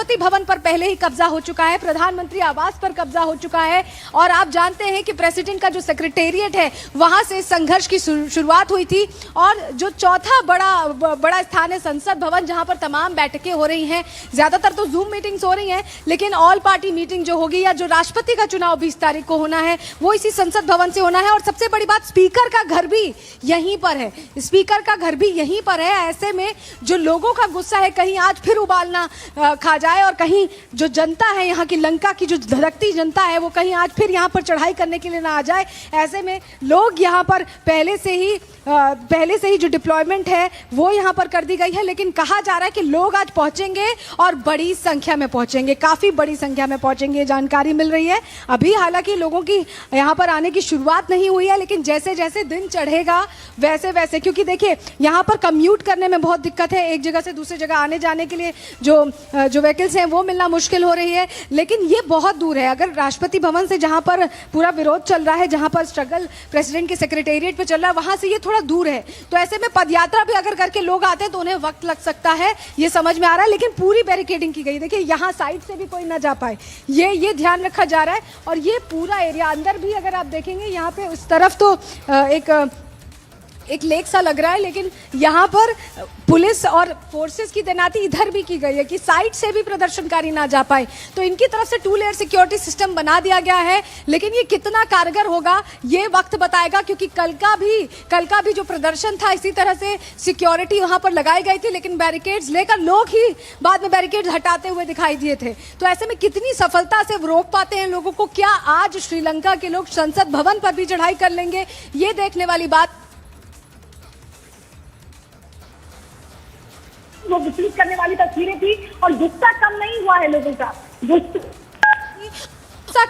राष्ट्रपति भवन पर पहले ही कब्जा हो चुका है, प्रधानमंत्री आवास पर कब्जा हो चुका है और आप जानते हैं कि प्रेसिडेंट का जो सेक्रेटेरिएट है वहां से संघर्ष की शुरुआत हुई थी। और जो चौथा बड़ा स्थान है संसद भवन, जहां पर तमाम बैठकें हो रही हैं, ज्यादातर तो जूम मीटिंग्स हो रही हैं, लेकिन ऑल पार्टी मीटिंग जो होगी या जो राष्ट्रपति का चुनाव 20 तारीख को होना है वो इसी संसद भवन से होना है। और सबसे बड़ी बात, स्पीकर का घर भी यहीं पर है, स्पीकर का घर भी यहीं पर है। ऐसे में जो लोगों का गुस्सा है कहीं आज फिर उबालना खा जाए और कहीं जो जनता है यहाँ की, लंका की जो धड़कती जनता है, वो कहीं आज फिर यहाँ पर चढ़ाई करने के लिए ना आ जाए। ऐसे में लोग यहाँ पर पहले से ही जो डिप्लॉयमेंट है वो यहाँ पर कर दी गई है, लेकिन कहा जा रहा है कि लोग आज पहुंचेंगे और बड़ी संख्या में पहुंचेंगे, काफी बड़ी संख्या में पहुंचेंगे, ये जानकारी मिल रही है। अभी हालांकि लोगों की यहाँ पर आने की शुरुआत नहीं हुई है, लेकिन जैसे जैसे दिन चढ़ेगा वैसे वैसे, क्योंकि देखिए यहाँ पर कम्यूट करने में बहुत दिक्कत है, एक जगह से दूसरी जगह आने जाने के लिए जो व्हीकल्स हैं वो मिलना मुश्किल हो रही है, लेकिन ये बहुत दूर है। अगर राष्ट्रपति भवन से जहाँ पर पूरा विरोध चल रहा है, जहाँ पर स्ट्रगल प्रेसिडेंट के सेक्रेटेरिएट पे चल रहा है, वहाँ से ये थोड़ा दूर है, तो ऐसे में पदयात्रा भी अगर करके लोग आते हैं तो उन्हें वक्त लग सकता है, ये समझ में आ रहा है। लेकिन पूरी बैरिकेडिंग की गई, देखिए यहाँ साइड से भी कोई ना जा पाए, ये ध्यान रखा जा रहा है। और ये पूरा एरिया अंदर भी अगर आप देखेंगे यहाँ पे उस तरफ तो एक लेक सा लग रहा है, लेकिन यहाँ पर पुलिस और फोर्सेस की तैनाती इधर भी की गई है कि साइड से भी प्रदर्शनकारी ना जा पाए। तो इनकी तरफ से 2 लेयर सिक्योरिटी सिस्टम बना दिया गया है, लेकिन ये कितना कारगर होगा ये वक्त बताएगा, क्योंकि कल का भी जो प्रदर्शन था इसी तरह से सिक्योरिटी वहाँ पर लगाई गई थी, लेकिन बैरिकेड्स लेकर लोग ही बाद में बैरिकेड हटाते हुए दिखाई दिए थे। तो ऐसे में कितनी सफलता से रोक पाते हैं लोगों को, क्या आज श्रीलंका के लोग संसद भवन पर भी चढ़ाई कर लेंगे, ये देखने वाली बात। वो विचलित करने वाली तस्वीरें थी और गुस्सा कम नहीं हुआ है लोगों का, गुस्सा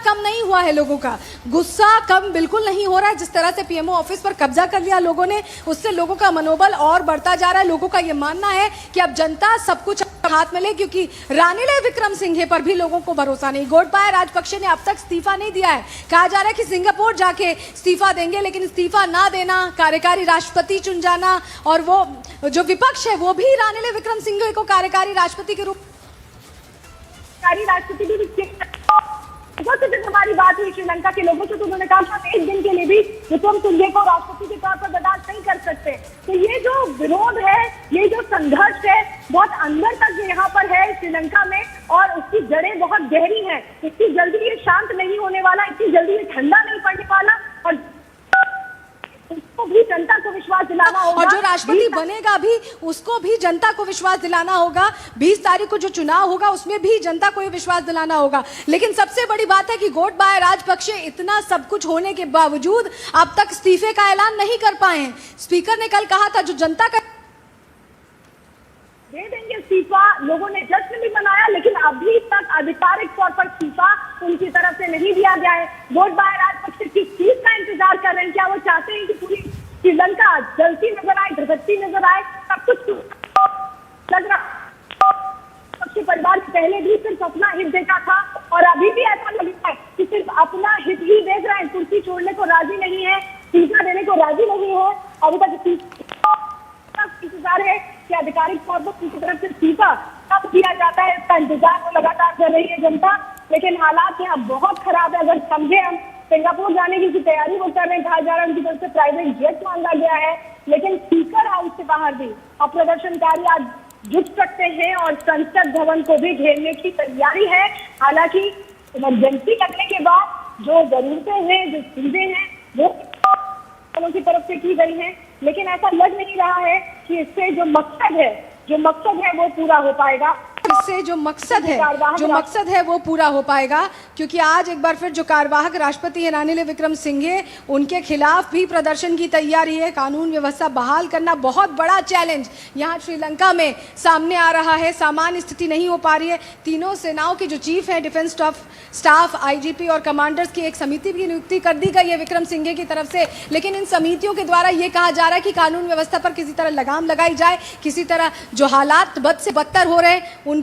कम नहीं हुआ है लोगों का, गुस्सा कम बिल्कुल नहीं हो रहा है। जिस तरह से पीएमओ ऑफिस पर कब्जा कर लिया लोगों ने, उससे लोगों का मनोबल और बढ़ता जा रहा है। लोगों का ये मानना है कि अब जनता सब कुछ हाथ में ले, क्योंकि रानिल विक्रमसिंघे पर भी लोगों को भरोसा नहीं। गोटबाया राजपक्षे ने अब तक इस्तीफा नहीं दिया है, कहा जा रहा है कि सिंगापुर जाके इस्तीफा देंगे, लेकिन इस्तीफा ना देना, कार्यकारी राष्ट्रपति चुन जाना, और वो जो विपक्ष है वो भी रानिल विक्रमसिंघे को कार्यकारी राष्ट्रपति के रूप हमारी बात हुई श्रीलंका के लोगों से, तो उन्होंने कहा हम एक दिन के लिए भी विक्रमसिंघे को राष्ट्रपति के तौर पर बर्दाश्त नहीं कर सकते। तो ये जो विरोध है, ये जो संघर्ष है, बहुत अंदर तक यहाँ पर है श्रीलंका में, और उसकी जड़ें बहुत गहरी हैं। इतनी जल्दी ये शांत नहीं होने वाला, इतनी जल्दी ये ठंडा नहीं पड़ने वाला, और उसको भी जनता को विश्वास दिलाना होगा, और जो राष्ट्रपति बनेगा भी उसको भी जनता को विश्वास दिलाना होगा। 20 तारीख को जो चुनाव होगा उसमें भी जनता को ये विश्वास दिलाना होगा। लेकिन सबसे बड़ी बात है कि गोटबाया राजपक्षे इतना सब कुछ होने के बावजूद अब तक इस्तीफे का ऐलान नहीं कर पाए हैं। स्पीकर ने कल कहा था जो जनता का दे देंगे इस्तीफा, लोगों ने जश्न भी मनाया, लेकिन अभी तक आधिकारिक तौर पर इस्तीफा उनकी तरफ से नहीं दिया गया है। गोटबाया राजपक्षे किस चीज का इंतजार कर रहे हैं? क्या वो चाहते हैं कि पूरी श्रीलंका जलती नजर आए, धधकती नजर आए? सब कुछ लग रहा पक्षी परिवार पहले भी सिर्फ अपना हित देखा था, और अभी भी ऐसा लगता है कि सिर्फ अपना हित ही देख रहे हैं, कुर्सी छोड़ने को राजी नहीं है, इस्तीफा देने को राजी नहीं है। अभी तक इंतजार है कि आधिकारिक तौर पर किसी तरफ से इस्तीफा कब दिया जाता है, इसका इंतजार वो लगातार कर रही है जनता। लेकिन हालात यहाँ बहुत खराब है। अगर समझे हम, सिंगापुर जाने की तैयारी वो कर रहे हैं, कहा जा रहा है उनकी तरफ से प्राइवेट जेट मांगा गया है, लेकिन स्पीकर हाउस से बाहर भी अब प्रदर्शनकारी आज जुट सकते हैं और संसद भवन को भी घेरने की तैयारी है। हालांकि इमरजेंसी लगने के बाद जो जरूरतें हैं, जो चीजें हैं, वो की तरफ से की गई है, लेकिन ऐसा लग नहीं रहा है कि इससे जो मकसद है वो पूरा हो पाएगा। इससे जो मकसद है वो पूरा हो पाएगा, क्योंकि आज एक बार फिर जो कार्यवाहक राष्ट्रपति है रानिल विक्रमसिंघे, उनके खिलाफ भी प्रदर्शन की तैयारी है। कानून व्यवस्था बहाल करना बहुत बड़ा चैलेंज यहाँ श्रीलंका में सामने आ रहा है। सामान्य स्थिति नहीं हो पा रही है। तीनों सेनाओं के जो चीफ है, डिफेंस स्टाफ, आईजीपी और कमांडर्स की एक समिति की नियुक्ति कर दी गई है विक्रमसिंघे की तरफ से, लेकिन इन समितियों के द्वारा ये कहा जा रहा है कि कानून व्यवस्था पर किसी तरह लगाम लगाई जाए, किसी तरह जो हालात बद से बदतर हो रहे हैं उन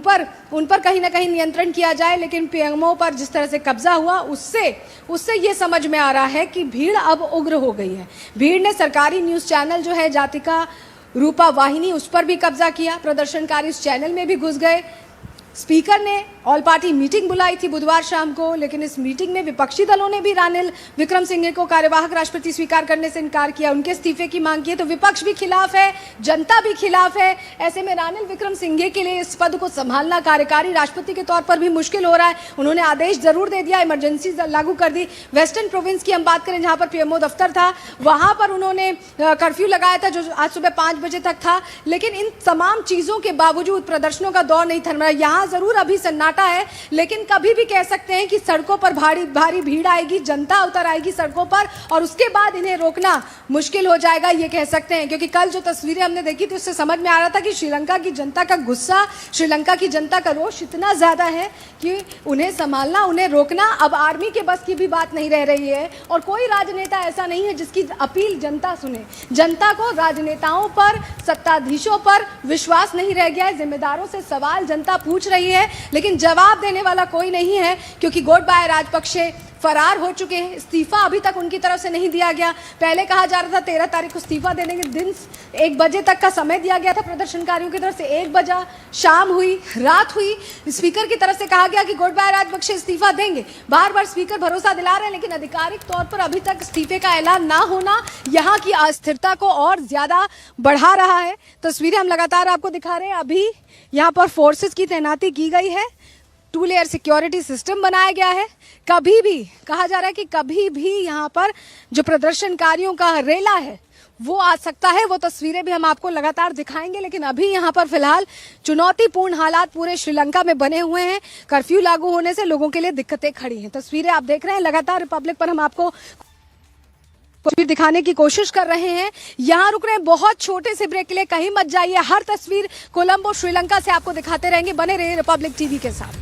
पर कहीं ना कहीं नियंत्रण किया जाए। लेकिन पीएमओ पर जिस तरह से कब्जा हुआ, उससे ये समझ में आ रहा है कि भीड़ अब उग्र हो गई है। भीड़ ने सरकारी न्यूज चैनल जो है जातिका रूपा वाहिनी, उस पर भी कब्जा किया। प्रदर्शनकारी उस चैनल में भी घुस गए। स्पीकर ने ऑल पार्टी मीटिंग बुलाई थी बुधवार शाम को, लेकिन इस मीटिंग में विपक्षी दलों ने भी रानिल विक्रमसिंघे को कार्यवाहक राष्ट्रपति स्वीकार करने से इनकार किया, उनके इस्तीफे की मांग की है। तो विपक्ष भी खिलाफ है, जनता भी खिलाफ है। ऐसे में रानिल विक्रमसिंघे के लिए इस पद को संभालना कार्यकारी राष्ट्रपति के तौर पर भी मुश्किल हो रहा है। उन्होंने आदेश जरूर दे दिया, इमरजेंसी लागू कर दी। वेस्टर्न प्रोविंस की हम बात करें, जहां पर पीएमओ दफ्तर था, वहां पर उन्होंने कर्फ्यू लगाया था जो आज सुबह 5 बजे तक था। लेकिन इन तमाम चीजों के बावजूद प्रदर्शनों का दौर नहीं थम रहा। यहाँ जरूर अभी सन्नाटा है, लेकिन कभी भी कह सकते हैं कि सड़कों पर भारी भीड़ आएगी, जनता उतर आएगी सड़कों पर, और उसके बाद इन्हें रोकना मुश्किल हो जाएगा, ये कह सकते हैं। क्योंकि कल जो तस्वीरें हमने देखी थी उससे समझ में आ रहा था कि श्रीलंका की जनता का गुस्सा, श्रीलंका की जनता का रोष इतना ज्यादा है कि उन्हें संभालना, उन्हें रोकना अब आर्मी के बस की भी बात नहीं रह रही है। और कोई राजनेता ऐसा नहीं है जिसकी अपील जनता सुने। जनता को राजनेताओं पर, सत्ताधीशों पर विश्वास नहीं रह गया है। जिम्मेदारों से सवाल जनता पूछ रही है, लेकिन जवाब देने वाला कोई नहीं है, क्योंकि गोटबाया राजपक्षे फरार हो चुके हैं। इस्तीफा अभी तक उनकी तरफ से नहीं दिया गया। पहले कहा जा रहा था 13 तारीख को इस्तीफा देने के दिन 1 बजे तक का समय दिया गया था प्रदर्शनकारियों की तरफ से। 1 बजा, शाम हुई, रात हुई, स्पीकर की तरफ से कहा गया कि गोटबाया राजपक्षे इस्तीफा देंगे। बार बार स्पीकर भरोसा दिला रहे हैं, लेकिन आधिकारिक तौर पर अभी तक इस्तीफे का ऐलान ना होना यहाँ की अस्थिरता को और ज्यादा बढ़ा रहा है। तस्वीरें हम लगातार आपको दिखा रहे हैं। अभी यहाँ पर फोर्सेस की तैनाती की गई है, 2 लेयर सिक्योरिटी सिस्टम बनाया गया है। कभी भी कहा जा रहा है कि कभी भी यहाँ पर जो प्रदर्शनकारियों का रेला है वो आ सकता है। वो तस्वीरें भी हम आपको लगातार दिखाएंगे, लेकिन अभी यहाँ पर फिलहाल चुनौतीपूर्ण हालात पूरे श्रीलंका में बने हुए हैं। कर्फ्यू लागू होने से लोगों के लिए दिक्कतें खड़ी हैं। तस्वीरें आप देख रहे हैं लगातार रिपब्लिक पर, हम आपको तस्वीर दिखाने की कोशिश कर रहे हैं। यहाँ रुक रहे हैं बहुत छोटे से ब्रेक के लिए, कहीं मत जाइए। हर तस्वीर कोलंबो श्रीलंका से आपको दिखाते रहेंगे, बने रहिए रिपब्लिक टीवी के साथ।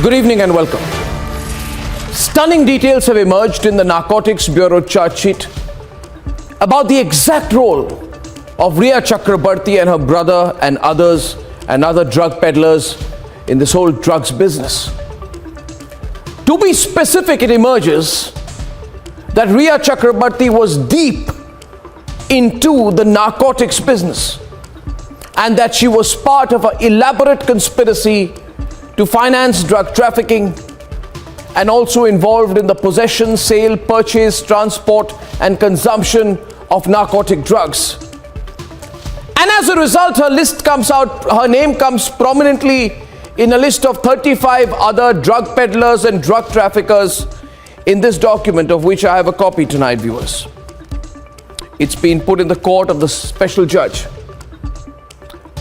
Good evening and welcome. Stunning details have emerged in the Narcotics Bureau charge sheet about the exact role of Riya Chakraborty and her brother and others and other drug peddlers in this whole drugs business. To be specific, it emerges that Riya Chakraborty was deep into the narcotics business and that she was part of an elaborate conspiracy to finance drug trafficking and also involved in the possession, sale, purchase, transport and consumption of narcotic drugs. And as a result, her list comes out, her name comes prominently in a list of 35 other drug peddlers and drug traffickers in this document, of which I have a copy tonight, viewers. It's been put in the court of the special judge.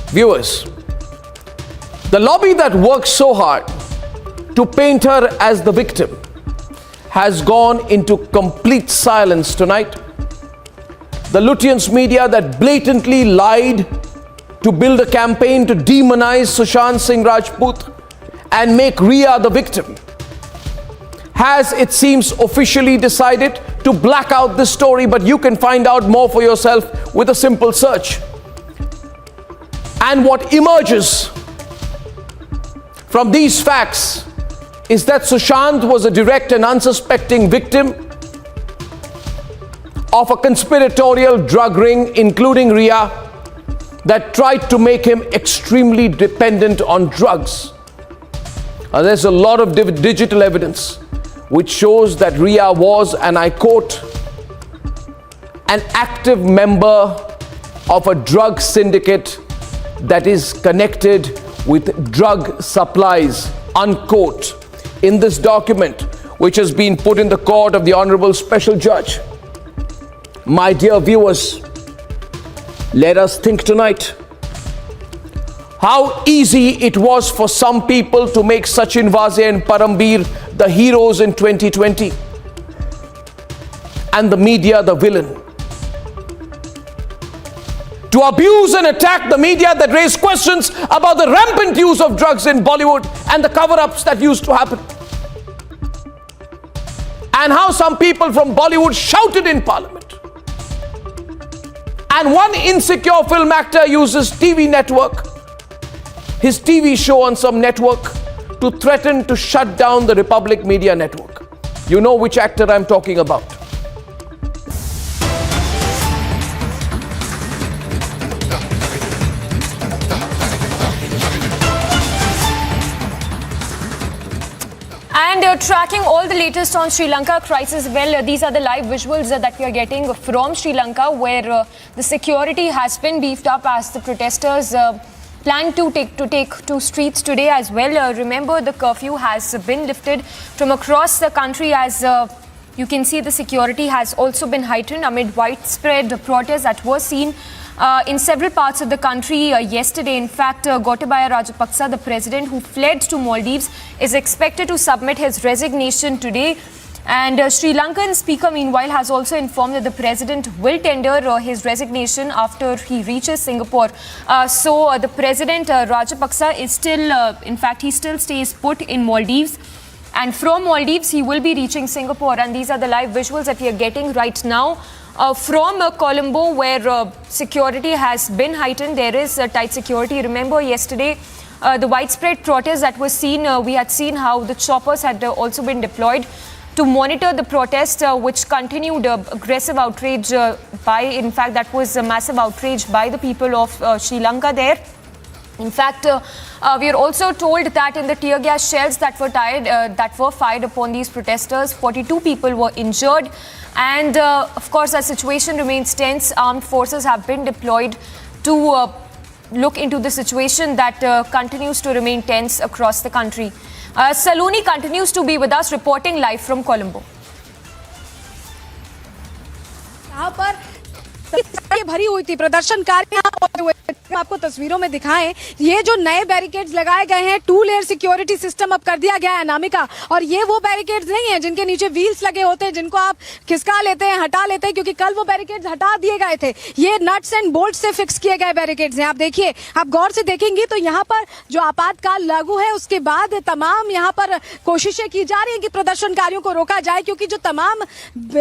Viewers, the lobby that works so hard to paint her as the victim has gone into complete silence tonight. The Lutyens media that blatantly lied to build a campaign to demonize Sushant Singh Rajput and make Riya the victim has, it seems, officially decided to black out this story, but you can find out more for yourself with a simple search. And what emerges from these facts is that Sushant was a direct and unsuspecting victim of a conspiratorial drug ring, including Riya, that tried to make him extremely dependent on drugs. There's a lot of digital evidence which shows that Riya was, and I quote, an active member of a drug syndicate that is connected with drug supplies, unquote, in this document which has been put in the court of the Honorable Special Judge. My dear viewers, let us think tonight how easy it was for some people to make Sachin Vaze and Parambir the heroes in 2020 and the media the villain. To abuse and attack the media that raised questions about the rampant use of drugs in Bollywood and the cover-ups that used to happen. And how some people from Bollywood shouted in Parliament. And one insecure film actor uses TV network, his TV show on some network, to threaten to shut down the Republic Media Network. You know which actor I'm talking about. tracking all the latest on Sri Lanka crisis, well, these are the live visuals that we are getting from Sri Lanka, where the security has been beefed up as the protesters plan to take to streets today as well. Remember, the curfew has been lifted from across the country, as you can see the security has also been heightened amid widespread protests that were seen in several parts of the country yesterday. In fact, Gotabaya Rajapaksa, the president who fled to Maldives, is expected to submit his resignation today. And Sri Lankan speaker, meanwhile, has also informed that the president will tender his resignation after he reaches Singapore. So the president, Rajapaksa, is still, in fact, he still stays put in Maldives. And from Maldives, he will be reaching Singapore. And these are the live visuals that we are getting right now. From Colombo, where security has been heightened. There is tight security. Remember yesterday, the widespread protests that were seen, we had seen how the choppers had also been deployed to monitor the protest, which continued aggressive outrage in fact, that was a massive outrage by the people of Sri Lanka there. In fact, we are also told that in the tear gas shells that were fired upon these protesters, 42 people were injured. And of course, the situation remains tense. Armed forces have been deployed to look into the situation that continues to remain tense across the country. Saloni continues to be with us, reporting live from Colombo. यहाँ पर भरी हुई थी, प्रदर्शनकारी आपको तस्वीरों में दिखाएं। ये जो नए बैरिकेड्स लगाए गए हैं, 2 लेयर सिक्योरिटी सिस्टम अब कर दिया गया है अनामिका। और ये वो बैरिकेड्स नहीं है जिनके नीचे व्हील्स लगे होते हैं, जिनको आप खिसका लेते हैं, हटा लेते हैं, क्योंकि कल वो बैरिकेड्स हटा दिए गए थे। ये नट्स एंड बोल्ट्स से फिक्स किए गए बैरिकेड्स हैं। आप देखिए, आप गौर से देखेंगी तो यहाँ पर जो आपातकाल लागू है, उसके बाद तमाम यहाँ पर कोशिशें की जा रही है कि प्रदर्शनकारियों को रोका जाए, क्योंकि जो तमाम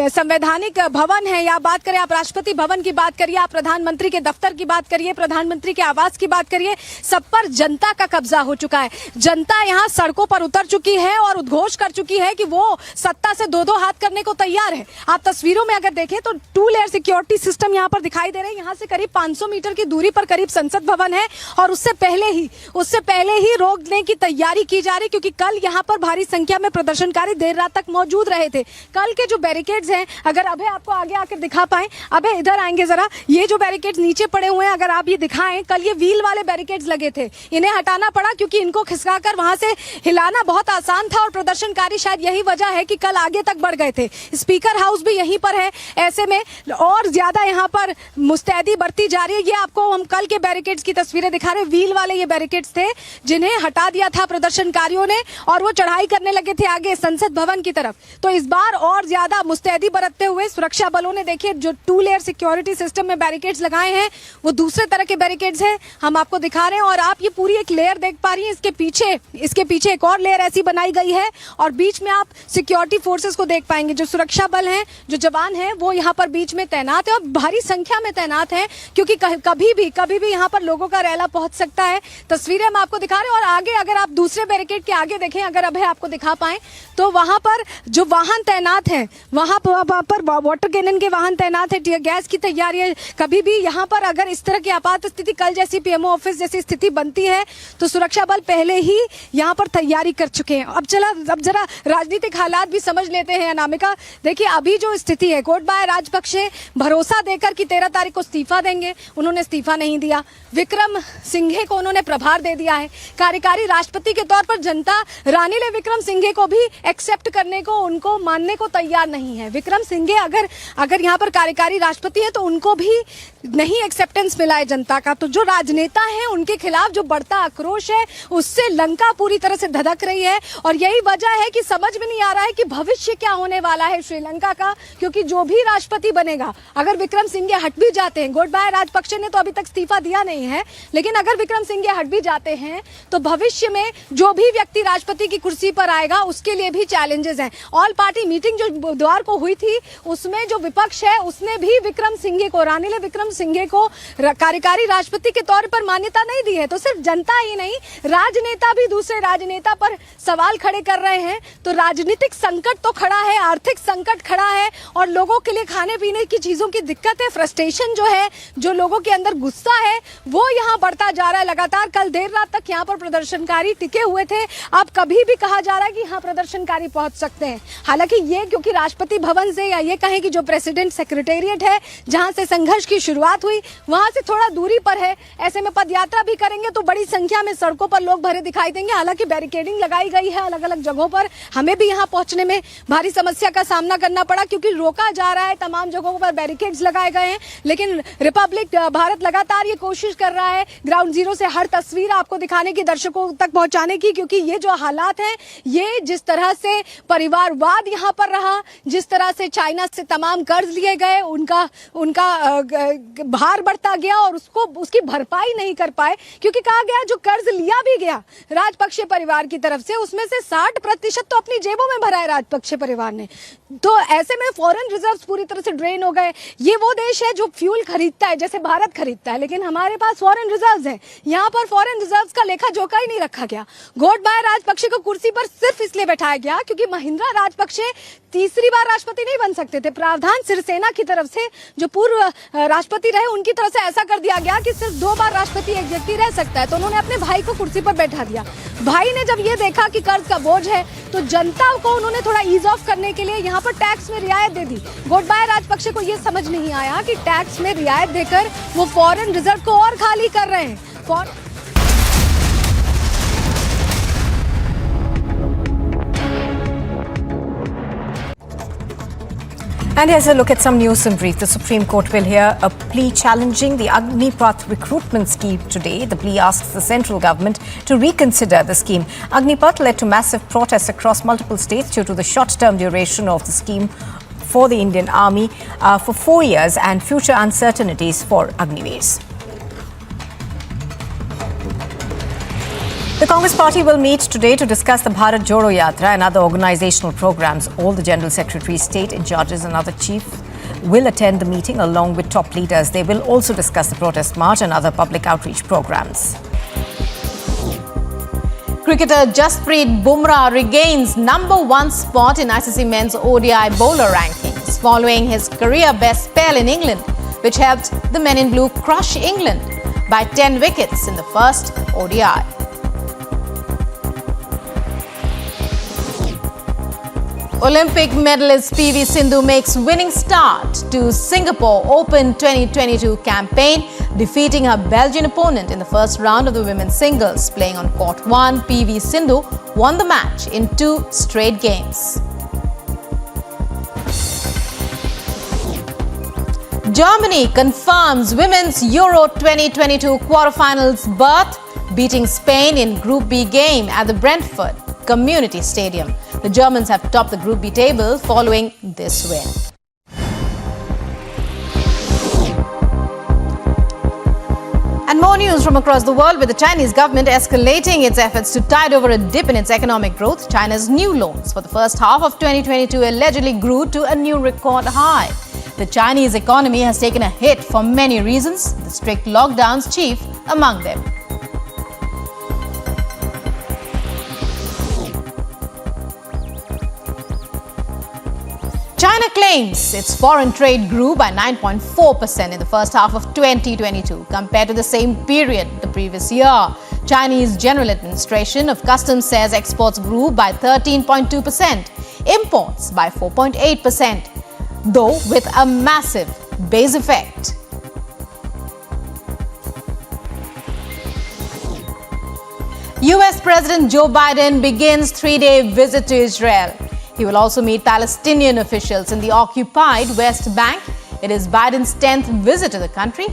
संवैधानिक भवन है, या बात करें आप राष्ट्रपति भवन की बात करिए, आप प्रधानमंत्री के दफ्तर की बात करिए, प्रधानमंत्री के आवास की बात करिए, सब पर जनता का कब्जा हो चुका है। जनता यहाँ सड़कों पर उतर चुकी है और उद्घोष कर चुकी है कि वो सत्ता से दो हाथ करने को तैयार है। आप तस्वीरों में अगर देखें तो 2 लेयर सिक्योरिटी सिस्टम यहाँ पर दिखाई दे रहे हैं। यहाँ से करीब 500 मीटर की दूरी पर करीब संसद भवन है, और उससे पहले ही रोकने की तैयारी की जा रही, क्योंकि कल यहाँ पर भारी संख्या में प्रदर्शनकारी देर रात तक मौजूद रहे थे। कल के जो बैरिकेड्स हैं, अगर अभय आपको आगे आकर दिखा पाए, अभय इधर आएंगे जरा, ये जो बैरिकेड्स नीचे पड़े हुए हैं, अगर आप ये दिखाएं, कल ये व्हील वाले बैरिकेड्स लगे थे, इन्हें हटाना पड़ा क्योंकि इनको खिसकाकर वहां से हिलाना बहुत आसान था, और प्रदर्शनकारी शायद यही वजह है कि कल आगे तक बढ़ गए थे। स्पीकर हाउस भी यहीं पर है, ऐसे में और ज्यादा यहाँ पर मुस्तैदी बरती जा रही है। ये आपको हम कल के बैरिकेड्स की तस्वीरें दिखा रहे हैं। व्हील वाले ये बैरिकेड्स थे जिन्हें हटा दिया था प्रदर्शनकारियों ने, और वो चढ़ाई करने लगे थे आगे संसद भवन की तरफ। तो इस बार और ज्यादा मुस्तैदी बरतते हुए सुरक्षा बलों ने, देखिए, जो 2 लेयर सिक्योरिटी सिस्टम में बैरिकेड्स लगाए हैं, वो दूसरे तरह के बैरिकेड्स हैं, हम आपको दिखा रहे हैं। और आप ये पूरी एक लेयर देख पा रही हैं, इसके पीछे एक और लेयर ऐसी बनाई गई है, और बीच में आप सिक्योरिटी फोर्सेस को देख पाएंगे। जो सुरक्षा बल हैं, जो जवान हैं, वो यहाँ पर बीच में तैनात है, और भारी संख्या में तैनात है, क्योंकि कभी भी यहाँ पर लोगों का रैला पहुंच सकता है। तस्वीरें हम आपको दिखा रहे हैं। और आगे अगर आप दूसरे बैरिकेड के आगे देखें, अगर अभय आपको दिखा पाए, तो वहां पर जो वाहन तैनात है, वहां पर वाटर कैनन के वाहन तैनात है, टीयर गैस की तैयारी है। कभी भी यहाँ पर अगर इस तरह की आपात स्थिति, कल जैसी पीएमओ ऑफिस जैसी स्थिति बनती है, तो सुरक्षा बल पहले ही यहाँ पर तैयारी कर चुके हैं। अब जरा राजनीतिक हालात भी समझ लेते हैं अनामिका। देखिए, अभी जो स्थिति है, गोटबाया राजपक्षे भरोसा देकर कि 13 तारीख को इस्तीफा देंगे, उन्होंने इस्तीफा नहीं दिया। विक्रम सिंघे को उन्होंने प्रभार दे दिया है। कार्यकारी राष्ट्रपति के तौर पर जनता रानिल विक्रम सिंघे को भी एक्सेप्ट करने को, उनको मानने को तैयार नहीं है। विक्रम सिंघे अगर यहाँ पर कार्यकारी राष्ट्रपति है, तो उनको भी नहीं एक्सेप्टेंस मिला है जनता का। तो जो राजनेता हैं, उनके खिलाफ जो बढ़ता आक्रोश है, उससे लंका पूरी तरह से धधक रही है। और यही वजह है कि समझ में नहीं आ रहा है कि भविष्य क्या होने वाला है श्रीलंका का, क्योंकि जो भी राष्ट्रपति बनेगा, अगर विक्रम सिंघे हट भी जाते हैं, गोटबाया राजपक्षे ने तो अभी तक इस्तीफा दिया नहीं है, लेकिन अगर विक्रम सिंघे हट भी जाते हैं, तो भविष्य में जो भी व्यक्ति राष्ट्रपति की कुर्सी पर आएगा, उसके लिए भी चैलेंजेस हैं। ऑल पार्टी मीटिंग जो बुधवार को हुई थी, उसमें जो विपक्ष है, उसने भी विक्रम सिंघे को, रानिल विक्रम सिंघे को कार्यकारी हमारी राष्ट्रपति के तौर पर मान्यता नहीं दी है। तो सिर्फ जनता ही नहीं, राजनेता भी दूसरे राजनेता पर सवाल खड़े कर रहे हैं। तो राजनीतिक संकट तो खड़ा है, आर्थिक संकट खड़ा है और लोगों के लिए खाने पीने की चीजों की दिक्कत है। फ्रस्ट्रेशन जो है, जो लोगों के अंदर गुस्सा है, वो यहाँ बढ़ता जा रहा है लगातार। कल देर रात तक यहाँ पर प्रदर्शनकारी टिके हुए थे। अब कभी भी कहा जा रहा है कि यहाँ प्रदर्शनकारी पहुंच सकते हैं। हालांकि ये क्योंकि राष्ट्रपति भवन से या ये कहें कि जो प्रेसिडेंट सेक्रेटेरिएट है जहां से संघर्ष की शुरुआत हुई वहां से थोड़ा दूरी पर है, ऐसे में पदयात्रा भी करेंगे तो बड़ी संख्या में सड़कों पर लोग भरे दिखाई देंगे। हालांकि बैरिकेडिंग लगाई गई है अलग अलग जगहों पर। हमें भी यहाँ पहुंचने में भारी समस्या का सामना करना पड़ा क्योंकि रोका जा रहा है, तमाम जगहों पर बैरिकेड्स लगाए गए हैं। लेकिन रिपब्लिक भारत लगातार ये कोशिश कर रहा है ग्राउंड जीरो से हर तस्वीर आपको दिखाने की, दर्शकों तक पहुंचाने की, क्योंकि ये जो हालात हैं, ये जिस तरह से परिवारवाद यहाँ पर रहा, जिस तरह से चाइना से तमाम कर्ज लिए गए, उनका भार बढ़ता गया और उसकी भरपाई नहीं कर पाए। क्योंकि कहा गया जो कर्ज लिया भी गया राजपक्षे परिवार की तरफ से, उसमें से 60% तो अपनी जेबों में भरा है राजपक्षे परिवार ने। तो ऐसे में फॉरेन रिजर्व्स पूरी तरह से ड्रेन हो गए। ये वो देश है जो फ्यूल खरीदता है जैसे भारत खरीदता है, लेकिन हमारे पास फॉरेन रिजर्व्स हैं। यहाँ पर फॉरेन रिजर्व्स का लेखा जोखा ही नहीं रखा गया। गोटबाया राजपक्षे को कुर्सी पर सिर्फ इसलिए बैठाया गया क्योंकि महिंद्रा राजपक्षे तीसरी बार राष्ट्रपति नहीं बन सकते थे। प्रावधान सिरिसेना की तरफ से, जो पूर्व राष्ट्रपति रहे, उनकी तरफ से ऐसा कर दिया गया कि सिर्फ 2 बार राष्ट्रपति एक व्यक्ति रह सकता है। तो उन्होंने अपने भाई को कुर्सी पर बैठा दिया। भाई ने जब ये देखा कि कर्ज का बोझ है तो जनता को उन्होंने थोड़ा ईज ऑफ करने के लिए यहाँ पर टैक्स में रियायत दे दी। गोटबाया राजपक्षे को ये समझ नहीं आया कि टैक्स में रियायत देकर वो फॉरेन रिजर्व को और खाली कर रहे हैं। And here's a look at some news in brief. The Supreme Court will hear a plea challenging the Agnipath recruitment scheme today. The plea asks the central government to reconsider the scheme. Agnipath led to massive protests across multiple states due to the short-term duration of the scheme for the Indian Army for 4 years and future uncertainties for Agniveers. The Congress party will meet today to discuss the Bharat Jodo Yatra and other organizational programs. All the General Secretaries, state judges and other chiefs will attend the meeting along with top leaders. They will also discuss the protest march and other public outreach programs. Cricketer Jasprit Bumrah regains #1 spot in ICC men's ODI bowler rankings following his career best spell in England, which helped the men in blue crush England by 10 wickets in the first ODI. Olympic medalist PV Sindhu makes winning start to Singapore Open 2022 campaign, defeating her Belgian opponent in the first round of the women's singles. Playing on court 1, PV Sindhu won the match in 2 straight games. Germany confirms women's Euro 2022 quarterfinals berth, beating Spain in Group B game at the Brentford Community Stadium. The Germans have topped the Group B table following this win. And more news from across the world, with the Chinese government escalating its efforts to tide over a dip in its economic growth. China's new loans for the first half of 2022 allegedly grew to a new record high. The Chinese economy has taken a hit for many reasons, the strict lockdowns chief among them. China claims its foreign trade grew by 9.4% in the first half of 2022 compared to the same period the previous year. Chinese General Administration of Customs says exports grew by 13.2%, imports by 4.8%, though with a massive base effect. US President Joe Biden begins 3-day visit to Israel. He will also meet Palestinian officials in the occupied West Bank. It is Biden's 10th visit to the country.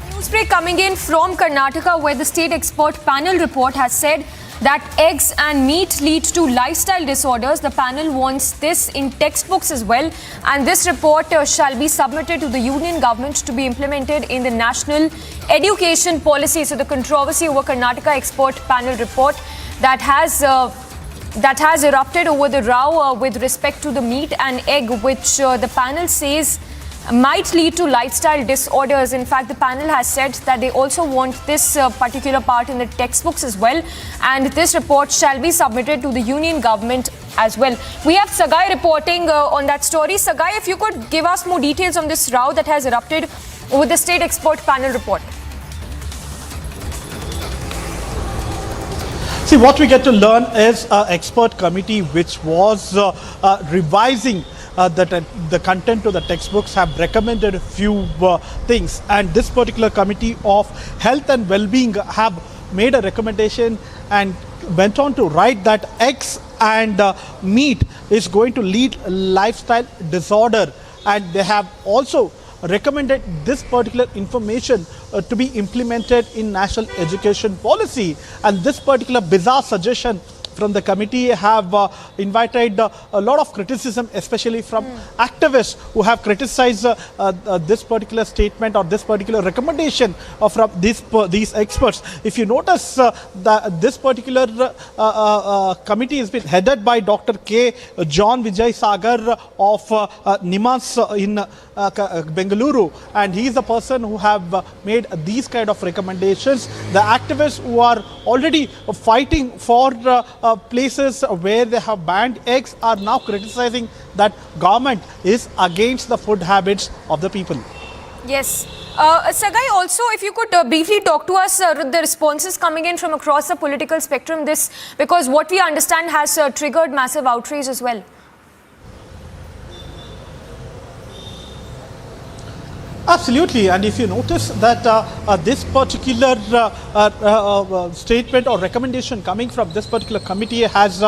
Newsbreak coming in from Karnataka, where the state expert panel report has said that eggs and meat lead to lifestyle disorders. The panel wants this in textbooks as well, and this report shall be submitted to the union government to be implemented in the national education policy. So the controversy over Karnataka expert panel report that has that has erupted over the row with respect to the meat and egg, which the panel says might lead to lifestyle disorders. In fact, the panel has said that they also want this particular part in the textbooks as well, and this report shall be submitted to the union government as well. We have Sagai reporting on that story. Sagai, if you could give us more details on this row that has erupted over the state expert panel report. See, what we get to learn is an expert committee which was revising the content of the textbooks have recommended a few things, and this particular committee of health and well-being have made a recommendation and went on to write that eggs and meat is going to lead lifestyle disorder, and they have also recommended this particular information to be implemented in national education policy. And this particular bizarre suggestion from the committee have invited a lot of criticism, especially from activists who have criticized this particular statement or this particular recommendation from these experts. If you notice, this particular committee has been headed by Dr. K. John Vijay Sagar of NIMAS in Bengaluru, and he is the person who have made these kind of recommendations. The activists who are already fighting for places where they have banned eggs are now criticizing that government is against the food habits of the people. Yes. Sagai, also, if you could briefly talk to us the responses coming in from across the political spectrum, because what we understand has triggered massive outrage as well. Absolutely, and if you notice that this particular statement or recommendation coming from this particular committee has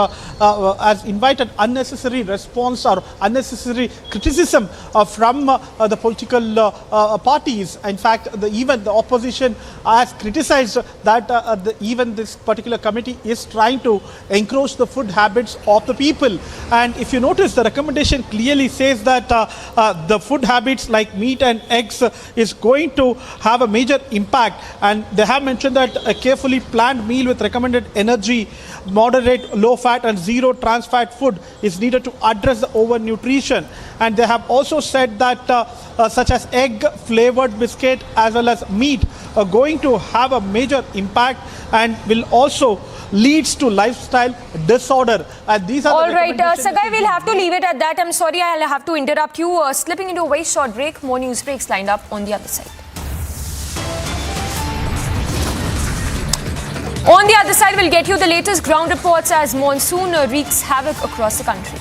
invited unnecessary response or unnecessary criticism from the political parties. In fact, even the opposition has criticized that even this particular committee is trying to encroach the food habits of the people. And if you notice, the recommendation clearly says that the food habits like meat and eggs is going to have a major impact, and they have mentioned that a carefully planned meal with recommended energy, moderate low fat and zero trans fat food is needed to address the overnutrition. And they have also said that such as egg flavored biscuit as well as meat are going to have a major impact and will also leads to lifestyle disorder. And these are all right, Sagai, we'll have to leave it at that. I'm sorry, I'll have to interrupt you. Slipping into a very short break. More news breaks lined up on the other side. On the other side, we'll get you the latest ground reports as monsoon wreaks havoc across the country.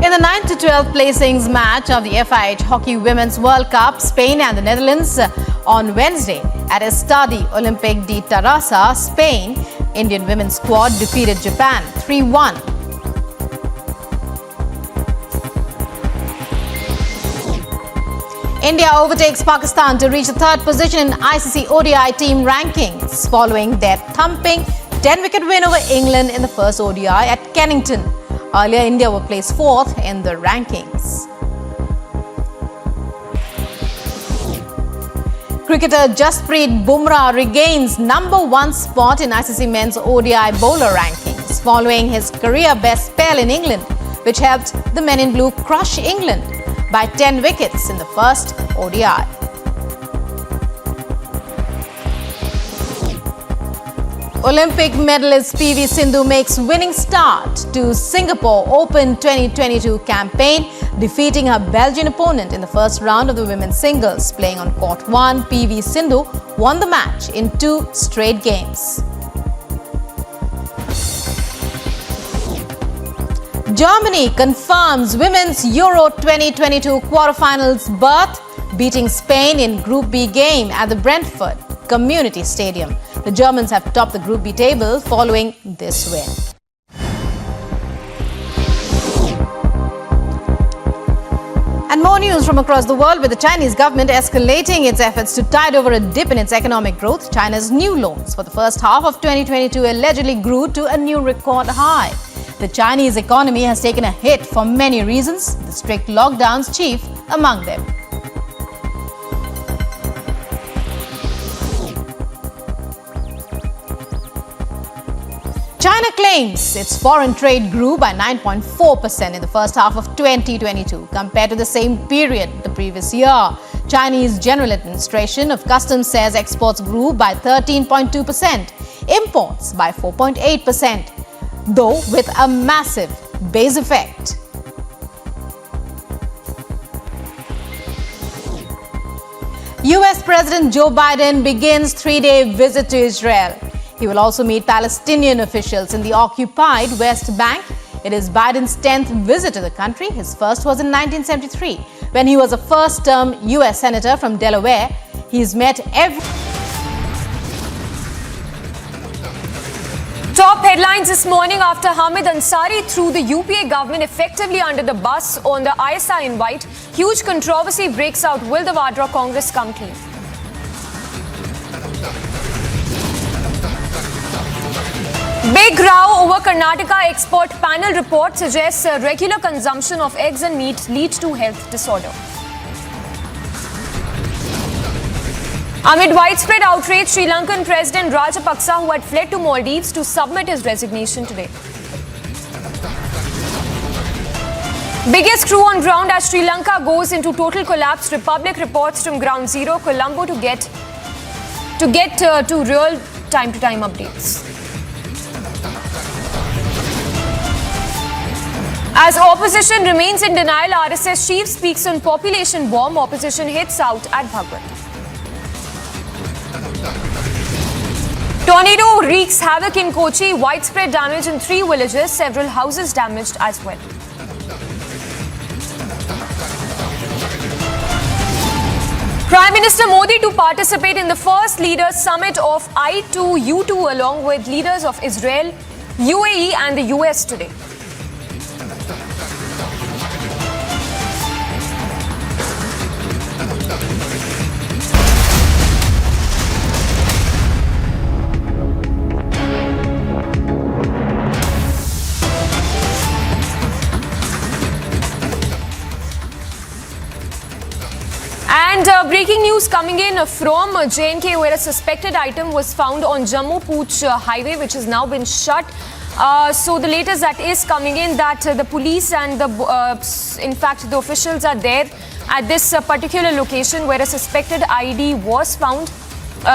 In the 9 to 12 placings match of the FIH Hockey Women's World Cup, Spain and the Netherlands on Wednesday at Estadio Olympic de Tarrasa, Spain, Indian women's squad defeated Japan 3-1. India overtakes Pakistan to reach the third position in ICC ODI team rankings following their thumping 10-wicket win over England in the first ODI at Kennington. Earlier, India were placed fourth in the rankings. Cricketer Jasprit Bumrah regains #1 spot in ICC men's ODI bowler rankings following his career best spell in England, which helped the men in blue crush England by 10 wickets in the first ODI. Olympic medalist PV Sindhu makes winning start to Singapore Open 2022 campaign, defeating her Belgian opponent in the first round of the women's singles. Playing on court 1, PV Sindhu won the match in 2 straight games. Germany confirms women's Euro 2022 quarterfinals berth, beating Spain in Group B game at the Brentford Community Stadium. The Germans have topped the Group B table following this win. And more news from across the world, with the Chinese government escalating its efforts to tide over a dip in its economic growth. China's new loans for the first half of 2022 allegedly grew to a new record high. The Chinese economy has taken a hit for many reasons. The strict lockdown's chief among them. China claims its foreign trade grew by 9.4% in the first half of 2022 compared to the same period the previous year. Chinese General Administration of Customs says exports grew by 13.2%, imports by 4.8%, though with a massive base effect. US President Joe Biden begins three-day visit to Israel. He will also meet Palestinian officials in the occupied West Bank. It is Biden's 10th visit to the country. His first was in 1973, when he was a first-term US Senator from Delaware. He's met every... Top headlines this morning after Hamid Ansari threw the UPA government effectively under the bus on the ISI invite. Huge controversy breaks out. Will the Vadra Congress come clean? Big row over Karnataka export panel report suggests regular consumption of eggs and meat lead to health disorder. Amid widespread outrage, Sri Lankan President Rajapaksa, who had fled to Maldives, to submit his resignation today. Biggest crew on ground as Sri Lanka goes into total collapse. Republic reports from Ground Zero, Colombo, to get to real time-to-time updates. As opposition remains in denial, RSS chief speaks on population bomb. Opposition hits out at Bhagwat. Tornado wreaks havoc in Kochi. Widespread damage in 3 villages. Several houses damaged as well. Prime Minister Modi to participate in the first leaders summit of I2U2 along with leaders of Israel, UAE and the US today. And breaking news coming in from J&K, where a suspected item was found on Jammu-Pooch highway, which has now been shut. So the latest that is coming in that the police and in fact the officials are there at this particular location where a suspected ID was found.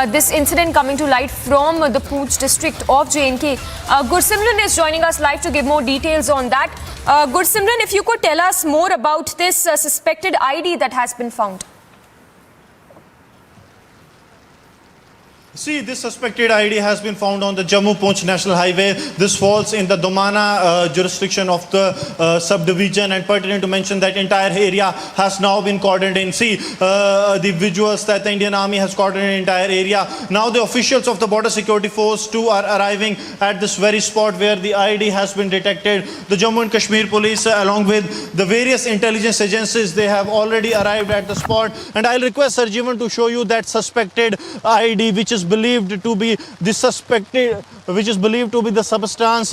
This incident coming to light from the Pooch district of J&K. Gursimran is joining us live to give more details on that. Gursimran, if you could tell us more about this suspected ID that has been found. See, this suspected ID has been found on the Jammu-Pooch National Highway. This falls in the Domana jurisdiction of the subdivision, and pertinent to mention that entire area has now been cordoned in. See, the visuals that the Indian Army has cordoned in entire area. Now the officials of the Border Security Force too are arriving at this very spot where the ID has been detected. The Jammu and Kashmir Police along with the various intelligence agencies, they have already arrived at the spot. And I'll request Sarjeevan to show you that suspected ID which is believed to be the substance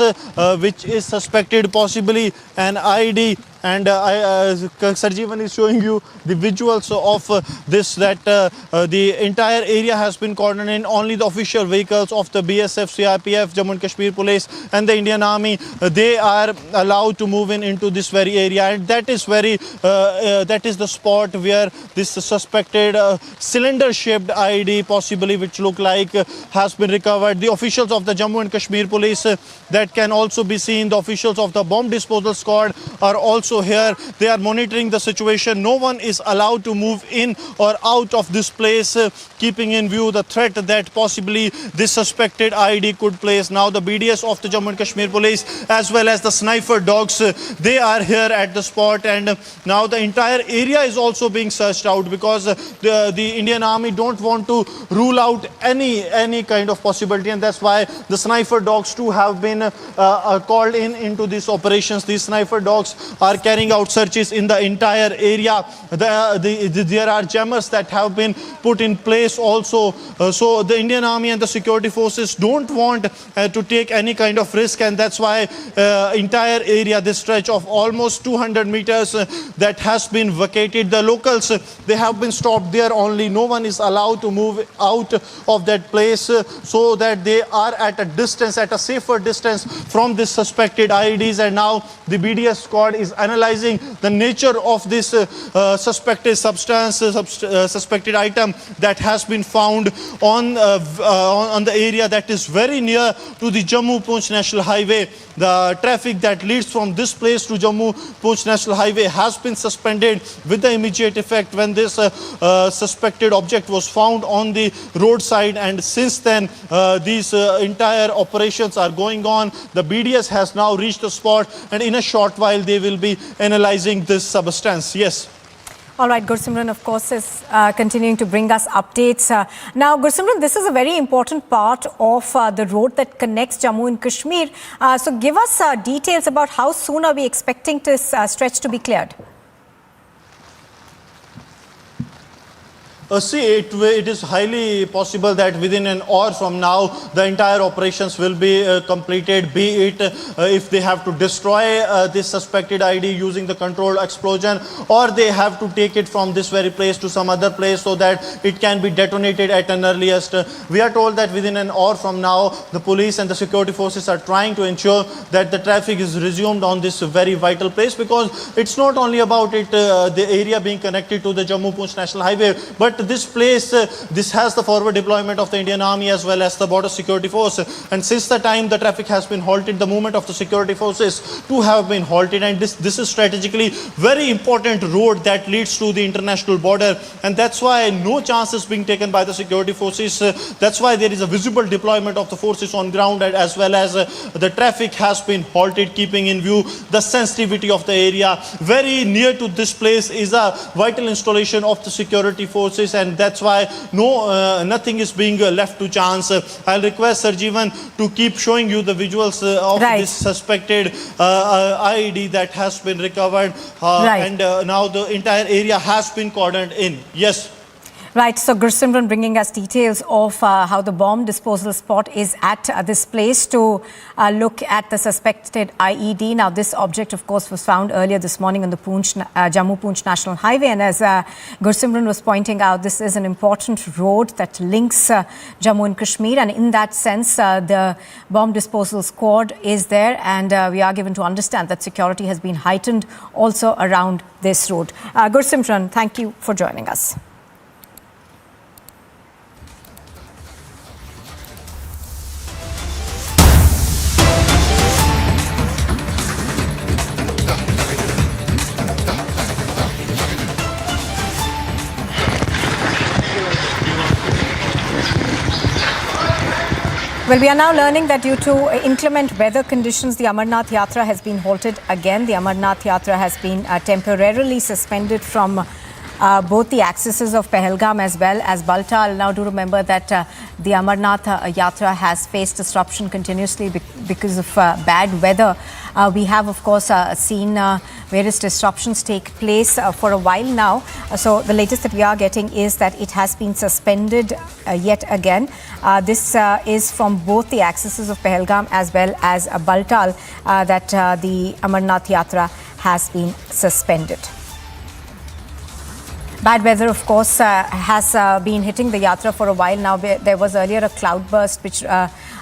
which is suspected possibly an ID. And Sarjeevan is showing you the visuals of this, that the entire area has been cordoned in. Only the official vehicles of the BSF, CRPF, Jammu and Kashmir Police and the Indian Army, they are allowed to move into this very area. And that is the spot where this suspected cylinder-shaped ID, possibly which look like, has been recovered. The officials of the Jammu and Kashmir Police that can also be seen. The officials of the bomb disposal squad are also here. They are monitoring the situation. No one is allowed to move in or out of this place, keeping in view the threat that possibly this suspected ID could place. Now the BDS of the Jammu and Kashmir Police as well as the sniper dogs, they are here at the spot, and now the entire area is also being searched out because the Indian Army don't want to rule out any kind of possibility, and that's why the sniper dogs too have been called into these operations. These sniper dogs are are carrying out searches in the entire area. There are jammers that have been put in place also. So the Indian Army and the security forces don't want to take any kind of risk, and that's why entire area, this stretch of almost 200 meters that has been vacated. The locals, they have been stopped there only. No one is allowed to move out of that place, so that they are at a distance, at a safer distance from this suspected IEDs. And now the BDS squad is analyzing the nature of this suspected substance, suspected item that has been found on the area that is very near to the Jammu-Poonch National Highway. The traffic that leads from this place to Jammu-Poonch National Highway has been suspended with the immediate effect when this suspected object was found on the roadside. And since then, these entire operations are going on. The BDS has now reached the spot, and in a short while they will be analyzing this substance. Yes. All right, Gursimran, of course, is continuing to bring us updates. Now, Gursimran, this is a very important part of the road that connects Jammu and Kashmir. So give us details about how soon are we expecting this stretch to be cleared? See, it is highly possible that within an hour from now, the entire operations will be completed, be it if they have to destroy this suspected ID using the controlled explosion, or they have to take it from this very place to some other place so that it can be detonated at an earliest. We are told that within an hour from now, the police and the security forces are trying to ensure that the traffic is resumed on this very vital place, because it's not only about the area being connected to the Jammu-Poonch National Highway, but this place, this has the forward deployment of the Indian Army as well as the border security force. And since the time the traffic has been halted, the movement of the security forces too have been halted. And this is strategically very important road that leads to the international border. And that's why no chance is being taken by the security forces. That's why there is a visible deployment of the forces on ground, and as well as the traffic has been halted, keeping in view the sensitivity of the area. Very near to this place is a vital installation of the security forces, and that's why nothing is being left to chance. I'll request Sarjeevan to keep showing you the visuals of this suspected IED that has been recovered, and now the entire area has been cordoned in. Yes. Right, so Gursimran bringing us details of how the bomb disposal spot is at this place to look at the suspected IED. Now, this object, of course, was found earlier this morning on the Jammu-Poonch National Highway. And as Gursimran was pointing out, this is an important road that links Jammu and Kashmir. And in that sense, the bomb disposal squad is there. And we are given to understand that security has been heightened also around this road. Gursimran, thank you for joining us. Well, we are now learning that due to inclement weather conditions, the Amarnath Yatra has been halted again. The Amarnath Yatra has been temporarily suspended from both the accesses of Pahalgam as well as Baltal. Now, do remember that the Amarnath Yatra has faced disruption continuously because of bad weather. We have, of course, seen various disruptions take place for a while now. So the latest that we are getting is that it has been suspended yet again. This is from both the accesses of Pahalgam as well as Baltal that the Amarnath Yatra has been suspended. Bad weather, of course, has been hitting the Yatra for a while now. There was earlier a cloudburst which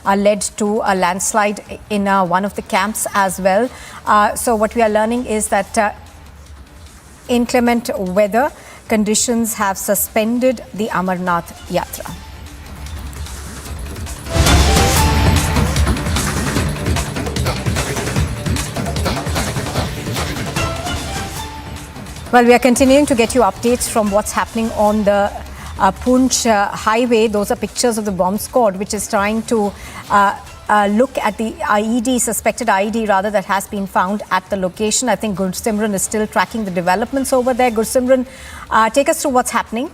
led to a landslide in one of the camps as well. So what we are learning is that inclement weather conditions have suspended the Amarnath Yatra. Well, we are continuing to get you updates from what's happening on the Poonch highway. Those are pictures of the bomb squad, which is trying to look at the IED, suspected IED rather, that has been found at the location. I think Gursimran is still tracking the developments over there. Gursimran, take us through what's happening.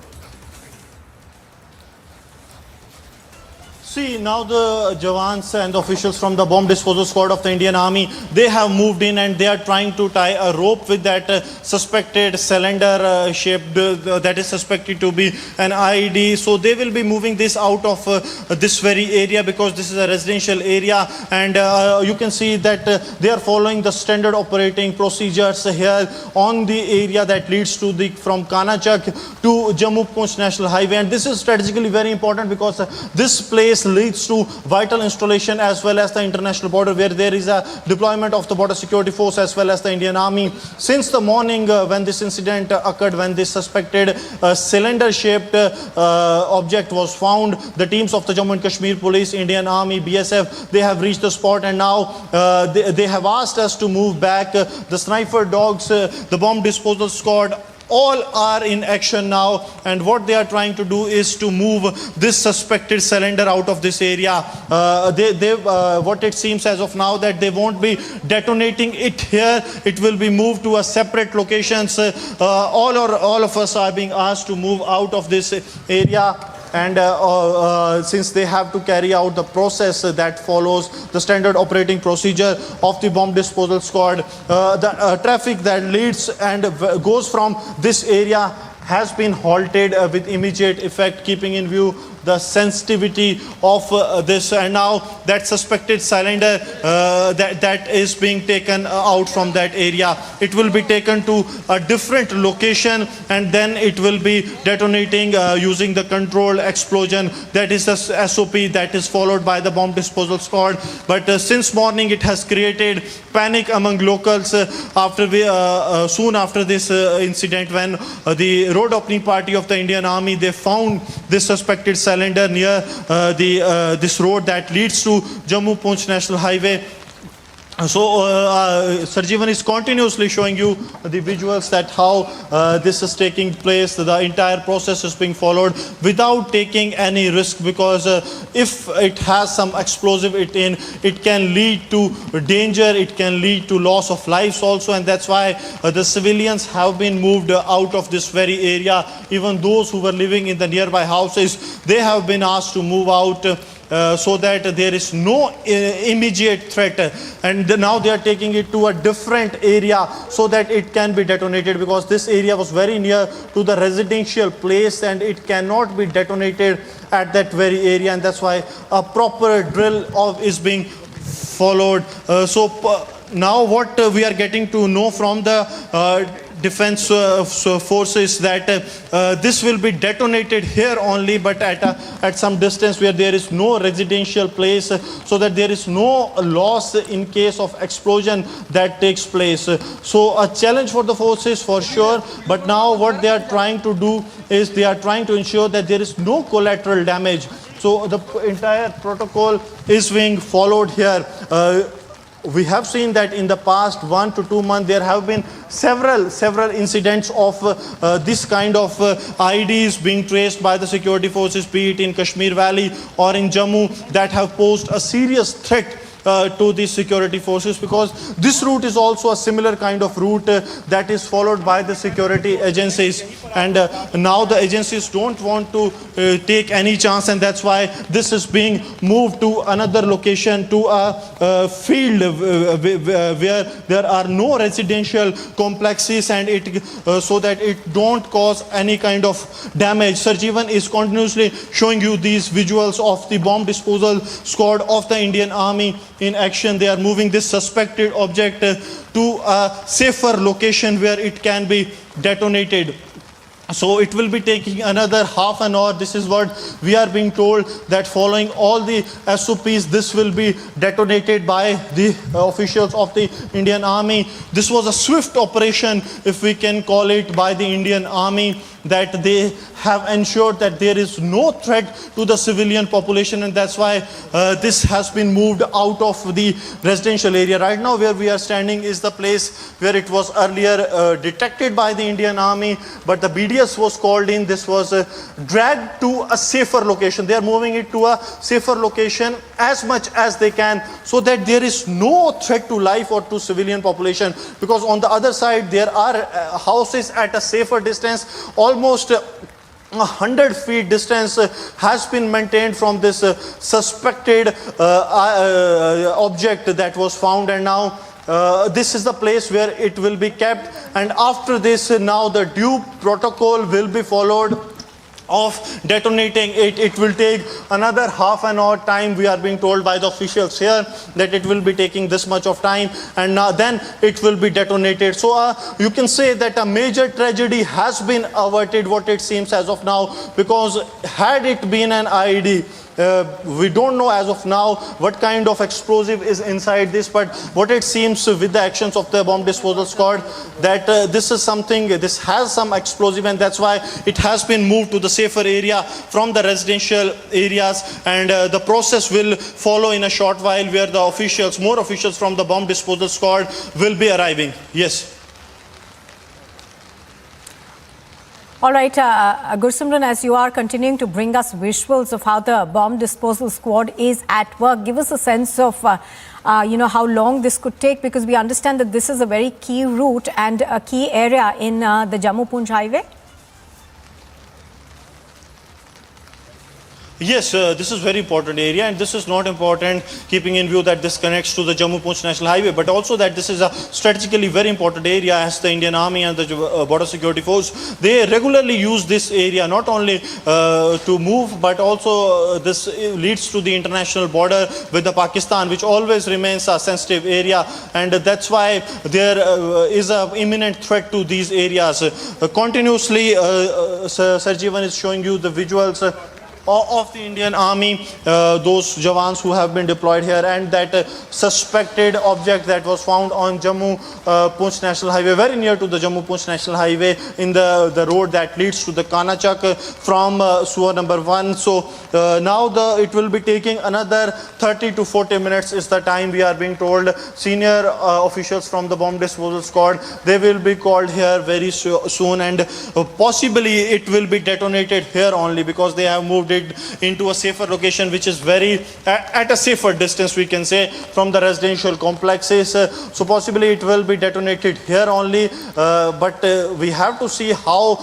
See, now the Jawans and the officials from the bomb disposal squad of the Indian Army, they have moved in and they are trying to tie a rope with that suspected cylinder shaped, that is suspected to be an IED. So they will be moving this out of this very area because this is a residential area, and you can see that they are following the standard operating procedures here on the area that leads to the from Kanachak to Jammu Poonch National Highway. And this is strategically very important because this place leads to vital installation as well as the international border, where there is a deployment of the border security force as well as the Indian Army. Since the morning when this incident occurred, when this suspected cylinder shaped object was found, the teams of the Jammu and Kashmir Police, Indian Army, BSF, they have reached the spot, and now they have asked us to move back. The sniper dogs, the bomb disposal squad, all are in action now, and what they are trying to do is to move this suspected cylinder out of this area. What it seems as of now, that they won't be detonating it here. It will be moved to a separate locations. All of us are being asked to move out of this area. And since they have to carry out the process that follows the standard operating procedure of the bomb disposal squad, the traffic that leads and goes from this area has been halted with immediate effect, keeping in view the sensitivity of this. And now that suspected cylinder that is being taken out from that area, it will be taken to a different location, and then it will be detonating using the controlled explosion. That is the SOP that is followed by the bomb disposal squad. But since morning it has created panic among locals soon after this incident, when the road opening party of the Indian Army, they found this suspected cylinder near this road that leads to Jammu Poonch National Highway. So Sarjeevan is continuously showing you the visuals that how this is taking place. The entire process is being followed without taking any risk, because if it has some explosive it can lead to danger, it can lead to loss of lives also, and that's why the civilians have been moved out of this very area. Even those who were living in the nearby houses, they have been asked to move out. So that there is no immediate threat, and now they are taking it to a different area so that it can be detonated, because this area was very near to the residential place and it cannot be detonated at that very area, and that's why a proper drill is being followed. Now what we are getting to know from the defense forces, that this will be detonated here only, but at some distance where there is no residential place, so that there is no loss in case of explosion that takes place. So a challenge for the forces for sure, but now what they are trying to do is they are trying to ensure that there is no collateral damage. So the entire protocol is being followed here. We have seen that in the past 1 to 2 months there have been several incidents of this kind of IEDs being traced by the security forces, be it in Kashmir Valley or in Jammu, that have posed a serious threat to the security forces, because this route is also a similar kind of route that is followed by the security agencies, and now the agencies don't want to take any chance, and that's why this is being moved to another location, to a field where there are no residential complexes, and so that it don't cause any kind of damage. Sarjeevan is continuously showing you these visuals of the bomb disposal squad of the Indian Army in action. They are moving this suspected object to a safer location where it can be detonated. So it will be taking another half an hour. This is what we are being told, that following all the SOPs, this will be detonated by the officials of the Indian Army. This was a swift operation, if we can call it, by the Indian Army, that they have ensured that there is no threat to the civilian population, and that's why this has been moved out of the residential area. Right now where we are standing is the place where it was earlier detected by the Indian Army, but the BDS was called in. This was dragged to a safer location. They are moving it to a safer location as much as they can, so that there is no threat to life or to civilian population, because on the other side there are houses at a safer distance, almost 100 feet distance has been maintained from this suspected object that was found, and now this is the place where it will be kept, and after this now the due protocol will be followed of detonating it. It will take another half an hour time. We are being told by the officials here that it will be taking this much of time, and then it will be detonated. So you can say that a major tragedy has been averted, what it seems as of now, because had it been an IED, we don't know as of now what kind of explosive is inside this, but what it seems with the actions of the bomb disposal squad, that this is something, this has some explosive, and that's why it has been moved to the safer area from the residential areas, and the process will follow in a short while, where the officials, more officials from the bomb disposal squad will be arriving. Yes. All right, Gursimran, as you are continuing to bring us visuals of how the bomb disposal squad is at work, give us a sense of, how long this could take, because we understand that this is a very key route and a key area in the Jammu-Poonch highway. Yes, this is very important area, and this is not important keeping in view that this connects to the Jammu-Poonch National Highway, but also that this is a strategically very important area, as the Indian Army and the Border Security Force, they regularly use this area not only to move, but also this leads to the international border with the Pakistan, which always remains a sensitive area, and that's why there is an imminent threat to these areas. Continuously, Sarjeevan is showing you the visuals of the Indian Army, those Jawans who have been deployed here, and that suspected object that was found on Jammu-Poonch National Highway, very near to the Jammu-Poonch National Highway, in the road that leads to the Kanachak from sewer number 1. So now it will be taking another 30 to 40 minutes is the time we are being told. Senior officials from the bomb disposal squad, they will be called here very soon, and possibly it will be detonated here only, because they have moved it into a safer location, which is very at a safer distance, we can say, from the residential complexes. So possibly it will be detonated here only, but we have to see how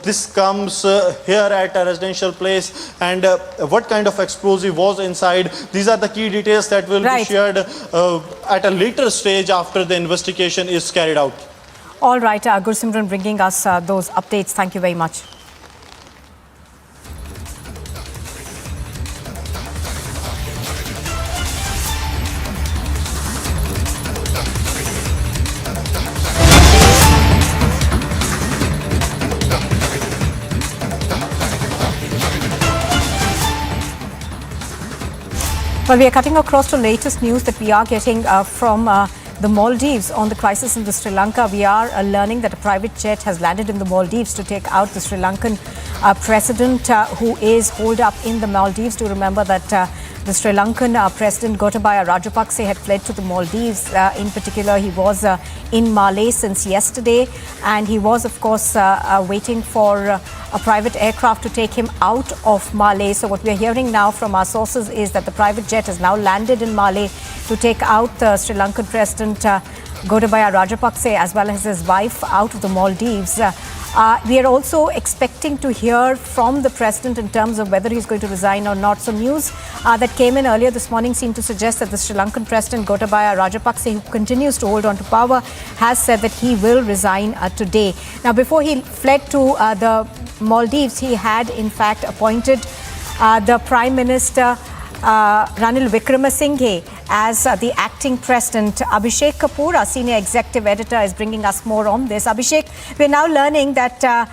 this comes here at a residential place, and what kind of explosive was inside. These are the key details that will be shared at a later stage after the investigation is carried out. All right, Gursimran bringing us those updates. Thank you very much. Well, we are cutting across to latest news that we are getting from the Maldives on the crisis in the Sri Lanka. We are learning that a private jet has landed in the Maldives to take out the Sri Lankan president who is holed up in the Maldives. Do remember that the Sri Lankan President Gotabaya Rajapaksa had fled to the Maldives. In particular, he was in Malé since yesterday, and he was, of course, waiting for a private aircraft to take him out of Malé. So what we are hearing now from our sources is that the private jet has now landed in Malé to take out the Sri Lankan President Gotabaya Rajapaksa as well as his wife out of the Maldives. We are also expecting to hear from the president in terms of whether he's going to resign or not. So news that came in earlier this morning seemed to suggest that the Sri Lankan president Gotabaya Rajapaksa, who continues to hold on to power, has said that he will resign today. Now, before he fled to the Maldives, he had in fact appointed the Prime Minister Ranil Wickremesinghe as the acting president. Abhishek Kapoor, our senior executive editor, is bringing us more on this. Abhishek, we're now learning that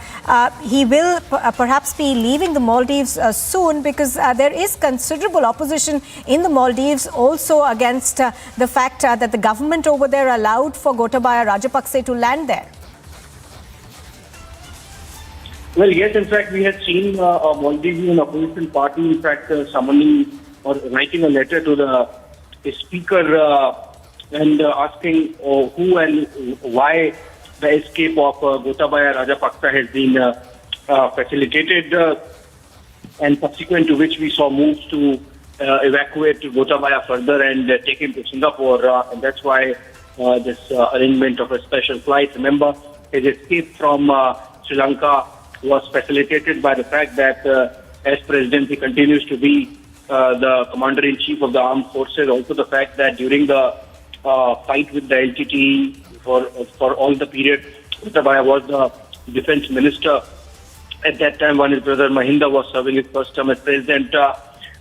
he will perhaps be leaving the Maldives soon, because there is considerable opposition in the Maldives also against the fact that the government over there allowed for Gotabaya Rajapaksa to land there. Well, yes, in fact, we had seen a Maldivian opposition party, in fact, summoning or writing a letter to the speaker and asking who and why the escape of Gotabaya Rajapaksa has been facilitated, and subsequent to which we saw moves to evacuate Gotabaya further and take him to Singapore, and that's why this arrangement of a special flight. Remember, his escape from Sri Lanka was facilitated by the fact that as president he continues to be the commander-in-chief of the armed forces. Also the fact that during the fight with the LTTE for all the period, Gotabaya was the defense minister at that time when his brother Mahinda was serving his first term as president.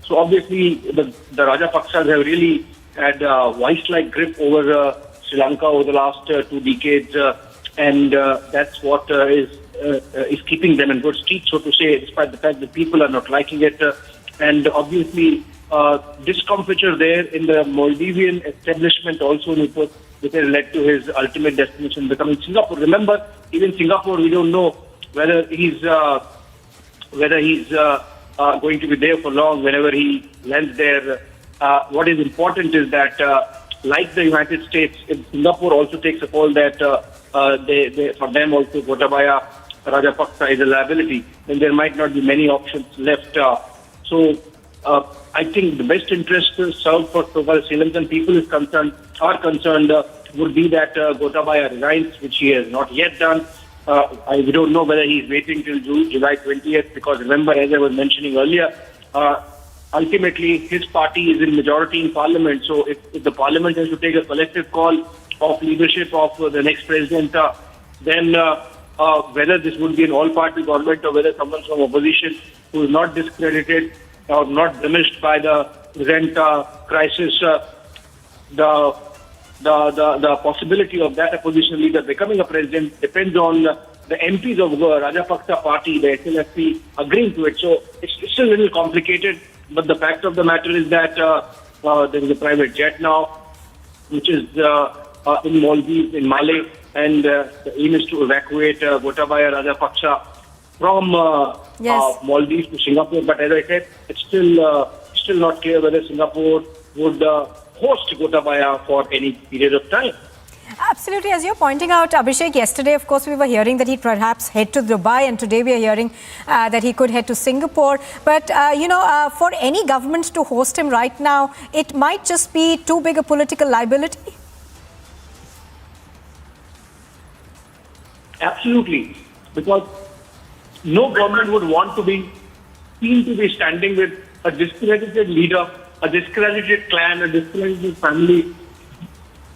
So obviously the Rajapaksas have really had a vice-like grip over Sri Lanka over the last 2 decades, and that's what is keeping them in good stead, so to say, despite the fact that people are not liking it. And obviously discomfiture there in the Maldivian establishment also, which has led to his ultimate destination becoming Singapore. Remember, even Singapore, we don't know whether he's going to be there for long. Whenever he lands there, what is important is that, like the United States, if Singapore also takes a call that for them also Gotabaya Rajapaksa is a liability, then there might not be many options left. So I think the best interest served for so far as Sri Lankan people is concerned, would be that Gotabaya resigns, which he has not yet done. We don't know whether he's waiting till July 20th, because remember, as I was mentioning earlier, ultimately his party is in majority in parliament. So if the parliament has to take a collective call of leadership of the next president, then whether this would be an all-party government or whether someone from opposition who is not discredited or not diminished by the present crisis, the possibility of that opposition leader becoming a president depends on the MPs of the Rajapaksa party, the SLFP, agreeing to it. So it's still a little complicated, but the fact of the matter is that there is a private jet now, which is in Maldives, in Malé, and the aim is to evacuate Gotabaya Rajapaksa from Maldives to Singapore. But as I said, it's still not clear whether Singapore would host Gotabaya for any period of time. Absolutely. As you're pointing out, Abhishek, yesterday, of course, we were hearing that he'd perhaps head to Dubai, and today we are hearing that he could head to Singapore. But, for any government to host him right now, it might just be too big a political liability. Absolutely. Because no government would want to be seen to be standing with a discredited leader, a discredited clan, a discredited family,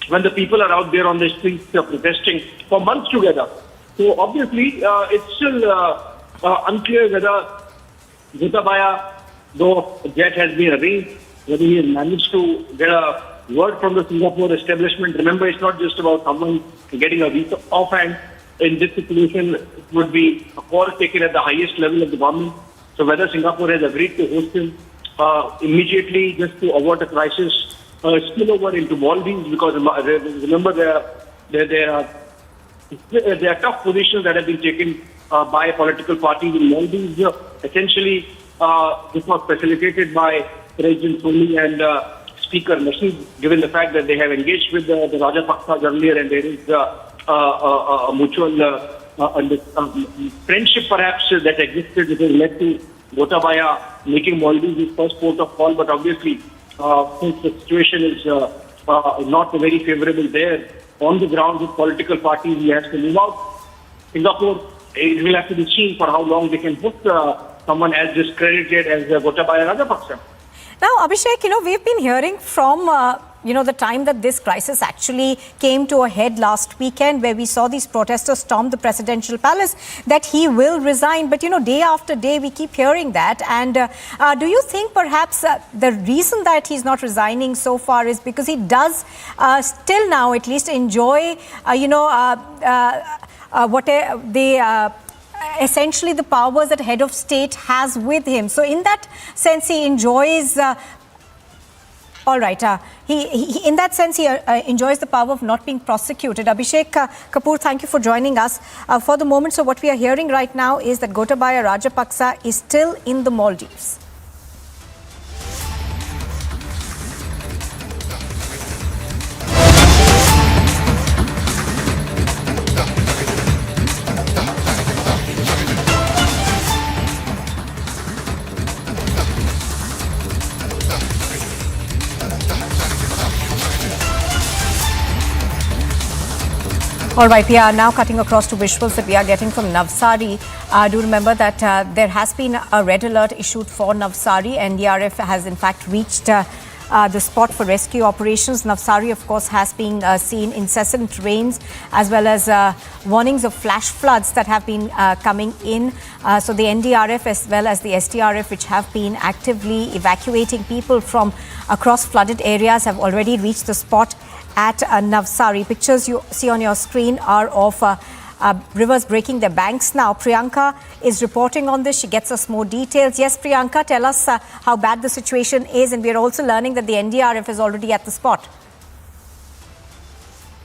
when the people are out there on the streets protesting for months together. So obviously, it's still unclear whether Gotabaya, though the jet has been arranged, whether he has managed to get a word from the Singapore establishment. Remember, it's not just about someone getting a week offhand. In this situation, it would be a call taken at the highest level of the government. So whether Singapore has agreed to host him immediately just to avoid a crisis, spill over into Maldives, because remember there are tough positions that have been taken by political parties in Maldives. Essentially, this was facilitated by President Soli and Speaker Nasheed, given the fact that they have engaged with the Rajapaksas earlier, and there is a mutual friendship perhaps that existed, which has led to Gotabaya making Maldives his first port of call. But obviously, since the situation is not very favorable there on the ground with political parties, he has to move out. Singapore, it will have to be seen for how long they can put someone as discredited as Gotabaya Rajapaksa. Now, Abhishek, we've been hearing from, the time that this crisis actually came to a head last weekend, where we saw these protesters storm the presidential palace, that he will resign. But, day after day, we keep hearing that. And do you think perhaps the reason that he's not resigning so far is because he does still now at least enjoy, essentially the powers that head of state has with him? So in that sense, he enjoys... All right. He in that sense, he enjoys the power of not being prosecuted. Abhishek Kapoor, thank you for joining us. For the moment, so what we are hearing right now is that Gotabaya Rajapaksa is still in the Maldives. All right, we are now cutting across to visuals that we are getting from Navsari. Do remember that there has been a red alert issued for Navsari. NDRF has in fact reached the spot for rescue operations. Navsari, of course, has been seen incessant rains as well as warnings of flash floods that have been coming in. So the NDRF as well as the SDRF, which have been actively evacuating people from across flooded areas, have already reached the spot at Navsari. Pictures you see on your screen are of rivers breaking their banks now. Priyanka is reporting on this. She gets us more details. Yes, Priyanka, tell us how bad the situation is. And we are also learning that the NDRF is already at the spot.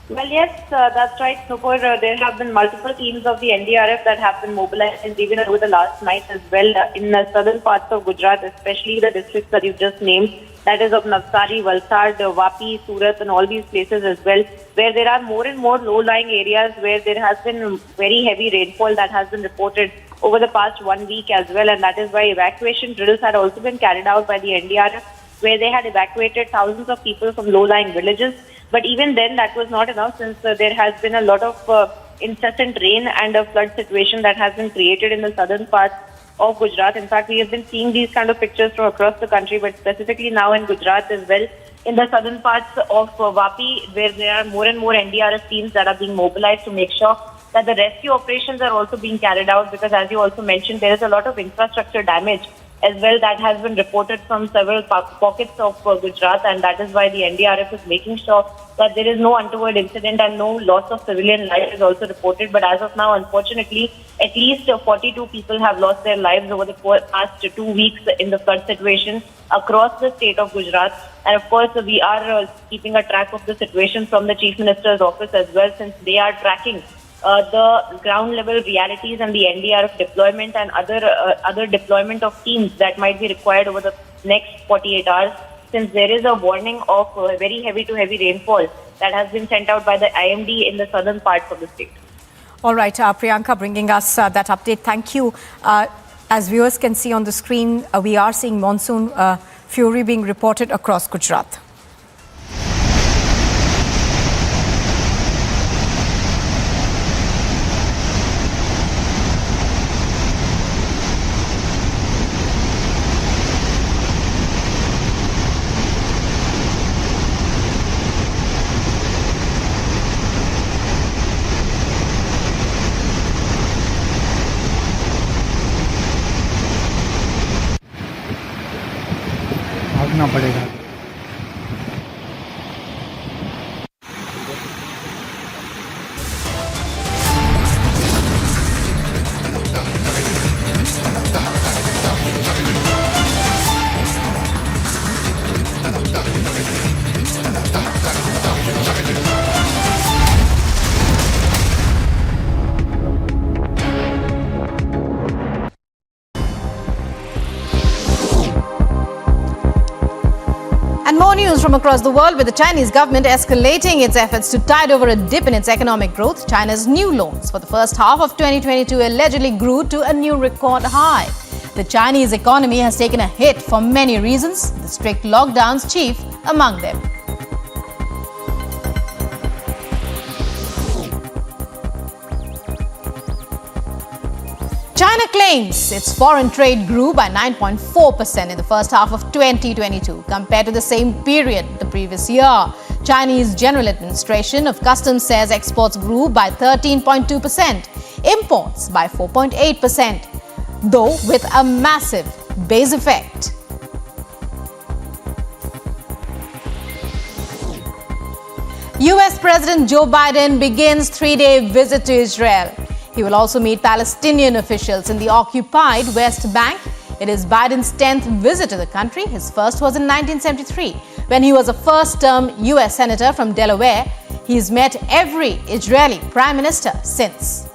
Well, yes, that's right, Nupur. There have been multiple teams of the NDRF that have been mobilized even over the last night as well in the southern parts of Gujarat, especially the districts that you've just named. That is of Navsari, Valsad, Vapi, Surat and all these places as well, where there are more and more low-lying areas where there has been very heavy rainfall that has been reported over the past 1 week as well. And that is why evacuation drills had also been carried out by the NDRF, where they had evacuated thousands of people from low-lying villages. But even then, that was not enough, since there has been a lot of incessant rain and a flood situation that has been created in the southern parts of Gujarat. In fact, we have been seeing these kind of pictures from across the country, but specifically now in Gujarat as well, in the southern parts of Vapi, where there are more and more NDRF teams that are being mobilized to make sure that the rescue operations are also being carried out, because as you also mentioned, there is a lot of infrastructure damage as well that has been reported from several pockets of Gujarat, and that is why the NDRF is making sure that there is no untoward incident and no loss of civilian life is also reported. But as of now, unfortunately, at least 42 people have lost their lives over the past 2 weeks in the flood situation across the state of Gujarat. And of course, we are keeping a track of the situation from the Chief Minister's office as well, since they are tracking the ground level realities and the NDRF deployment and other deployment of teams that might be required over the next 48 hours, since there is a warning of very heavy to heavy rainfall that has been sent out by the IMD in the southern parts of the state. All right, Priyanka bringing us that update. Thank you. As viewers can see on the screen, we are seeing monsoon fury being reported across Gujarat. भागना पड़ेगा। And more news from across the world, with the Chinese government escalating its efforts to tide over a dip in its economic growth. China's new loans for the first half of 2022 allegedly grew to a new record high. The Chinese economy has taken a hit for many reasons, the strict lockdowns chief among them. China claims its foreign trade grew by 9.4% in the first half of 2022 compared to the same period the previous year. Chinese General Administration of Customs says exports grew by 13.2%, imports by 4.8%, though with a massive base effect. US President Joe Biden begins three-day visit to Israel. He will also meet Palestinian officials in the occupied West Bank. It is Biden's 10th visit to the country. His first was in 1973, when he was a first-term US Senator from Delaware. He's met every Israeli Prime Minister since.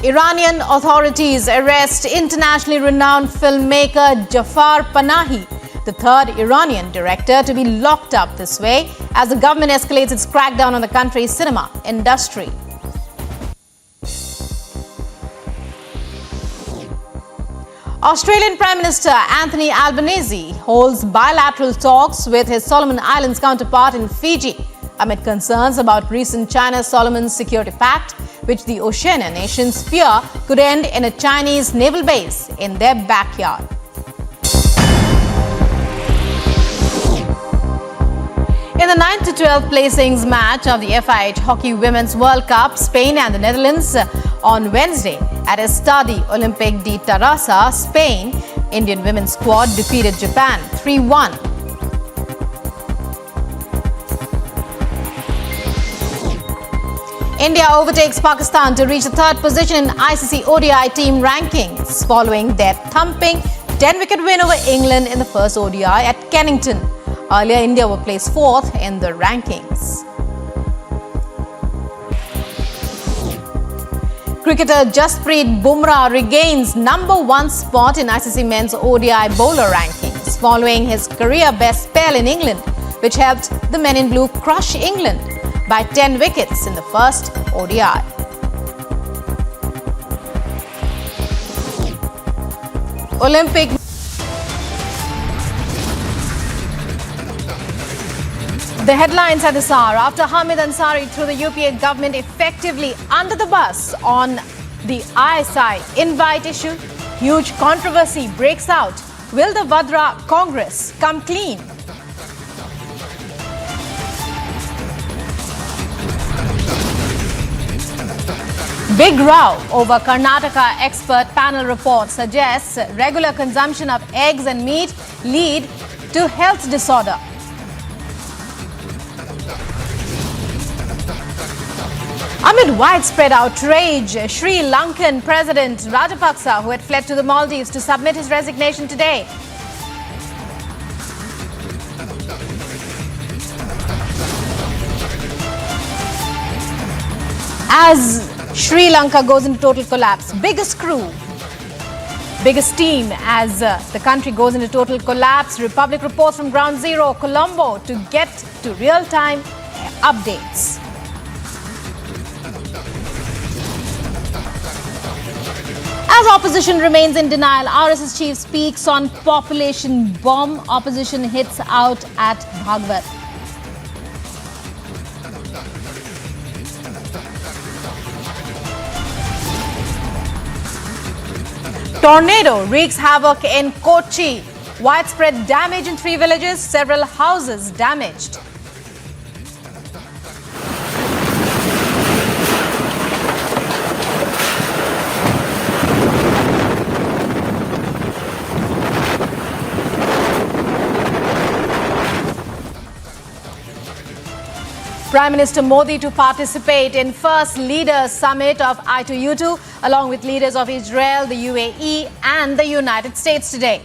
Iranian authorities arrest internationally renowned filmmaker Jafar Panahi, the third Iranian director to be locked up this way as the government escalates its crackdown on the country's cinema industry. Australian Prime Minister Anthony Albanese holds bilateral talks with his Solomon Islands counterpart in Fiji amid concerns about recent China-Solomon Security Pact, which the Oceania nations fear could end in a Chinese naval base in their backyard. In the 9 to 12 placings match of the FIH Hockey Women's World Cup, Spain and the Netherlands on Wednesday at Estadio Olympic de Tarrasa, Spain, Indian women's squad defeated Japan 3-1. India overtakes Pakistan to reach the third position in ICC ODI team rankings following their thumping 10-wicket win over England in the first ODI at Kennington. Earlier, India were placed fourth in the rankings. Cricketer Jasprit Bumrah regains #1 spot in ICC men's ODI bowler rankings following his career best spell in England, which helped the men in blue crush England by 10 wickets in the first ODI. Olympic The headlines at this hour. After Hamid Ansari threw the UPA government effectively under the bus on the ISI invite issue, huge controversy breaks out. Will the Vadra Congress come clean? Big row over Karnataka expert panel report suggests regular consumption of eggs and meat lead to health disorder. Amid widespread outrage, Sri Lankan President Rajapaksa, who had fled to the Maldives to submit his resignation today. As Sri Lanka goes into total collapse, biggest crew, biggest team as the country goes into total collapse. Republic reports from Ground Zero, Colombo, to get to real-time updates. As opposition remains in denial, RSS chief speaks on population bomb. Opposition hits out at Bhagwat. Tornado wreaks havoc in Kochi. Widespread damage in 3 villages, several houses damaged. Prime Minister Modi to participate in first leaders summit of I2U2 along with leaders of Israel, the UAE and the United States today.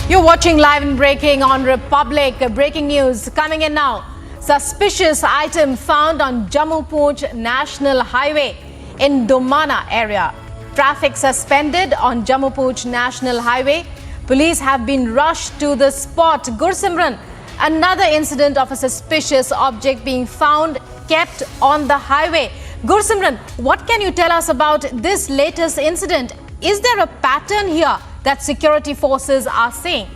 You're watching Live and Breaking on Republic. Breaking news coming in now. Suspicious item found on Jammu-Poonch National Highway in Domana area. Traffic suspended on Jammu-Poonch National Highway. Police have been rushed to the spot. Gursimran, another incident of a suspicious object being found kept on the highway. Gursimran, what can you tell us about this latest incident? Is there a pattern here that security forces are seeing?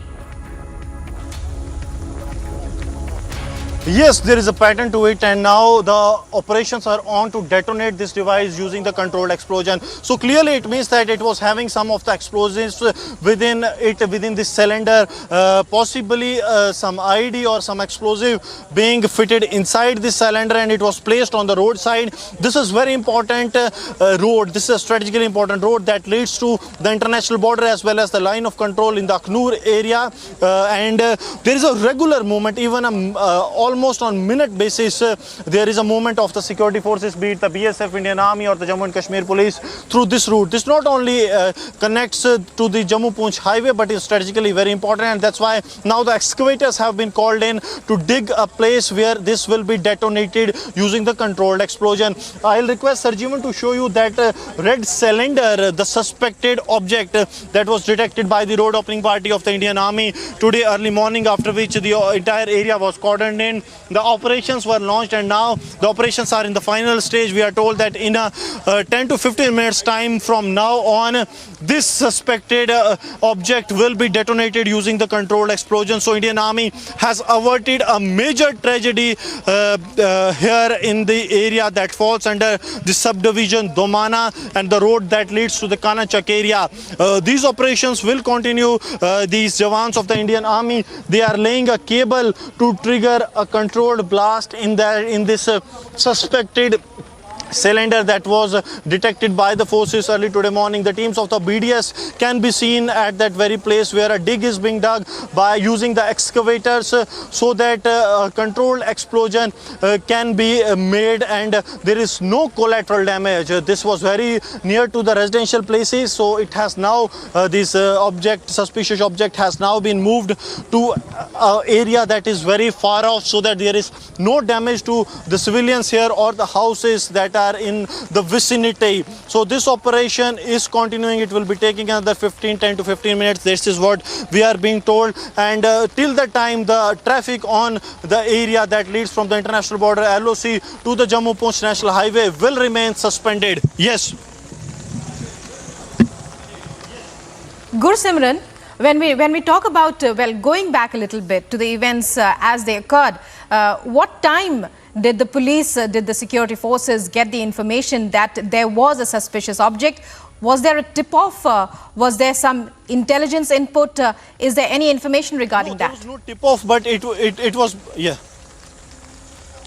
Yes, there is a pattern to it, and now the operations are on to detonate this device using the controlled explosion. So clearly it means that it was having some of the explosives within this cylinder, possibly some IED or some explosive being fitted inside this cylinder, and it was placed on the roadside. This is very important road. This is a strategically important road that leads to the international border as well as the line of control in the Akhnur area, and there is a regular movement, even almost almost on minute basis. There is a movement of the security forces, be it the BSF, Indian Army or the Jammu and Kashmir Police, through this route. This not only connects to the Jammu-Poonch highway, but is strategically very important, and that's why now the excavators have been called in to dig a place where this will be detonated using the controlled explosion. I'll request Sarjeevan to show you that red cylinder, the suspected object that was detected by the road opening party of the Indian Army today early morning, after which the entire area was cordoned in. The operations were launched, and now the operations are in the final stage. We are told that in a 10 to 15 minutes time from now on, this suspected object will be detonated using the controlled explosion. So Indian Army has averted a major tragedy here in the area that falls under the subdivision Domana and the road that leads to the Kanachak area. These operations will continue. These jawans of the Indian Army, they are laying a cable to trigger a controlled blast in this suspected cylinder that was detected by the forces early today morning. The teams of the BDS can be seen at that very place where a dig is being dug by using the excavators so that a controlled explosion can be made and there is no collateral damage. This was very near to the residential places, so it has now this suspicious object has now been moved to an area that is very far off, so that there is no damage to the civilians here or the houses that are in the vicinity. So this operation is continuing. It will be taking another 10 to 15 minutes. This is what we are being told, and till the time the traffic on the area that leads from the international border LOC to the Jammu-Poonch National Highway will remain suspended. Yes. Gursimran, when we talk about, going back a little bit to the events as they occurred, what time did the police, did the security forces get the information that there was a suspicious object? Was there a tip-off? Was there some intelligence input? Is there any information regarding that? There was no tip-off, but it was, yeah.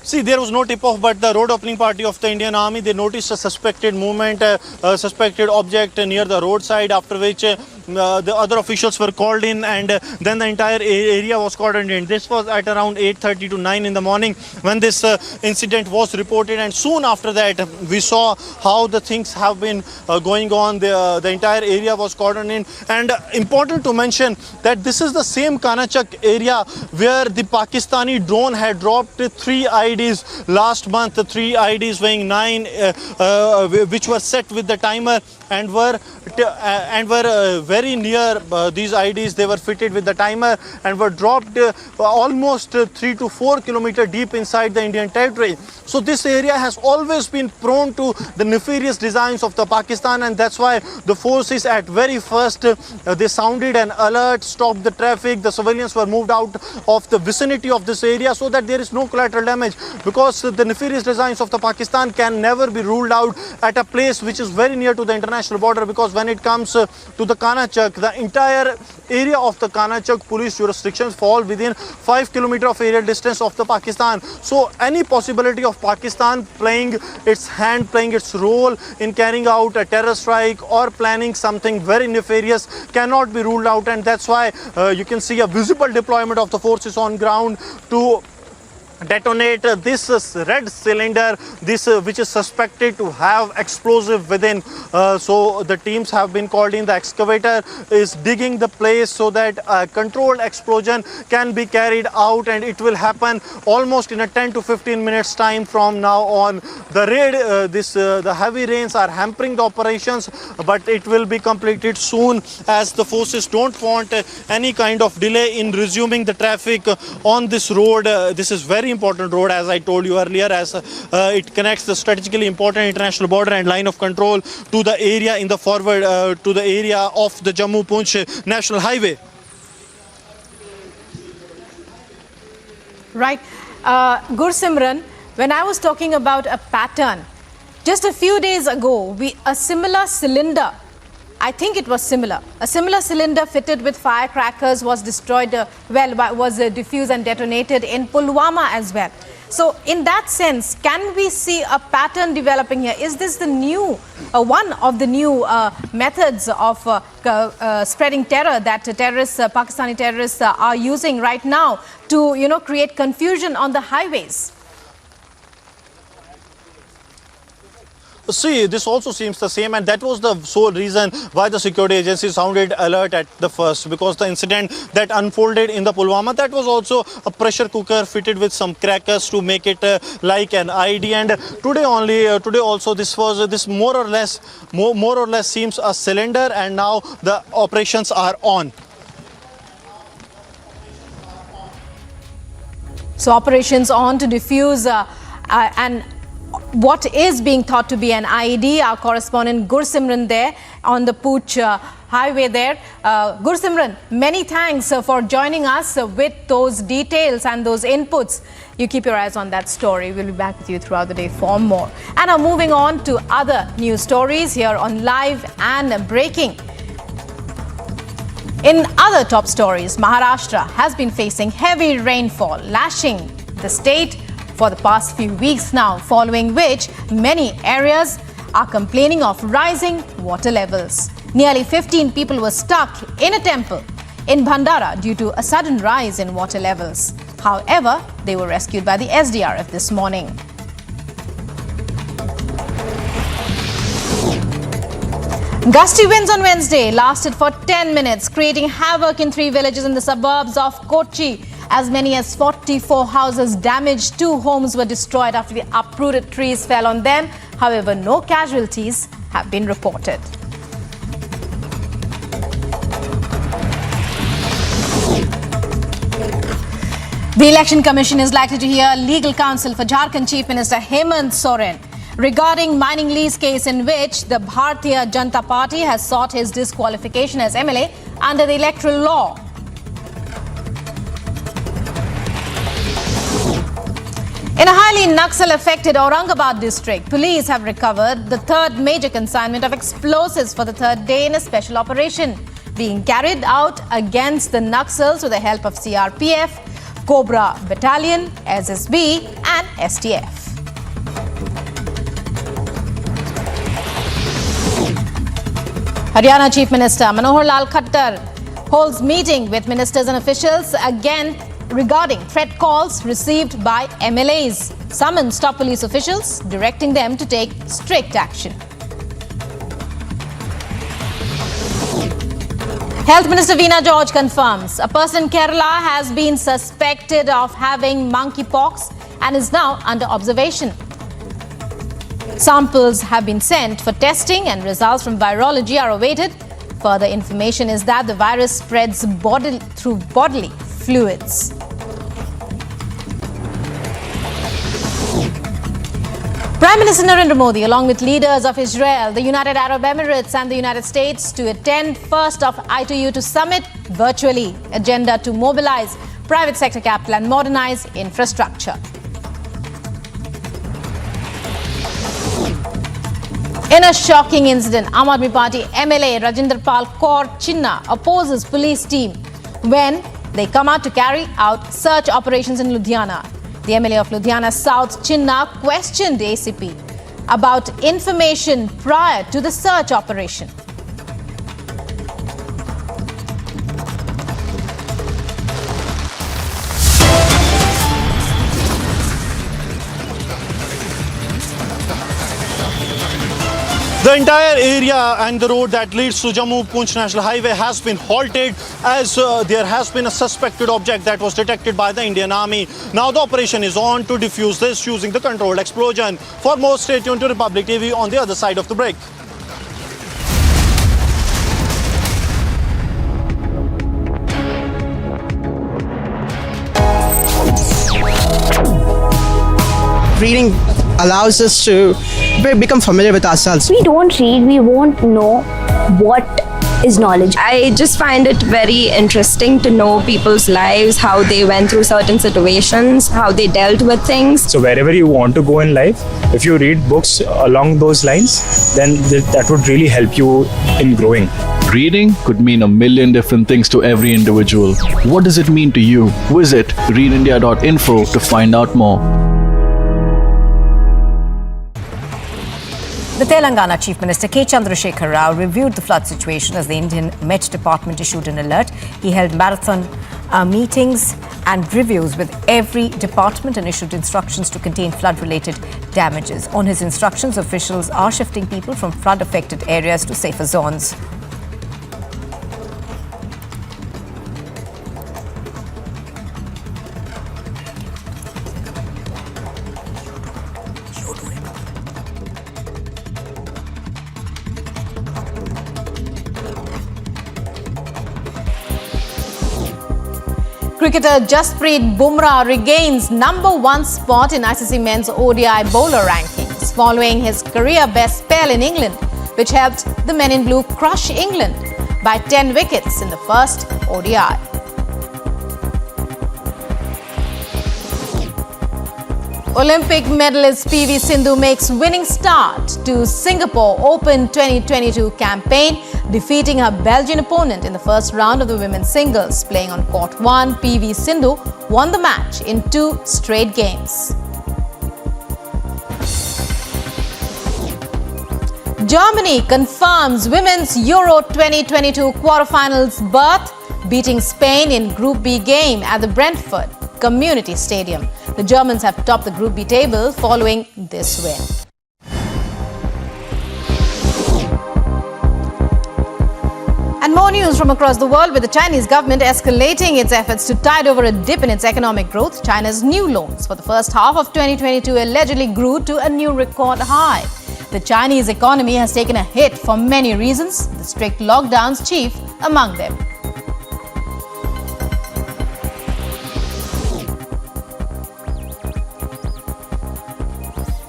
See, there was no tip-off, but the road opening party of the Indian Army, they noticed a suspected movement, a suspected object near the roadside, after which the other officials were called in, and then the entire area was cordoned in. This was at around 8:30 to 9 in the morning when this incident was reported, and soon after that we saw how the things have been going on. The entire area was cordoned in, and important to mention that this is the same Kanachak area where the Pakistani drone had dropped 3 IEDs last month, 3 IEDs weighing 9, which were set with the timer and were very near these IEDs. They were fitted with the timer and were dropped almost 3 to 4 kilometers deep inside the Indian territory. So this area has always been prone to the nefarious designs of the Pakistan, and that's why the forces at very first they sounded an alert, stopped the traffic. The civilians were moved out of the vicinity of this area so that there is no collateral damage, because the nefarious designs of the Pakistan can never be ruled out at a place which is very near to the international border, because when it comes to the Kanachak, the entire area of the Kanachak police jurisdictions fall within 5 kilometers of aerial distance of the Pakistan. So any possibility of Pakistan playing its role in carrying out a terror strike or planning something very nefarious cannot be ruled out, and that's why you can see a visible deployment of the forces on ground to detonate this red cylinder, which is suspected to have explosive within. So the teams have been called in. The excavator is digging the place so that a controlled explosion can be carried out, and it will happen almost in a 10 to 15 minutes time from now on. The raid, the heavy rains are hampering the operations, but it will be completed soon, as the forces don't want any kind of delay in resuming the traffic on this road. This is very important road, as I told you earlier, as it connects the strategically important international border and line of control to the area in the forward, to the area of the Jammu-Poonch National Highway. Right. Gursimran, when I was talking about a pattern, just a few days ago, a similar cylinder, I think it was similar. A similar cylinder fitted with firecrackers was destroyed, was diffused and detonated in Pulwama as well. So in that sense, can we see a pattern developing here? Is this the new, one of the new methods of spreading terror that Pakistani terrorists are using right now to, create confusion on the highways? See, this also seems the same, and that was the sole reason why the security agency sounded alert at the first, because the incident that unfolded in the Pulwama, that was also a pressure cooker fitted with some crackers to make it like an ID. And today also this more or less seems a cylinder, and now the operations are on. So operations on to defuse and what is being thought to be an IED. Our correspondent Gursimran there on the Pooch highway there. Gursimran, many thanks for joining us with those details and those inputs. You keep your eyes on that story. We'll be back with you throughout the day for more. And now moving on to other news stories here on Live and Breaking. In other top stories, Maharashtra has been facing heavy rainfall, lashing the state for the past few weeks now, following which many areas are complaining of rising water levels. Nearly 15 people were stuck in a temple in Bhandara due to a sudden rise in water levels. However, they were rescued by the SDRF this morning. Gusty winds on Wednesday lasted for 10 minutes, creating havoc in 3 villages in the suburbs of Kochi. As many as 44 houses damaged, 2 homes were destroyed after the uprooted trees fell on them. However, no casualties have been reported. The Election Commission is likely to hear legal counsel for Jharkhand Chief Minister Hemant Soren regarding mining lease case in which the Bharatiya Janata Party has sought his disqualification as MLA under the electoral law. In a highly Naxal-affected Aurangabad district, police have recovered the 3rd major consignment of explosives for the 3rd day in a special operation being carried out against the Naxals with the help of CRPF, Cobra Battalion, SSB and STF. Haryana Chief Minister Manohar Lal Khattar holds meeting with ministers and officials again regarding threat calls received by MLAs. Summons top police officials, directing them to take strict action. Health Minister Veena George confirms a person in Kerala has been suspected of having monkeypox and is now under observation. Samples have been sent for testing and results from virology are awaited. Further information is that the virus spreads through bodily fluids. Prime Minister Narendra Modi, along with leaders of Israel, the United Arab Emirates and the United States, to attend first of I2U2 summit virtually. Agenda to mobilize private sector capital and modernize infrastructure. In a shocking incident, Aam Aadmi Party MLA Rajinder Pal Kaur Chinna opposes police team when they come out to carry out search operations in Ludhiana. The MLA of Ludhiana South, Chinna, questioned ACP about information prior to the search operation. The entire area and the road that leads to Jammu-Poonch National Highway has been halted as there has been a suspected object that was detected by the Indian Army. Now the operation is on to defuse this using the controlled explosion. For more, stay tuned to Republic TV on the other side of the break. Reading allows us to become familiar with ourselves. We don't read, we won't know what is knowledge. I just find it very interesting to know people's lives, how they went through certain situations, how they dealt with things. So wherever you want to go in life, if you read books along those lines, then that would really help you in growing. Reading could mean a million different things to every individual. What does it mean to you? Visit readindia.info to find out more. The Telangana Chief Minister K. Chandrasekhar Rao reviewed the flood situation as the Indian Met Department issued an alert. He held marathon meetings and reviews with every department and issued instructions to contain flood-related damages. On his instructions, officials are shifting people from flood-affected areas to safer zones. Cricketer Jasprit Bumrah regains #1 spot in ICC Men's ODI bowler rankings following his career best spell in England, which helped the men in blue crush England by 10 wickets in the first ODI. Olympic medalist PV Sindhu makes winning start to Singapore Open 2022 campaign, defeating her Belgian opponent in the first round of the women's singles. Playing on court 1, PV Sindhu won the match in 2 straight games. Germany confirms women's Euro 2022 quarterfinals berth, beating Spain in Group B game at the Brentford Community Stadium. The Germans have topped the Group B table following this win. And more news from across the world, with the Chinese government escalating its efforts to tide over a dip in its economic growth. China's new loans for the first half of 2022 allegedly grew to a new record high. The Chinese economy has taken a hit for many reasons, the strict lockdowns chief among them.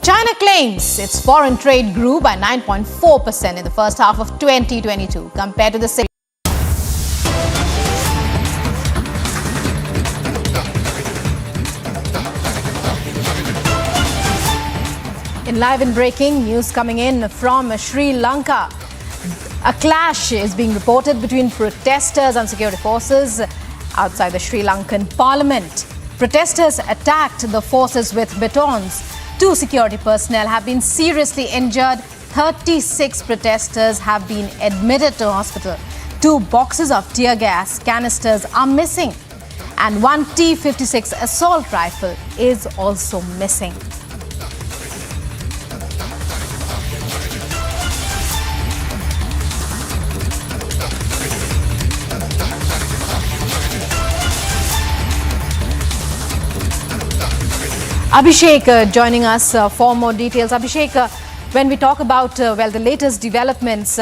China claims its foreign trade grew by 9.4% in the first half of 2022 compared to the same. In live and breaking news coming in from Sri Lanka, a clash is being reported between protesters and security forces outside the Sri Lankan parliament. Protesters attacked the forces with batons. 2 security personnel have been seriously injured. 36 protesters have been admitted to hospital. 2 boxes of tear gas canisters are missing. And 1 T-56 assault rifle is also missing. Abhishek joining us for more details. Abhishek, when we talk about the latest developments,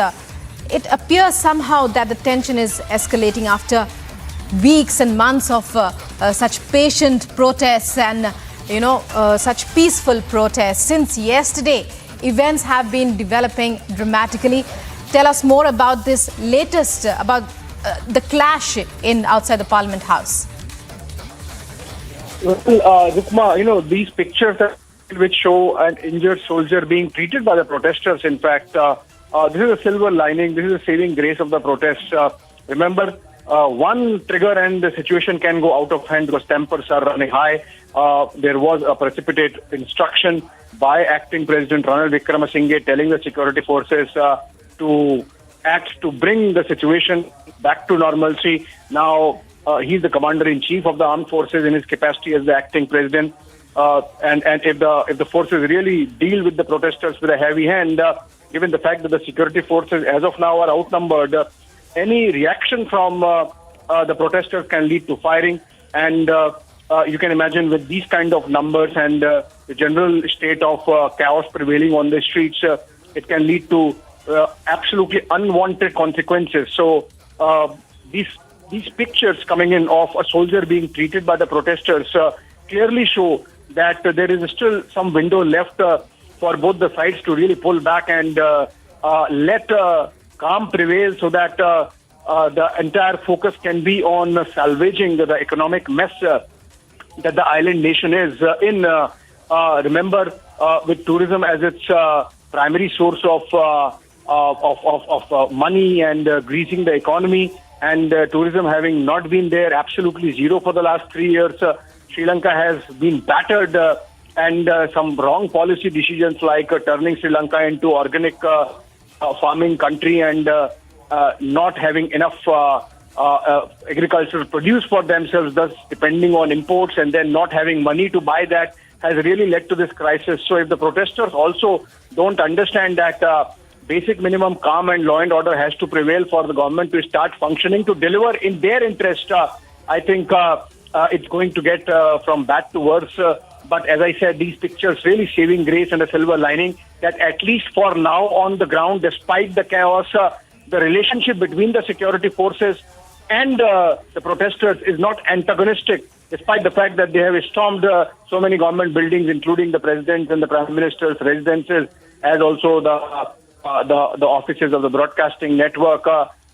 it appears somehow that the tension is escalating after weeks and months of such patient protests and such peaceful protests. Since yesterday, events have been developing dramatically. Tell us more about this latest, about the clash outside the Parliament House. Well, Rukma, these pictures which show an injured soldier being treated by the protesters. In fact, this is a silver lining. This is a saving grace of the protests. Remember, one trigger and the situation can go out of hand because tempers are running high. There was a precipitate instruction by acting President Ranil Wickremesinghe telling the security forces to act to bring the situation back to normalcy. Now, he's the commander-in-chief of the armed forces in his capacity as the acting president. And if the forces really deal with the protesters with a heavy hand, given the fact that the security forces as of now are outnumbered, any reaction from the protesters can lead to firing. And you can imagine with these kind of numbers and the general state of chaos prevailing on the streets, it can lead to absolutely unwanted consequences. So these pictures coming in of a soldier being treated by the protesters clearly show that there is still some window left for both the sides to really pull back and let calm prevail so that the entire focus can be on salvaging the economic mess that the island nation is in. Remember, with tourism as its primary source of money and greasing the economy, and tourism having not been there, absolutely zero for the last 3 years, Sri Lanka has been battered and some wrong policy decisions like turning Sri Lanka into organic farming country and not having enough agricultural produce for themselves, thus depending on imports and then not having money to buy that, has really led to this crisis. So if the protesters also don't understand that basic minimum calm and law and order has to prevail for the government to start functioning to deliver in their interest, I think it's going to get from bad to worse. But as I said, these pictures really saving grace and a silver lining that at least for now on the ground, despite the chaos, the relationship between the security forces and the protesters is not antagonistic, despite the fact that they have stormed so many government buildings, including the president and the prime minister's residences, as also the offices of the broadcasting network.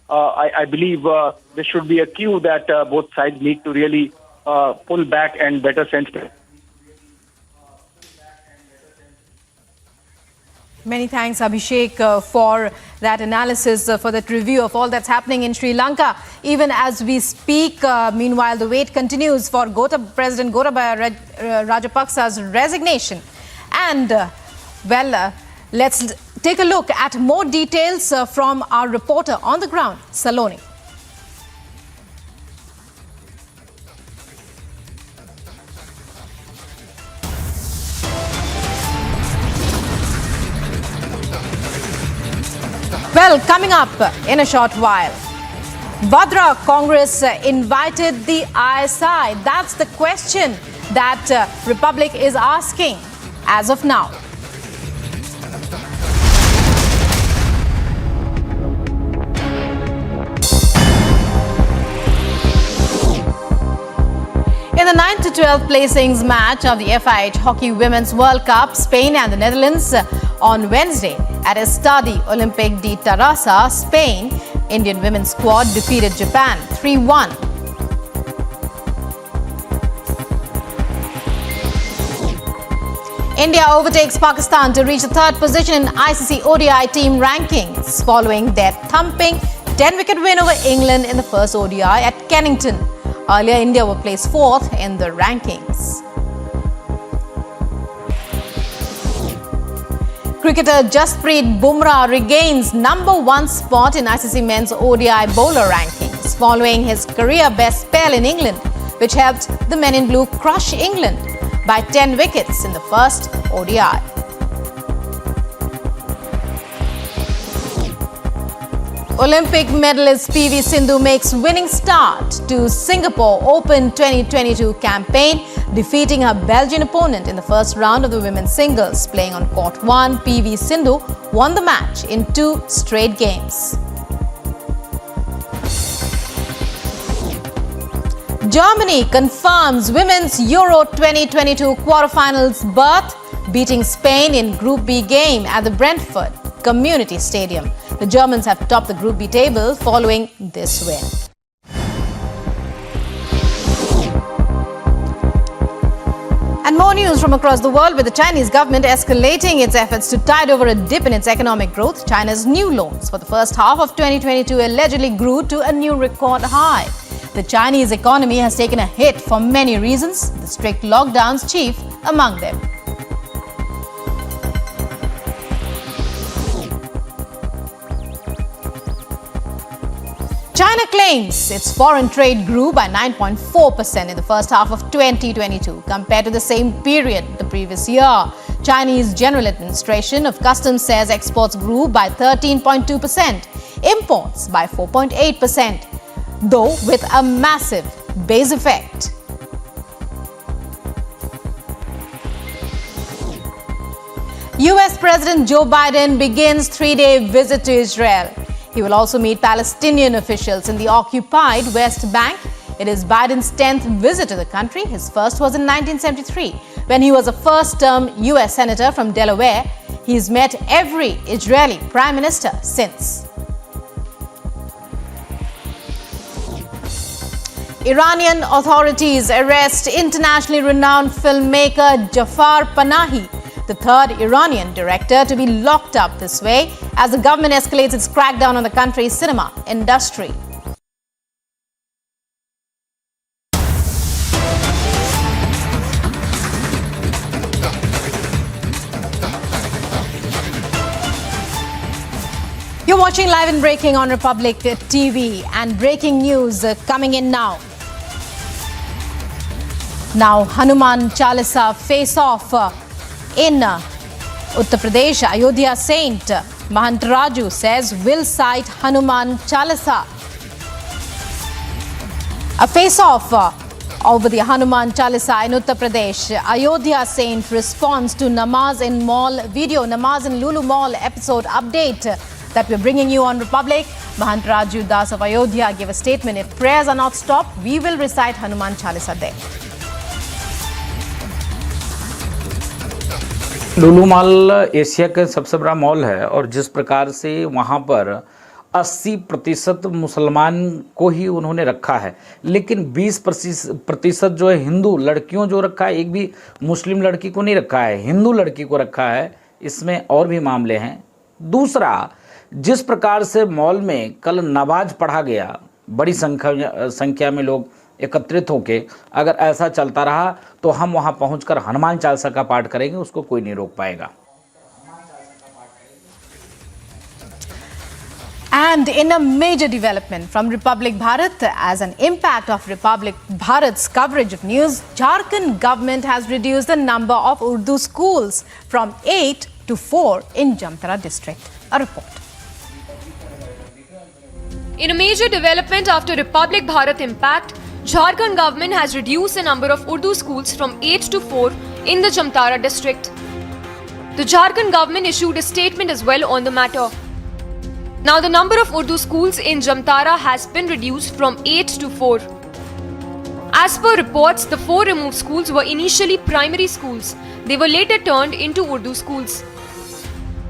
I believe this should be a cue that both sides need to really pull back and better sense. Many thanks, Abhishek, for that analysis, for that review of all that's happening in Sri Lanka. Even as we speak, meanwhile, the wait continues for President Gotabaya Rajapaksa's resignation. And, let's take a look at more details from our reporter on the ground, Saloni. Well, coming up in a short while, Vadra Congress invited the ISI. That's the question that Republic is asking as of now. In the 9 to 12 placings match of the FIH Hockey Women's World Cup, Spain and the Netherlands on Wednesday at Estadio Olympic de Tarrasa, Spain, Indian women's squad defeated Japan 3-1. India overtakes Pakistan to reach the third position in ICC ODI team rankings following their thumping 10-wicket win over England in the first ODI at Kennington. Earlier, India were placed fourth in the rankings. Cricketer Jasprit Bumrah regains #1 spot in ICC men's ODI bowler rankings following his career best spell in England, which helped the men in blue crush England by 10 wickets in the first ODI. Olympic medalist PV Sindhu makes winning start to Singapore Open 2022 campaign, defeating her Belgian opponent in the first round of the women's singles. Playing on court 1, PV Sindhu won the match in 2 straight games. Germany confirms women's Euro 2022 quarterfinals berth, beating Spain in Group B game at the Brentford Community Stadium. The Germans have topped the Group B table following this win. And more news from across the world, with the Chinese government escalating its efforts to tide over a dip in its economic growth. China's new loans for the first half of 2022 allegedly grew to a new record high. The Chinese economy has taken a hit for many reasons, the strict lockdowns chief among them. China claims its foreign trade grew by 9.4% in the first half of 2022 compared to the same period the previous year. Chinese General Administration of Customs says exports grew by 13.2%, imports by 4.8%, though with a massive base effect. US President Joe Biden begins 3-day visit to Israel. He will also meet Palestinian officials in the occupied West Bank. It is Biden's 10th visit to the country. His first was in 1973, when he was a first-term U.S. Senator from Delaware. He's met every Israeli Prime Minister since. Iranian authorities arrest internationally renowned filmmaker Jafar Panahi, the third Iranian director to be locked up this way as the government escalates its crackdown on the country's cinema industry. You're watching Live and Breaking on Republic TV, and breaking news coming in now. Now, Hanuman Chalisa face-off in Uttar Pradesh. Ayodhya Saint Mahant Raju says will cite Hanuman Chalisa. A face-off over the Hanuman Chalisa in Uttar Pradesh. Ayodhya Saint responds to Namaz in Mall video, Namaz in Lulu Mall episode update that we're bringing you on Republic. Mahant Raju Das of Ayodhya gave a statement: if prayers are not stopped, we will recite Hanuman Chalisa there. Lulu mall Asia का सबसे बड़ा mall है और जिस प्रकार से वहाँ पर 80% मुसलमान को ही उन्होंने रखा है, लेकिन 20% जो है हिंदू लड़कियों जो रखा है, एक भी मुस्लिम लड़की को नहीं रखा है, हिंदू लड़की को रखा है। इसमें और भी मामले हैं। दूसरा, जिस प्रकार से मॉल में कल नमाज पढ़ा गया, बड़ी संख्या में लोग एकत्रित होके, अगर ऐसा चलता रहा तो हम वहां पहुंचकर हनुमान चालीसा का पाठ करेंगे, उसको कोई नहीं रोक पाएगा। And in a major development from Republic Bharat, as an impact of Republic Bharat's coverage of news, Jharkhand government has reduced the number of Urdu schools from 8 to 4 in Jamtara district. A report. In a major development after Republic Bharat impact, Jharkhand government has reduced the number of Urdu schools from 8 to 4 in the Jamtara district. The Jharkhand government issued a statement as well on the matter. Now the number of Urdu schools in Jamtara has been reduced from 8 to 4. As per reports, the 4 removed schools were initially primary schools. They were later turned into Urdu schools.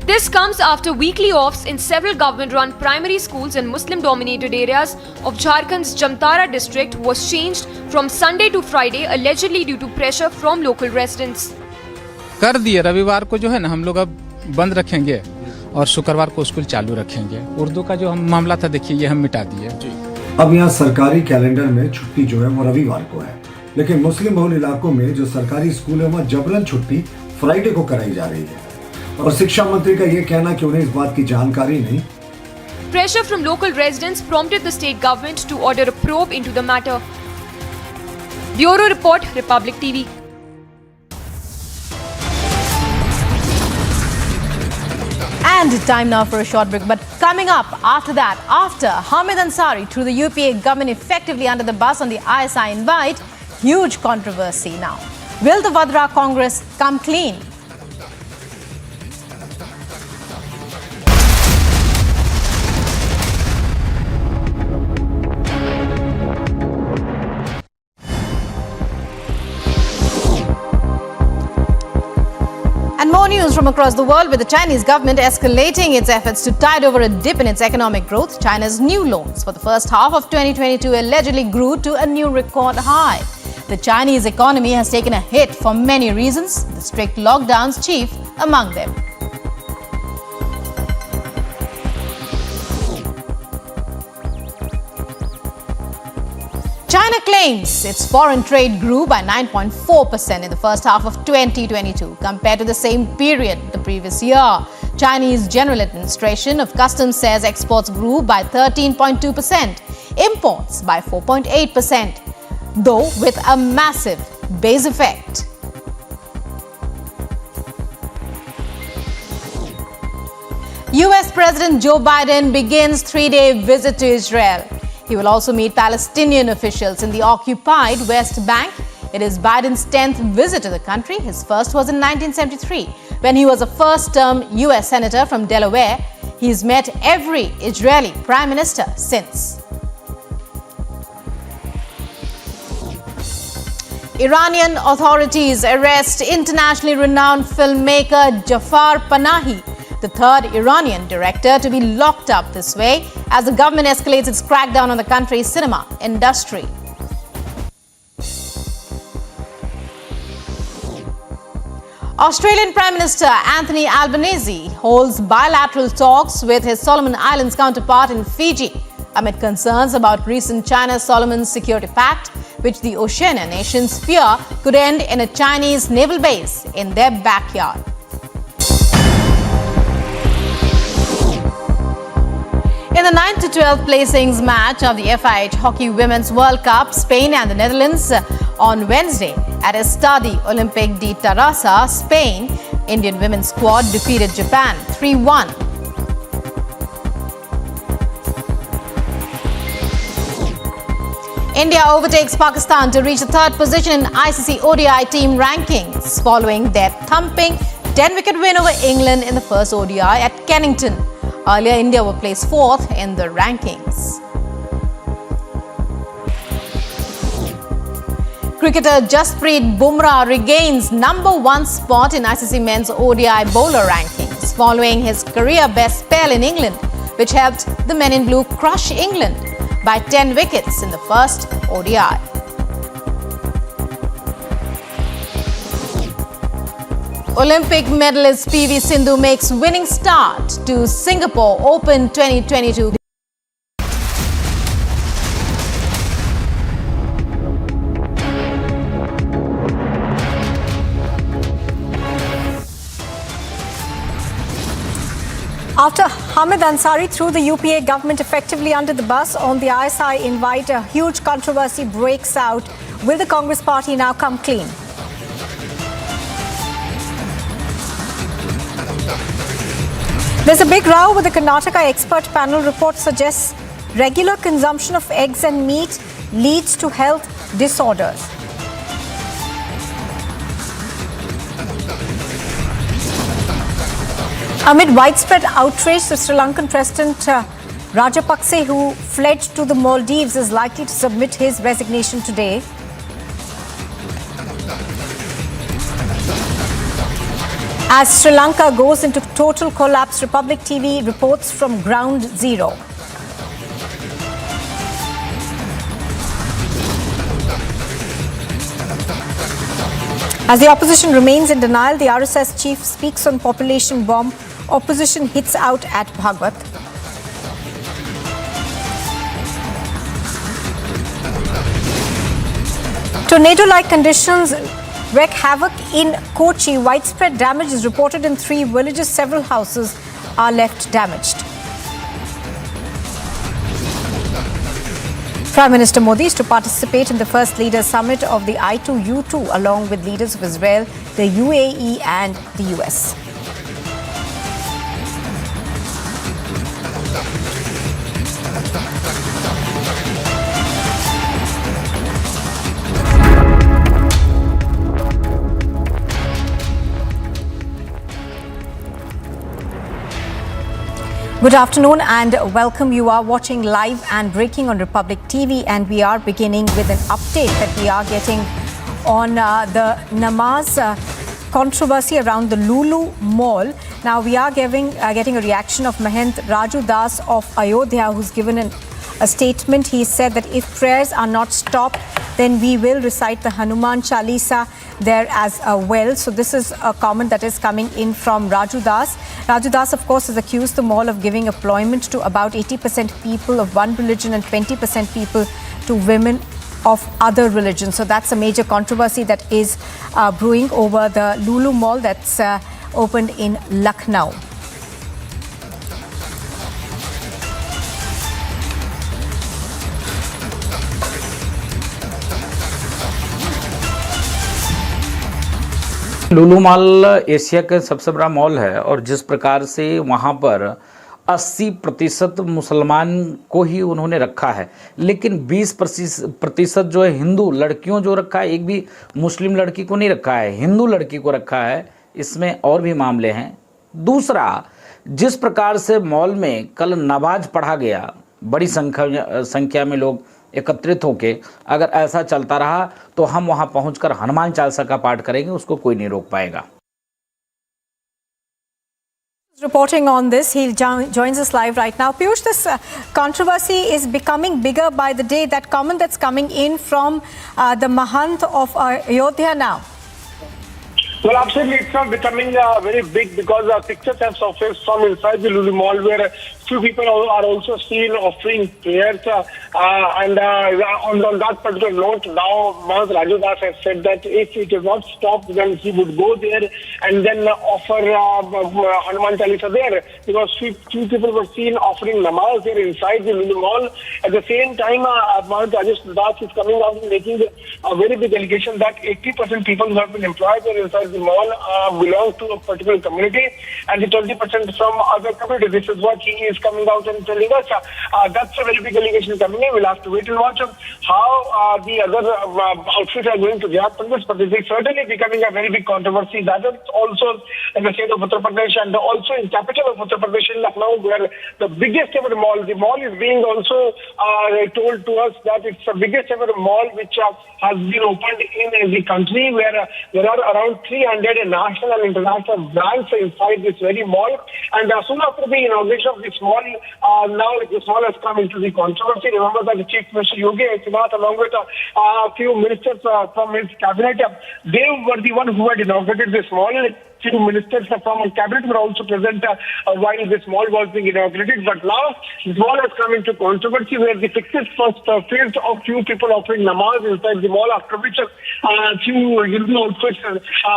This comes after weekly offs in several government-run primary schools in Muslim-dominated areas of Jharkhand's Jamtara district was changed from Sunday to Friday, allegedly due to pressure from local residents. कर दिए, रविवार को जो है ना हम लोग अब बंद रखेंगे और शुक्रवार को स्कूल चालू रखेंगे। उर्दू का जो हम मामला था, देखिए ये हम मिटा दिए। अब यहाँ सरकारी कैलेंडर में छुट्टी जो है वो रविवार को है, लेकिन मुस्लिम बहुल इलाकों में जो सरकारी स्कूल है वहाँ जबरन छुट्टी फ्राइडे को कराई जा रही है और शिक्षा मंत्री का ये कहना कि उन्हें इस बात की जानकारी नहीं। Pressure from local residents prompted the state government to order a probe into the matter. Bureau Report, Republic TV. And time now for a short break. But coming up after that, after Hamid Ansari threw the UPA government effectively under the bus on the ISI invite, huge controversy now. Will the Vadra Congress come clean? And more news from across the world, with the Chinese government escalating its efforts to tide over a dip in its economic growth. China's new loans for the first half of 2022 allegedly grew to a new record high. The Chinese economy has taken a hit for many reasons, the strict lockdowns chief among them. China claims its foreign trade grew by 9.4% in the first half of 2022 compared to the same period the previous year. Chinese General Administration of Customs says exports grew by 13.2%, imports by 4.8%, though with a massive base effect. US President Joe Biden begins 3-day visit to Israel. He will also meet Palestinian officials in the occupied West Bank. It is Biden's 10th visit to the country. His first was in 1973, when he was a first-term US Senator from Delaware. He's met every Israeli Prime Minister since. Iranian authorities arrest internationally renowned filmmaker Jafar Panahi, the third Iranian director to be locked up this way as the government escalates its crackdown on the country's cinema industry. Australian Prime Minister Anthony Albanese holds bilateral talks with his Solomon Islands counterpart in Fiji amid concerns about recent China-Solomon Security Pact, which the Oceania nations fear could end in a Chinese naval base in their backyard. 9 to 12 placings match of the FIH Hockey Women's World Cup, Spain and the Netherlands on Wednesday at Estadio Olympic de Tarrasa, Spain. Indian women's squad defeated Japan 3-1. India overtakes Pakistan to reach the third position in ICC ODI team rankings following their thumping 10-wicket win over England in the first ODI at Kennington. Earlier, India were placed fourth in the rankings. Cricketer Jasprit Bumrah regains #1 spot in ICC men's ODI bowler rankings following his career best spell in England, which helped the men in blue crush England by 10 wickets in the first ODI. Olympic medalist PV Sindhu makes winning start to Singapore Open 2022. After Hamid Ansari threw the UPA government effectively under the bus on the ISI invite, a huge controversy breaks out. Will the Congress party now come clean? There's a big row with the Karnataka expert panel. Report suggests regular consumption of eggs and meat leads to health disorders. Amid widespread outrage, the Sri Lankan President Rajapaksa, who fled to the Maldives, is likely to submit his resignation today. As Sri Lanka goes into total collapse, Republic TV reports from ground zero. As the opposition remains in denial, the RSS chief speaks on population bomb. Opposition hits out at Bhagwat. Tornado-like conditions wreak havoc in Kochi. Widespread damage is reported in 3 villages. Several houses are left damaged. Prime Minister Modi is to participate in the first leaders summit of the I2U2 along with leaders of Israel, the UAE and the US. Good afternoon and welcome. You are watching live and breaking on Republic TV, and we are beginning with an update that we are getting on the namaz controversy around the Lulu Mall. Now we are getting a reaction of Mahant Raju Das of Ayodhya, who's given a statement. He said that if prayers are not stopped, then we will recite the Hanuman Chalisa there as well. So this is a comment that is coming in from Raju Das. Raju Das, of course, has accused the mall of giving employment to about 80% people of one religion and 20% people to women of other religions. So that's a major controversy that is brewing over the Lulu Mall that's opened in Lucknow. Lulu mall Asia का सबसे बड़ा mall है और जिस प्रकार से वहाँ पर 80% मुसलमान को ही उन्होंने रखा है, लेकिन 20% जो है हिंदू लड़कियों जो रखा है, एक भी मुस्लिम लड़की को नहीं रखा है, हिंदू लड़की को रखा है। इसमें और भी मामले हैं। दूसरा, जिस प्रकार से मॉल में कल नमाज पढ़ा गया, बड़ी संख्या में लोग एकत्रित होके, अगर ऐसा चलता रहा तो हम वहां पहुंचकर हनुमान चालीसा का पाठ करेंगे, उसको कोई नहीं रोक पाएगा। Reporting on this, he joins us live right now. Piyush, this controversy is becoming bigger by the day. That comment that's coming in from the Mahant of Ayodhya now. Well, absolutely, it's not becoming very big because pictures have surfaced from inside the Lulu Mall where few people are also seen offering prayers. And on that particular note, now Maha Rajapaksa has said that if it is not stopped, then he would go there and then offer Hanuman Chalisa there, because few people were seen offering namaz there inside the Lulu Mall. At the same time, Maha Rajapaksa is coming out and making a very big allegation that 80% people who have been employed there inside the mall belong to a particular community, and the 20% from other communities. This is what he is coming out and telling us. That's a very big allegation coming in. We'll have to wait and watch how the other outfits are going to react on this, but this is certainly becoming a very big controversy. That is also in the state of Uttar Pradesh and also in capital of Uttar Pradesh, in Lucknow, where the biggest ever mall, the mall is being also told to us that it's the biggest ever mall which has been opened in the country, where there are around 300 national and international brands inside this very mall. And soon after the inauguration of this mall, now this mall has come into the controversy. Remember that the Chief Minister Yogi Adityanath, along with a few ministers from his cabinet, they were the one who had inaugurated this mall. Few ministers from his cabinet were also present while this mall was being inaugurated. But now this mall has come into controversy, where the pictures first faced of few people offering namaz inside the mall, after which few Hindu outfits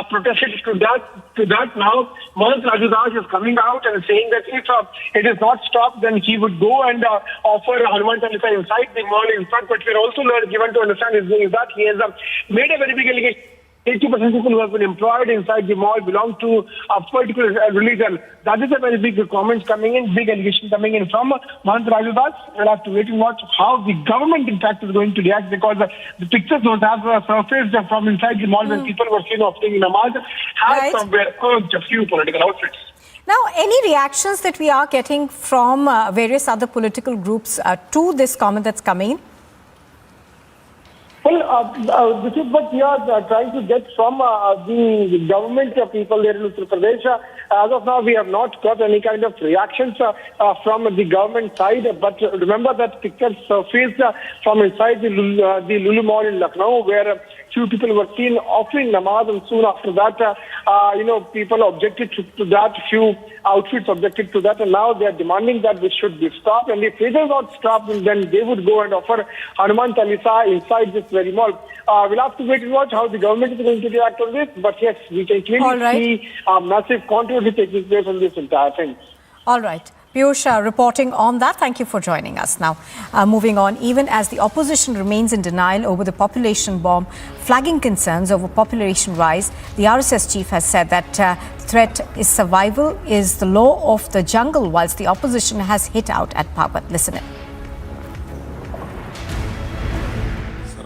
protested to that. Now Maha Rajapaksa is coming out and saying that if it is not stopped, then he would go and offer Hanuman Chalisa inside the mall. In fact, what we are also given to understand is that he has made a very big allegation. 80% people who have been employed inside the mall belong to a particular religion. That is a very big comment coming in, big allegation coming in from Maha Rajapaksa. We'll have to wait and watch how the government, in fact, is going to react, because the pictures those have surfaced from inside the mall when people were seen offering namaz have somewhere urged a few political outfits. Now, any reactions that we are getting from various other political groups to this comment that's coming in? Well, this is what we are trying to get from the government people there in Uttar Pradesh. As of now, we have not got any kind of reactions from the government side. But remember that pictures surfaced from inside the Lulu Mall in Lucknow, where few people were seen offering namaz, and soon after that, people objected to that. Few outfits objected to that, and now they are demanding that this should be stopped. And if it is not stopped, then they would go and offer Hanuman Chalisa inside this very mall. We'll have to wait and watch how the government is going to react on this. But yes, we can clearly see a massive controversy taking place on this entire thing. All right. Piyush reporting on that. Thank you for joining us. Now, moving on, even as the opposition remains in denial over the population bomb, flagging concerns over population rise, the RSS chief has said that threat is survival is the law of the jungle, whilst the opposition has hit out at power. Listen in.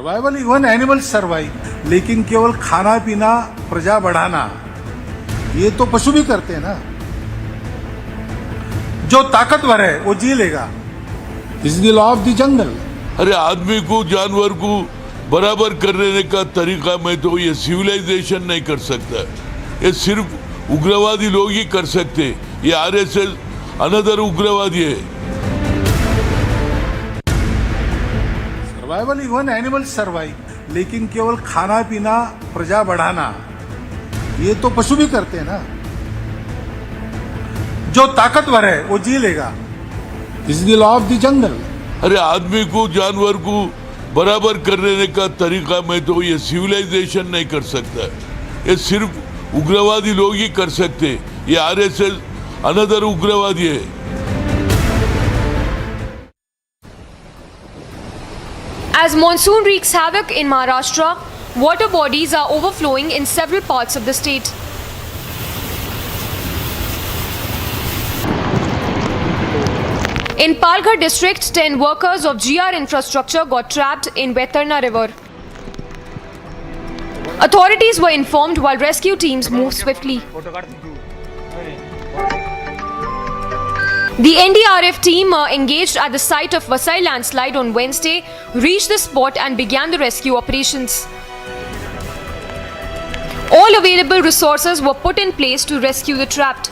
Survival even animals survive, लेकिन केवल खाना पीना प्रजा बढ़ाना ये तो पशु भी करते हैं ना. जो ताकतवर है वो जी लेगा. This is the law of the jungle. अरे आदमी को जानवर को बराबर करने का तरीका में तो ये सिविलाइजेशन नहीं कर सकता. ये सिर्फ उग्रवादी लोग ही कर सकते. ये आरएसएस अनदर उग्रवादी है. सर्वाइवल इवन एनिमल्स सर्वाइव, लेकिन केवल खाना पीना प्रजा बढ़ाना ये तो पशु भी करते हैं ना. जो ताकतवर है वो जी लेगा. This is the law of the jungle. अरे आदमी को जानवर को बराबर करने का तरीका में तो ये सिविलाइजेशन नहीं कर सकता. ये सिर्फ उग्रवादी लोग ही कर सकते. ये आरएसएस अनदर उग्रवादी है. As monsoon wreaks havoc in Maharashtra, water bodies are overflowing in several parts of the state. In Palghar district, 10 workers of GR Infrastructure got trapped in Vetarna river. Authorities were informed while rescue teams moved swiftly. The NDRF team engaged at the site of Vasai landslide on Wednesday reached the spot and began the rescue operations. All available resources were put in place to rescue the trapped.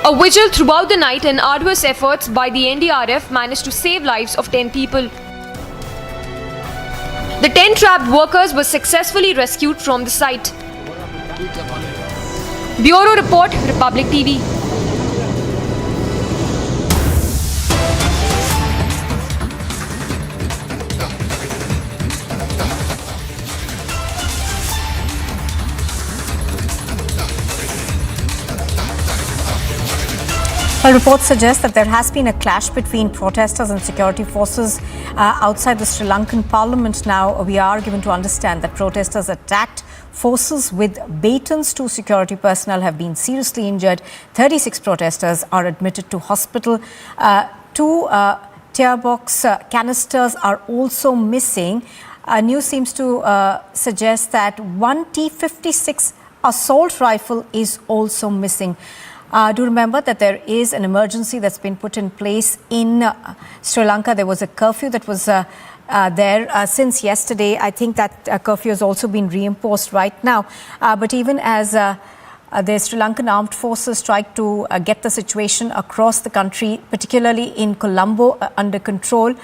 A vigil throughout the night and arduous efforts by the NDRF managed to save lives of 10 people. The 10 trapped workers were successfully rescued from the site. Bureau Report, Republic TV. Well, reports suggest that there has been a clash between protesters and security forces outside the Sri Lankan parliament. Now, we are given to understand that protesters attacked forces with batons. 2 security personnel have been seriously injured. 36 protesters are admitted to hospital. 2 tear box canisters are also missing. News seems to suggest that 1 T-56 assault rifle is also missing. Do remember that there is an emergency that's been put in place in Sri Lanka. There was a curfew that was there since yesterday. I think that curfew has also been reimposed right now. But even as the Sri Lankan armed forces try to get the situation across the country, particularly in Colombo, under control,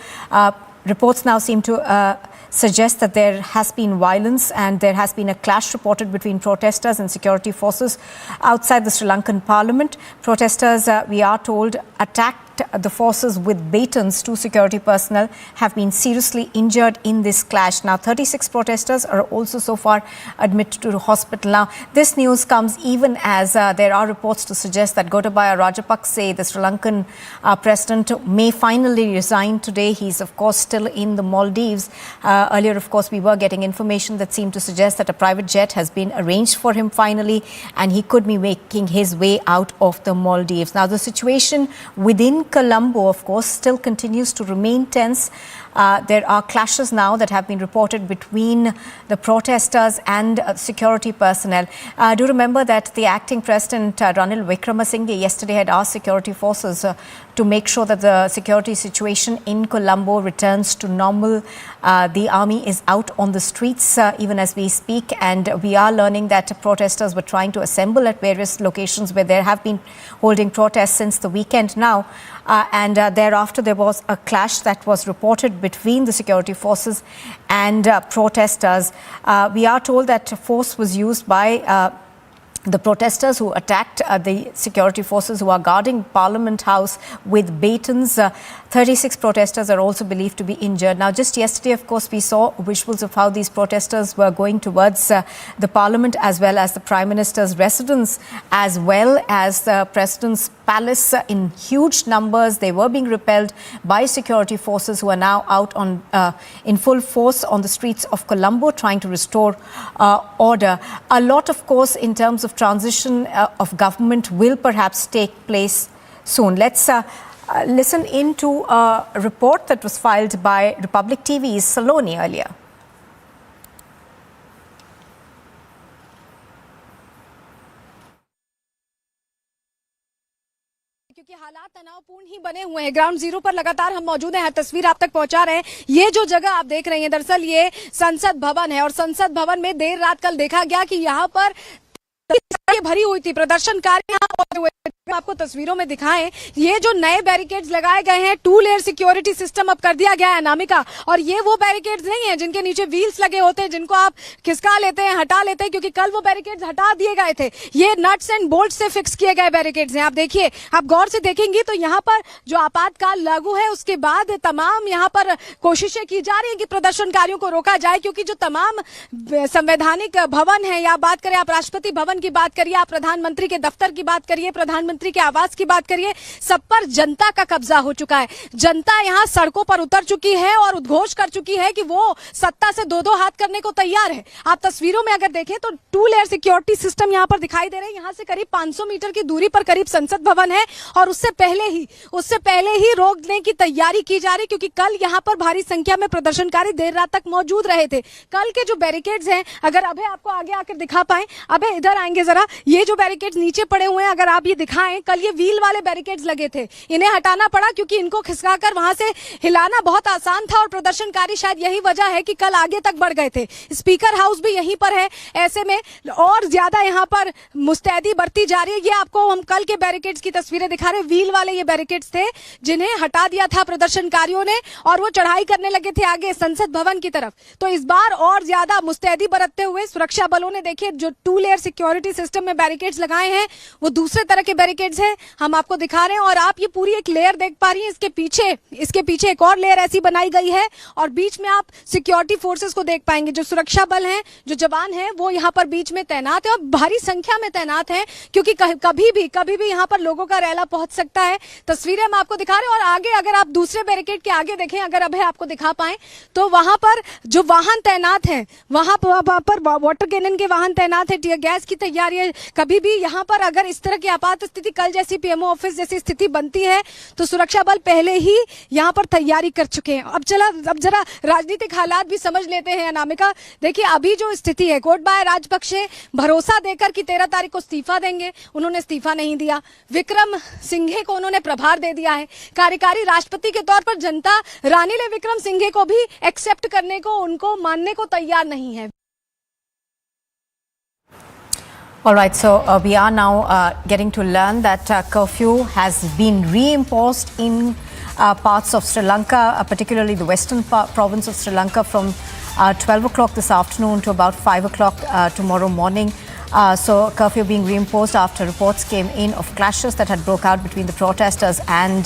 reports now seem to suggest that there has been violence and there has been a clash reported between protesters and security forces outside the Sri Lankan parliament. Protesters, we are told, attacked the forces with batons. 2 security personnel have been seriously injured in this clash. Now, 36 protesters are also so far admitted to the hospital. Now, this news comes even as there are reports to suggest that Gotabaya Rajapaksa, the Sri Lankan president, may finally resign today. He's, of course, still in the Maldives. Earlier, of course, we were getting information that seemed to suggest that a private jet has been arranged for him finally, and he could be making his way out of the Maldives. Now, the situation within Colombo, of course, still continues to remain tense. There are clashes now that have been reported between the protesters and security personnel. Do remember that the acting president, Ranil Wickremesinghe, yesterday had asked security forces to make sure that the security situation in Colombo returns to normal. The army is out on the streets even as we speak, and we are learning that protesters were trying to assemble at various locations where they have been holding protests since the weekend now. And thereafter there was a clash that was reported between the security forces and protesters. We are told that force was used by the protesters who attacked the security forces who are guarding Parliament House with batons. 36 protesters are also believed to be injured. Now, just yesterday, of course, we saw visuals of how these protesters were going towards the Parliament as well as the Prime Minister's residence as well as the President's palace in huge numbers. They were being repelled by security forces who are now out on in full force on the streets of Colombo trying to restore order. A lot, of course, in terms of transition of government will perhaps take place soon. Let's listen into a report that was filed by Republic TV's Saloni earlier. क्योंकि हालात तनावपूर्ण ही बने हुए हैं। Ground zero पर लगातार हम मौजूद हैं, तस्वीर आप तक पहुंचा रहे हैं। ये जो जगह आप देख रही हैं, दरअसल ये संसद भवन है और संसद भवन में देर रात कल देखा गया कि यहाँ पर भरी हुई थी, प्रदर्शनकारी यहाँ पहुंचे हुए। आपको तस्वीरों में दिखाएं, ये जो नए बैरिकेड्स लगाए गए हैं, 2 लेयर सिक्योरिटी सिस्टम अब कर दिया गया है अनामिका। और ये वो बैरिकेड्स नहीं है जिनके नीचे व्हील्स लगे होते हैं, जिनको आप खिसका लेते हैं, हटा लेते हैं, क्योंकि कल वो बैरिकेड्स हटा दिए गए थे। ये नट्स एंड बोल्ट से फिक्स किए गए बैरिकेड्स हैं। आप देखिए, आप गौर से देखेंगी तो यहाँ पर जो आपातकाल लागू है उसके बाद तमाम यहाँ पर कोशिशें की जा रही है कि प्रदर्शनकारियों को रोका जाए, क्योंकि जो तमाम संवैधानिक भवन है, या बात करें आप राष्ट्रपति भवन की बात करिए, आप प्रधानमंत्री के दफ्तर की बात करिए, प्रधानमंत्री के आवास की बात करिए, सब पर जनता का कब्जा हो चुका है। जनता यहाँ सड़कों पर उतर चुकी है और उद्घोष कर चुकी है कि वो सत्ता से 2-2 हाथ करने को तैयार है। आप तस्वीरों में अगर देखें तो 2 लेयर सिक्योरिटी सिस्टम यहाँ पर दिखाई दे रहे हैं। यहाँ से करीब 500 मीटर की दूरी पर करीब संसद भवन है और उससे पहले ही रोकने की तैयारी की जा रही, क्योंकि कल यहाँ पर भारी संख्या में प्रदर्शनकारी देर रात तक मौजूद रहे थे। कल के जो बैरिकेड्स हैं, अगर अभय आपको आगे आकर दिखा पाए, अभय इधर आएंगे जरा, ये जो बैरिकेड्स नीचे पड़े हुए हैं, अगर आप ये दिखाएं दिखाएं, कल ये व्हील वाले बैरिकेड्स लगे थे, इन्हें हटाना पड़ा क्योंकि इनको खिसकाकर वहां से हिलाना बहुत आसान था और प्रदर्शनकारी शायद यही वजह है कि कल आगे तक बढ़ गए थे। स्पीकर हाउस भी यहीं पर है, ऐसे में और ज्यादा यहाँ पर मुस्तैदी बढ़ती जा रही है। ये आपको हम कल के बैरिकेड्स की तस्वीरें दिखा रहे हैं, व्हील वाले ये बैरिकेड्स थे जिन्हें हटा दिया था प्रदर्शनकारियों ने और वो चढ़ाई करने लगे थे आगे संसद भवन की तरफ। तो इस बार और ज्यादा मुस्तैदी बरतते हुए सुरक्षा बलों ने देखिए जो 2 लेयर सिक्योरिटी सिस्टम में बैरिकेड्स लगाए हैं वो दूसरे तरह के बैरिकेड्स हैं, हम आपको दिखा रहे हैं। और आप ये पूरी एक लेयर देख पा रही हैं, इसके पीछे एक और लेयर ऐसी बनाई गई है और बीच में आप सिक्योरिटी फोर्सेस को देख पाएंगे। जो सुरक्षा बल हैं, जो जवान हैं, वो यहाँ पर बीच में तैनात है और भारी संख्या में तैनात है क्योंकि कभी भी यहाँ पर लोगों का रैला पहुंच सकता है। तस्वीरें हम आपको दिखा रहे हैं। और आगे अगर आप दूसरे बैरिकेड के आगे देखें, अगर अब आपको दिखा पाए तो वहां पर जो वाहन तैनात है, वहां पर वाटर कैनन के वाहन तैनात है, टीयर गैस की तैयारी है। कभी भी यहाँ पर अगर इस तरह की आपात स्थिति, कल जैसी पीएमओ ऑफिस जैसी स्थिति बनती है तो सुरक्षा बल पहले ही यहाँ पर तैयारी कर चुके हैं। अब जरा राजनीतिक हालात भी समझ लेते हैं अनामिका। देखिए अभी जो स्थिति है, गोटबाया राजपक्षे भरोसा देकर कि 13 तारीख को इस्तीफा देंगे, उन्होंने इस्तीफा नहीं दिया। विक्रम सिंघे को उन्होंने प्रभार दे दिया है। कार्यकारी राष्ट्रपति के तौर पर जनता रानिल विक्रम सिंघे को भी एक्सेप्ट करने को, उनको मानने को तैयार नहीं है। All right, so we are now getting to learn that curfew has been reimposed in parts of Sri Lanka, particularly the western province of Sri Lanka, from 12 o'clock this afternoon to about 5 o'clock tomorrow morning. So curfew being reimposed after reports came in of clashes that had broke out between the protesters and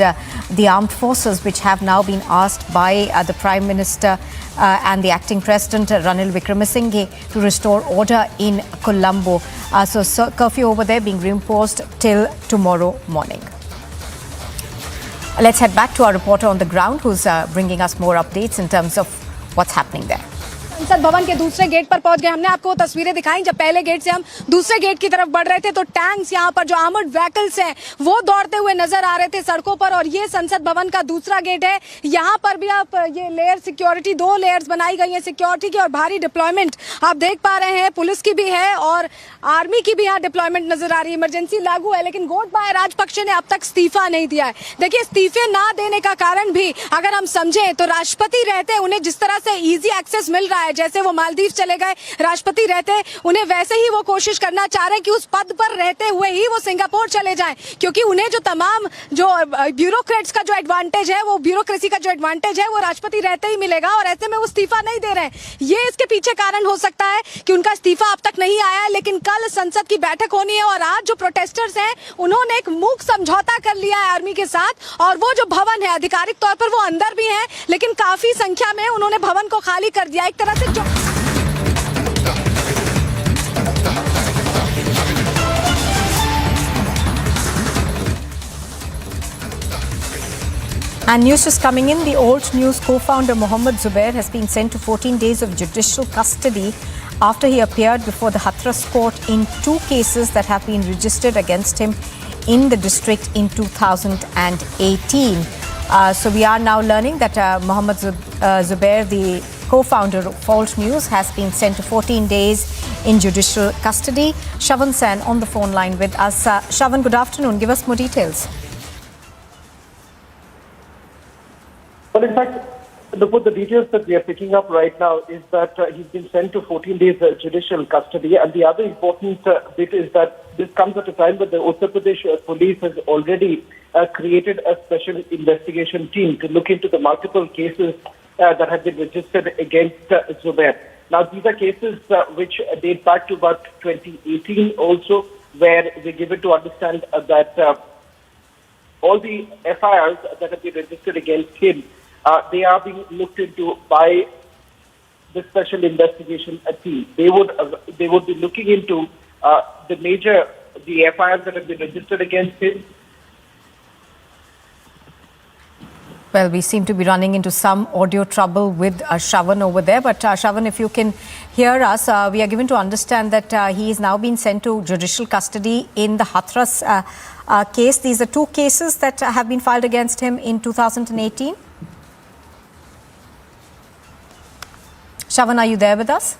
the armed forces, which have now been asked by the Prime Minister and the acting President Ranil Wickremesinghe to restore order in Colombo. So curfew over there being reimposed till tomorrow morning. Let's head back to our reporter on the ground who's bringing us more updates in terms of what's happening there. संसद भवन के दूसरे gate पर पहुंच गए। हमने आपको तस्वीरें दिखाई, जब पहले गेट से हम दूसरे गेट की तरफ बढ़ रहे थे तो टैंक्स, यहाँ पर जो आर्मर्ड व्हीकल्स हैं वो दौड़ते हुए नजर आ रहे थे सड़कों पर। और ये संसद भवन का दूसरा गेट है, यहाँ पर भी आप ये लेयर सिक्योरिटी, 2 लेयर्स बनाई गई है सिक्योरिटी की और भारी डिप्लॉयमेंट आप देख पा रहे हैं। पुलिस की भी है और आर्मी की भी यहाँ डिप्लॉयमेंट नजर आ रही है। इमरजेंसी लागू है लेकिन गोटबाया राजपक्षे ने अब तक इस्तीफा नहीं दिया है। देखिए इस्तीफे ना देने का कारण भी अगर हम समझें तो राष्ट्रपति रहते उन्हें जिस तरह से ईजी एक्सेस मिल रहा है, जैसे वो मालदीव चले गए राष्ट्रपति रहते, उन्हें वैसे ही वो कोशिश करना चाह रहे हैं कि उस पद पर रहते हुए ही वो सिंगापुर चले जाएं, क्योंकि उन्हें जो तमाम जो ब्यूरोक्रेट्स का जो एडवांटेज है, वो ब्यूरोक्रेसी का जो एडवांटेज है वो राष्ट्रपति रहते ही मिलेगा और ऐसे में वो इस्तीफा नहीं दे रहे हैं। ये इसके पीछे कारण हो सकता है कि उनका इस्तीफा अब तक नहीं आया है। लेकिन कल संसद की बैठक होनी है और आज जो प्रोटेस्टर्स हैं उन्होंने एक मूक समझौता कर लिया है आर्मी के साथ और वो जो भवन है आधिकारिक तौर पर वो अंदर भी है लेकिन काफी संख्या में उन्होंने भवन को खाली कर दिया। एक तरह से जो And news is coming in. The Old News co-founder Mohammed Zubair has been sent to 14 days of judicial custody after he appeared before the Hathras court in 2 cases that have been registered against him in the district in 2018. So we are now learning that Mohammed Zubair, the co-founder of Old News, has been sent to 14 days in judicial custody. Shavan Sen on the phone line with us. Shavan, good afternoon. Give us more details. Well, in fact, the details that we are picking up right now is that he's been sent to 14 days judicial custody. And the other important bit is that this comes at a time that the Uttar Pradesh police has already created a special investigation team to look into the multiple cases that have been registered against Zubair. Now, these are cases which date back to about 2018 also, where we give it to understand that all the FIRs that have been registered against him, they are being looked into by the special investigation team. They would be looking into the FIRs that have been registered against him. Well, we seem to be running into some audio trouble with Shravan over there. But Shravan, if you can hear us, we are given to understand that he is now being sent to judicial custody in the Hathras case. These are 2 cases that have been filed against him in 2018. Shravan, are you there with us?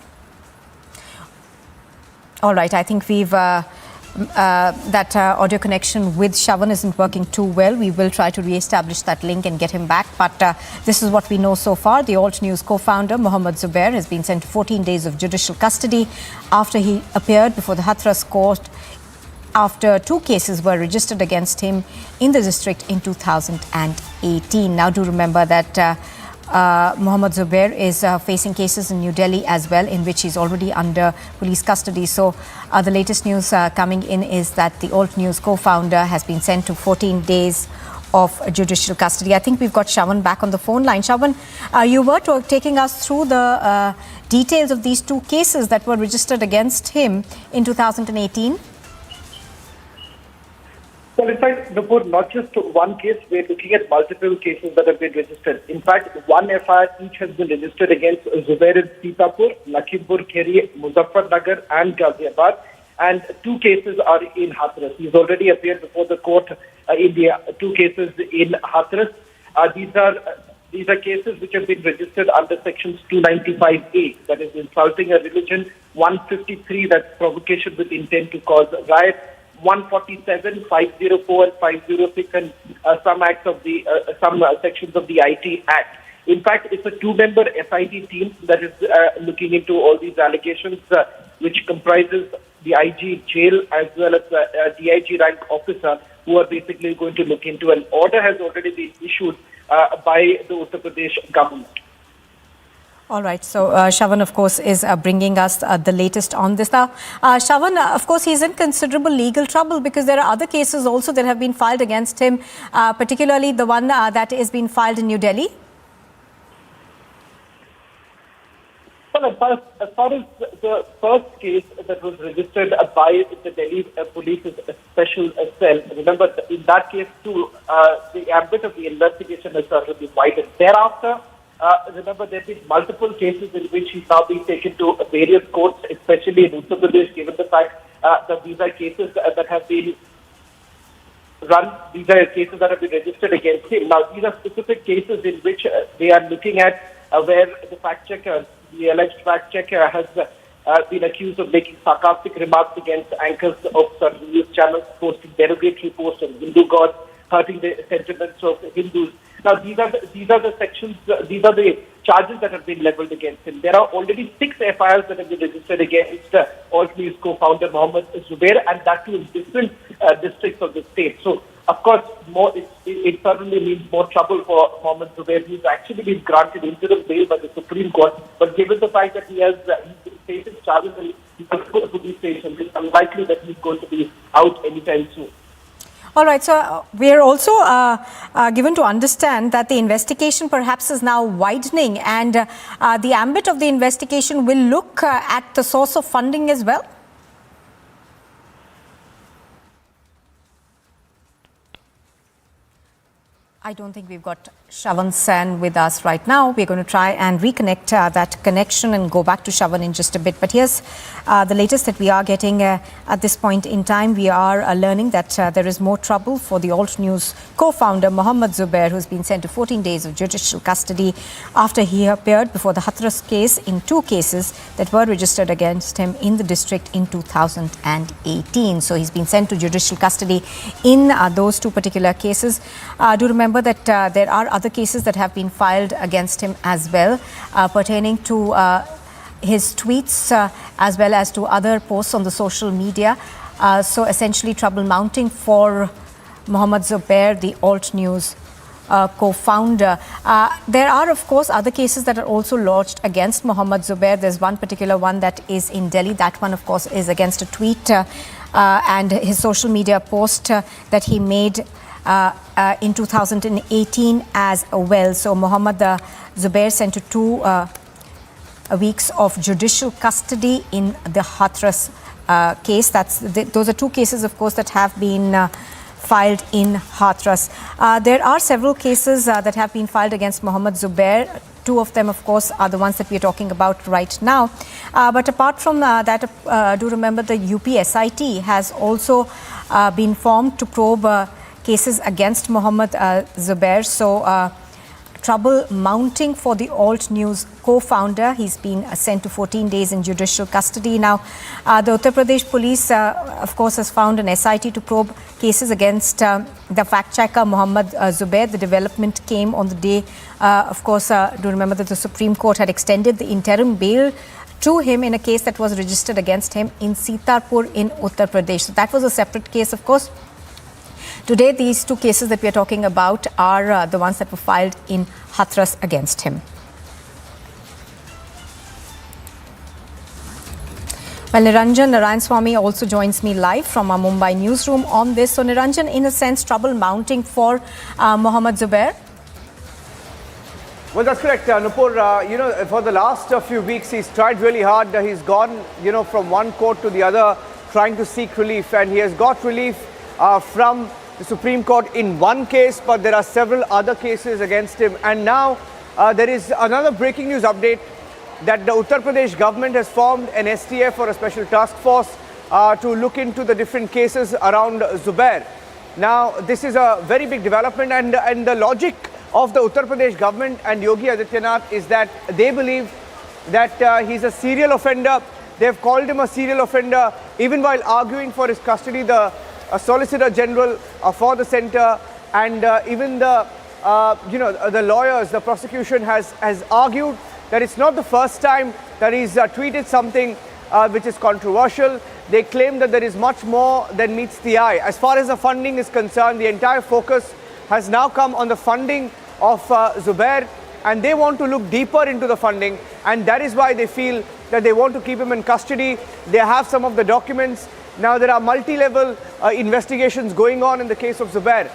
All right, I think we've that audio connection with Shavan isn't working too well. We will try to re-establish that link and get him back. But this is what we know so far. The Alt News co-founder, Mohammed Zubair, has been sent to 14 days of judicial custody after he appeared before the Hathras court after 2 cases were registered against him in the district in 2018. Now, do remember that Mohammed Zubair is facing cases in New Delhi as well, in which he's already under police custody. So the latest news coming in is that the Alt News co-founder has been sent to 14 days of judicial custody. I think we've got Shavan back on the phone line. Shavan, you were taking us through the details of these 2 cases that were registered against him in 2018. Well, in fact, Nupur, not just one case, we're looking at multiple cases that have been registered. In fact, 1 FIR each has been registered against Zubair in Sitapur, Lakhimpur Kheri, Muzaffarnagar and Ghaziabad, and 2 cases are in Hathras. He's already appeared before the court in the 2 cases in Hathras. These are cases which have been registered under sections 295A, that is insulting a religion, 153, that's provocation with intent to cause riot, 147, 504 and 506 and some acts of the some sections of the IT Act. In fact, it's a 2-member SIT team that is looking into all these allegations, which comprises the IG jail as well as DIG rank officer, who are basically going to look into. An order has already been issued by the Uttar Pradesh government. All right. So Shavan, of course, is bringing us the latest on this. Now, Shavan, of course, he's in considerable legal trouble because there are other cases also that have been filed against him, particularly the one that is being filed in New Delhi. Well, as far as the first case that was registered by the Delhi police special cell, remember, in that case too, the ambit of the investigation has certainly widened. Thereafter, remember, there have been multiple cases in which he's now being taken to various courts, especially in Uttar Pradesh, given the fact that these are cases that have been these are cases that have been registered against him. Now, these are specific cases in which they are looking at where the fact checker, the alleged fact checker, has been accused of making sarcastic remarks against anchors of certain news channels, posting derogatory posts on Hindu gods, hurting the sentiments of Hindus. Now, these are the sections, these are the charges that have been leveled against him. There are already 6 FIRs that have been registered against Alt News co-founder Mohammed Zubair, and that too in different districts of the state. So, of course, it certainly means more trouble for Mohammed Zubair. He's actually been granted interim bail by the Supreme Court, but given the fact that he has facing charges in multiple police stations, it's unlikely that he's going to be out anytime soon. All right, so we are also given to understand that the investigation perhaps is now widening, and the ambit of the investigation will look at the source of funding as well. I don't think we've got Shavan Sen with us right now. We're going to try and reconnect that connection and go back to Shavan in just a bit. But here's the latest that we are getting at this point in time. We are learning that there is more trouble for the Alt News co-founder Mohammed Zubair, who's been sent to 14 days of judicial custody after he appeared before the Hathras case in 2 cases that were registered against him in the district in 2018. So he's been sent to judicial custody in those 2 particular cases. Do remember that there are other cases that have been filed against him as well, pertaining to his tweets as well as to other posts on the social media. So essentially trouble mounting for Mohammed Zubair, the Alt News co-founder. There are, of course, other cases that are also lodged against Mohammed Zubair. There's one particular one that is in Delhi. That one, of course, is against a tweet and his social media post that he made in 2018 as well. So Mohammed Zubair sent to 2 weeks of judicial custody in the Hathras case. Those are 2 cases, of course, that have been filed in Hathras. There are several cases that have been filed against Mohammed Zubair. 2 of them, of course, are the ones that we are talking about right now. But apart from that, do remember the UPSIT has also been formed to probe cases against Mohammed Zubair. So trouble mounting for the Alt News co-founder. He's been sent to 14 days in judicial custody. Now, the Uttar Pradesh police, of course, has found an SIT to probe cases against the fact-checker Mohammad Zubair. The development came on the day, of course, do remember that the Supreme Court had extended the interim bail to him in a case that was registered against him in Sitarpur in Uttar Pradesh. So that was a separate case, of course. Today, these two cases that we are talking about are the ones that were filed in Hathras against him. Well, Niranjan Narayan-Swamy also joins me live from our Mumbai newsroom on this. So, Niranjan, in a sense, trouble mounting for Mohammad Zubair? Well, that's correct, Nupur. For the last few weeks, he's tried really hard. He's gone, from one court to the other, trying to seek relief. And he has got relief from the Supreme Court in one case, but there are several other cases against him. And now there is another breaking news update that the Uttar Pradesh government has formed an STF or a special task force to look into the different cases around Zubair. Now, this is a very big development, and the logic of the Uttar Pradesh government and Yogi Adityanath is that they believe that he's a serial offender. They've called him a serial offender even while arguing for his custody. The Solicitor General for the centre and even the lawyers, the prosecution has argued that it's not the first time that he's tweeted something which is controversial. They claim that there is much more than meets the eye. As far as the funding is concerned, the entire focus has now come on the funding of Zubair, and they want to look deeper into the funding, and that is why they feel that they want to keep him in custody. They have some of the documents. Now, there are multi-level investigations going on in the case of Zubair.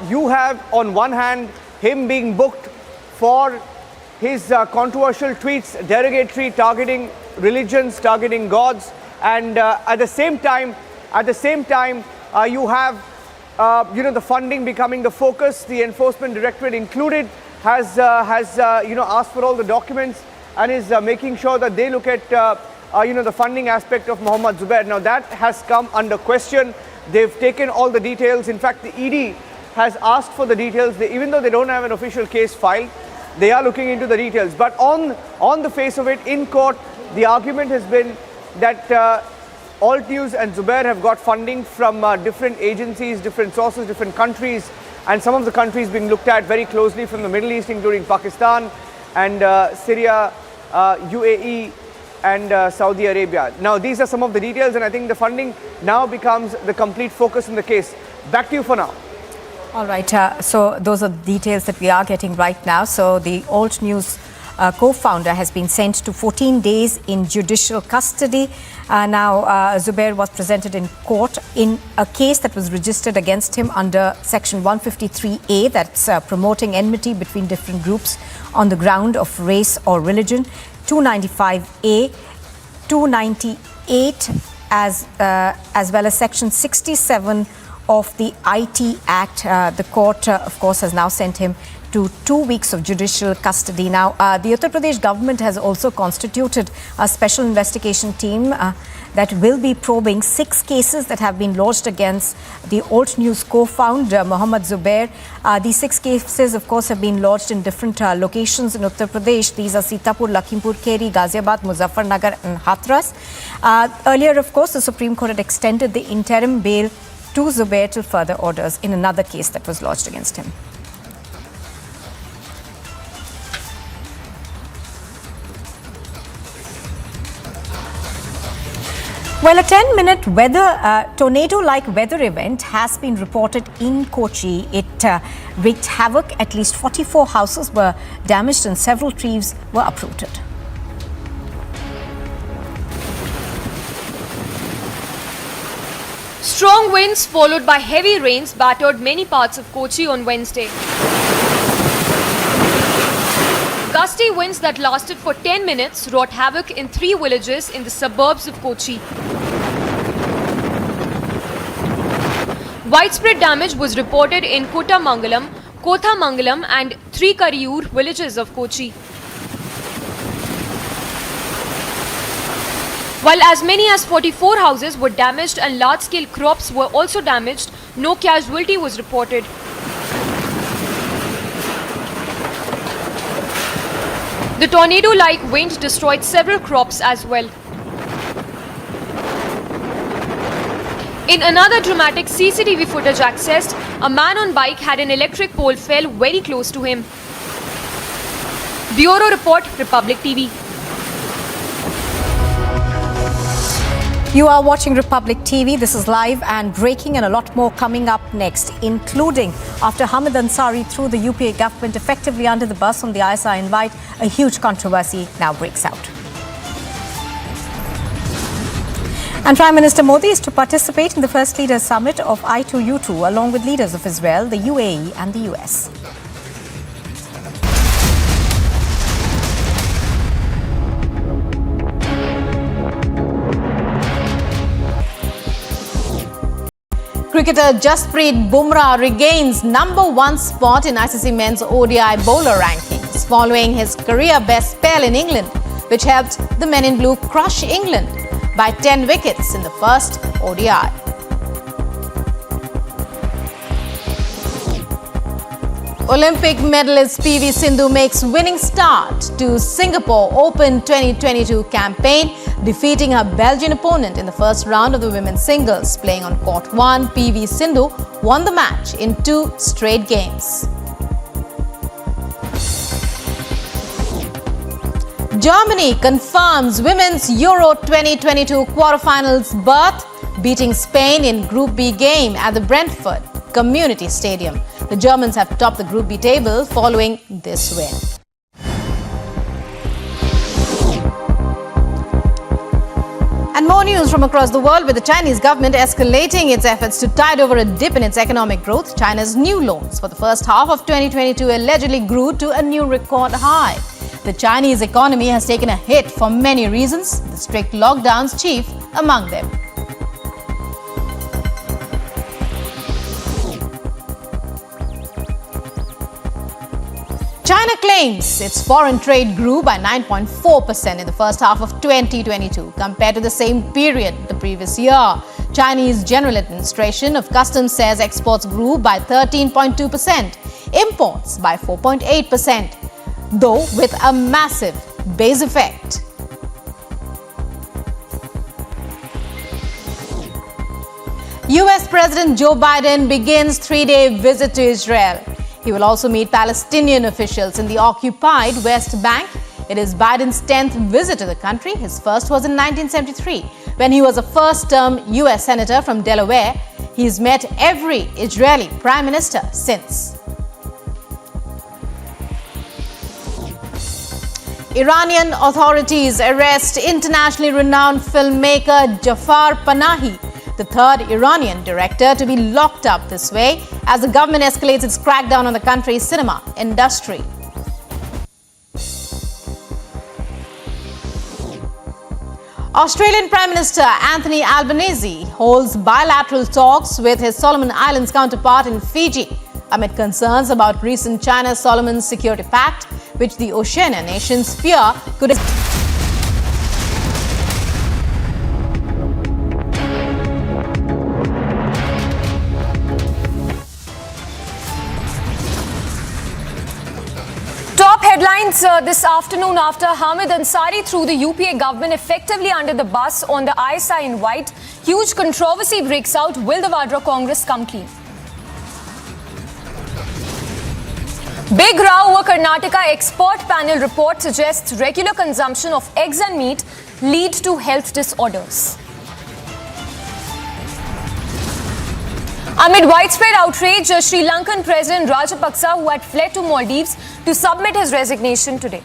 You have, on one hand, him being booked for his controversial tweets, derogatory, targeting religions, targeting gods, and at the same time, you have the funding becoming the focus. The Enforcement Directorate included has asked for all the documents and is making sure that they look at the funding aspect of Mohammad Zubair. Now, that has come under question. They've taken all the details. In fact, the ED has asked for the details. Even though they don't have an official case filed, they are looking into the details. But on the face of it, in court, the argument has been that Alt News and Zubair have got funding from different agencies, different sources, different countries, and some of the countries being looked at very closely from the Middle East, including Pakistan and Syria, UAE, and Saudi Arabia. Now, these are some of the details, and I think the funding now becomes the complete focus in the case. Back to you for now. All right. So those are the details that we are getting right now. So the Alt News co-founder has been sent to 14 days in judicial custody. Now, Zubair was presented in court in a case that was registered against him under Section 153A, that's promoting enmity between different groups on the ground of race or religion, 295A, 298, as well as Section 67 of the IT Act. The court, of course, has now sent him to 2 weeks of judicial custody. Now, the Uttar Pradesh government has also constituted a special investigation team that will be probing 6 cases that have been lodged against the Alt News co-founder Mohammad Zubair. These 6 cases, of course, have been lodged in different locations in Uttar Pradesh. These are Sitapur, Lakhimpur Kheri, Ghaziabad, Muzaffarnagar and Hathras. Earlier, of course, the Supreme Court had extended the interim bail to Zubair till further orders in another case that was lodged against him. Well, a 10-minute tornado-like weather event has been reported in Kochi. It wreaked havoc. At least 44 houses were damaged and several trees were uprooted. Strong winds followed by heavy rains battered many parts of Kochi on Wednesday. Gusty winds that lasted for 10 minutes wrought havoc in 3 villages in the suburbs of Kochi. Widespread damage was reported in Kottamangalam, Kothamangalam and Trikariyur villages of Kochi. While as many as 44 houses were damaged and large-scale crops were also damaged, no casualty was reported. The tornado-like wind destroyed several crops as well. In another dramatic CCTV footage accessed, a man on bike had an electric pole fell very close to him. Bureau Report, Republic TV. You are watching Republic TV. This is live and breaking, and a lot more coming up next, including after Hamid Ansari threw the UPA government effectively under the bus on the ISI invite, a huge controversy now breaks out. And Prime Minister Modi is to participate in the First Leaders Summit of I2U2 along with leaders of Israel, the UAE and the US. Cricketer Jasprit Bumrah regains #1 spot in ICC Men's ODI bowler rankings following his career best spell in England, which helped the men in blue crush England by 10 wickets in the first ODI. Olympic medalist PV Sindhu makes winning start to Singapore Open 2022 campaign, defeating her Belgian opponent in the first round of the women's singles. Playing on court 1, PV Sindhu won the match in 2 straight games. Germany confirms women's Euro 2022 quarterfinals berth, beating Spain in Group B game at the Brentford Community Stadium. The Germans have topped the Group B table following this win. And more news from across the world, with the Chinese government escalating its efforts to tide over a dip in its economic growth. China's new loans for the first half of 2022 allegedly grew to a new record high. The Chinese economy has taken a hit for many reasons, the strict lockdowns chief among them. China claims its foreign trade grew by 9.4% in the first half of 2022 compared to the same period the previous year. Chinese General Administration of Customs says exports grew by 13.2%, imports by 4.8%, though with a massive base effect. US President Joe Biden begins 3-day visit to Israel. He will also meet Palestinian officials in the occupied West Bank. It is Biden's 10th visit to the country. His first was in 1973, when he was a first-term US Senator from Delaware. He's met every Israeli Prime Minister since. Iranian authorities arrest internationally renowned filmmaker Jafar Panahi, the third Iranian director to be locked up this way as the government escalates its crackdown on the country's cinema industry. Australian Prime Minister Anthony Albanese holds bilateral talks with his Solomon Islands counterpart in Fiji amid concerns about recent China-Solomon Security Pact, which the Oceania nations fear could... Headlines this afternoon after Hamid Ansari threw the UPA government effectively under the bus on the ISI invite. Huge controversy breaks out. Will the Vadra Congress come clean? Big row over Karnataka expert panel report suggests regular consumption of eggs and meat lead to health disorders. Amid widespread outrage, Sri Lankan President Rajapaksa, who had fled to Maldives to submit his resignation today.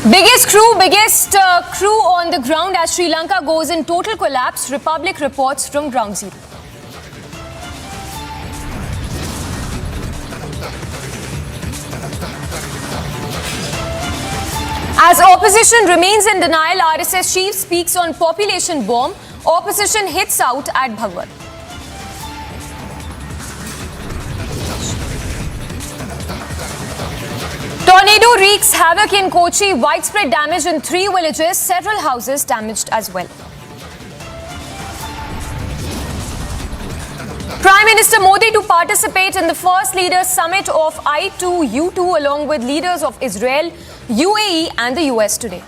Biggest crew on the ground as Sri Lanka goes in total collapse, Republic reports from Ground Zero. As opposition remains in denial, RSS chief speaks on population bomb. Opposition hits out at Bhagwat. Tornado wreaks havoc in Kochi. Widespread damage in 3 villages. Several houses damaged as well. Prime Minister Modi to participate in the first leaders summit of I2U2 along with leaders of Israel, UAE and the US today.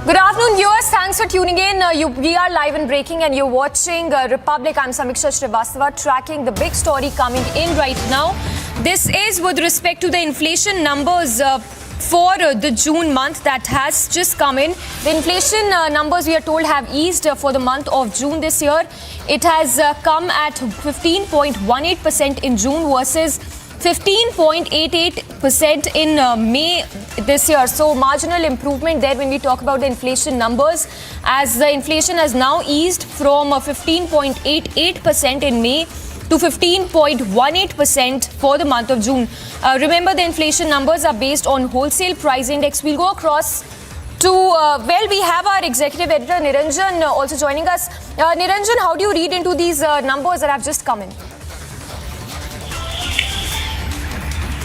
Good afternoon, viewers. Thanks for tuning in. We are live and breaking, and you're watching Republic. I'm Samiksha Srivastava, tracking the big story coming in right now. This is with respect to the inflation numbers for the June month that has just come in. The inflation numbers, we are told, have eased for the month of June this year. It has come at 15.18% in June versus 15.88% in May this year. So marginal improvement there when we talk about the inflation numbers, as the inflation has now eased from 15.88% in May to 15.18% for the month of June. Remember, the inflation numbers are based on wholesale price index. We'll go across to, we have our executive editor Niranjan also joining us. Niranjan, how do you read into these numbers that have just come in?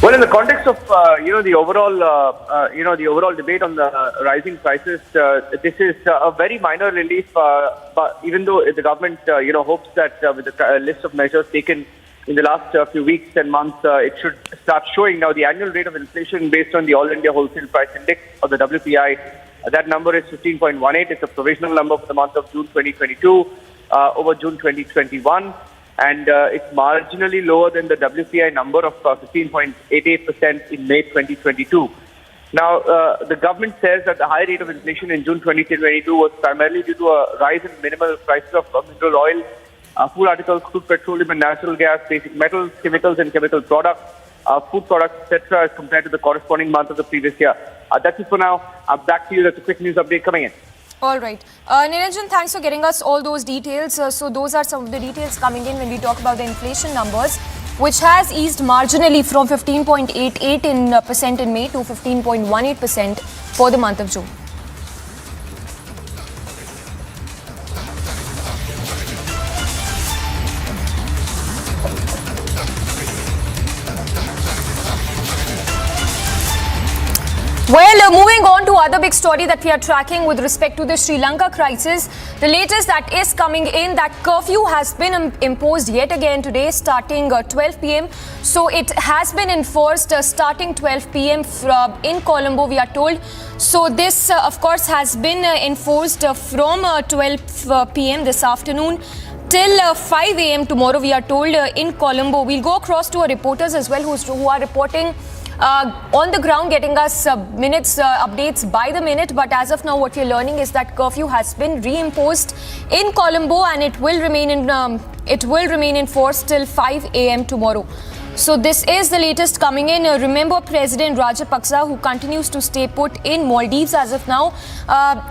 Well, in the context of the overall debate on the rising prices, this is a very minor relief. But even though the government hopes that with the list of measures taken in the last few weeks and months, it should start showing. Now, the annual rate of inflation based on the All India Wholesale Price Index, or the WPI, that number is 15.18. It's a provisional number for the month of June 2022 over June 2021. And it's marginally lower than the WPI number of 15.88% in May 2022. Now, the government says that the high rate of inflation in June 2022 was primarily due to a rise in minimal prices of mineral oil, food articles, crude petroleum and natural gas, basic metals, chemicals and chemical products, food products, etc., as compared to the corresponding month of the previous year. That's it for now. Back to you. That's a quick news update coming in. All right. Niranjan, thanks for getting us all those details. So those are some of the details coming in when we talk about the inflation numbers, which has eased marginally from 15.88% in May to 15.18% for the month of June. Well, moving on to other big story that we are tracking with respect to the Sri Lanka crisis. The latest that is coming in, that curfew has been imposed yet again today starting 12 p.m. So it has been enforced starting 12 p.m. in Colombo, we are told. So this, of course, has been enforced from 12 p.m. this afternoon till 5 a.m. tomorrow, we are told, in Colombo. We'll go across to our reporters as well who are reporting on the ground, getting us updates by the minute. But as of now, what we're learning is that curfew has been reimposed in Colombo, and it will remain in force till 5 a.m. tomorrow. So this is the latest coming in. Remember, President Rajapaksa, who continues to stay put in Maldives as of now,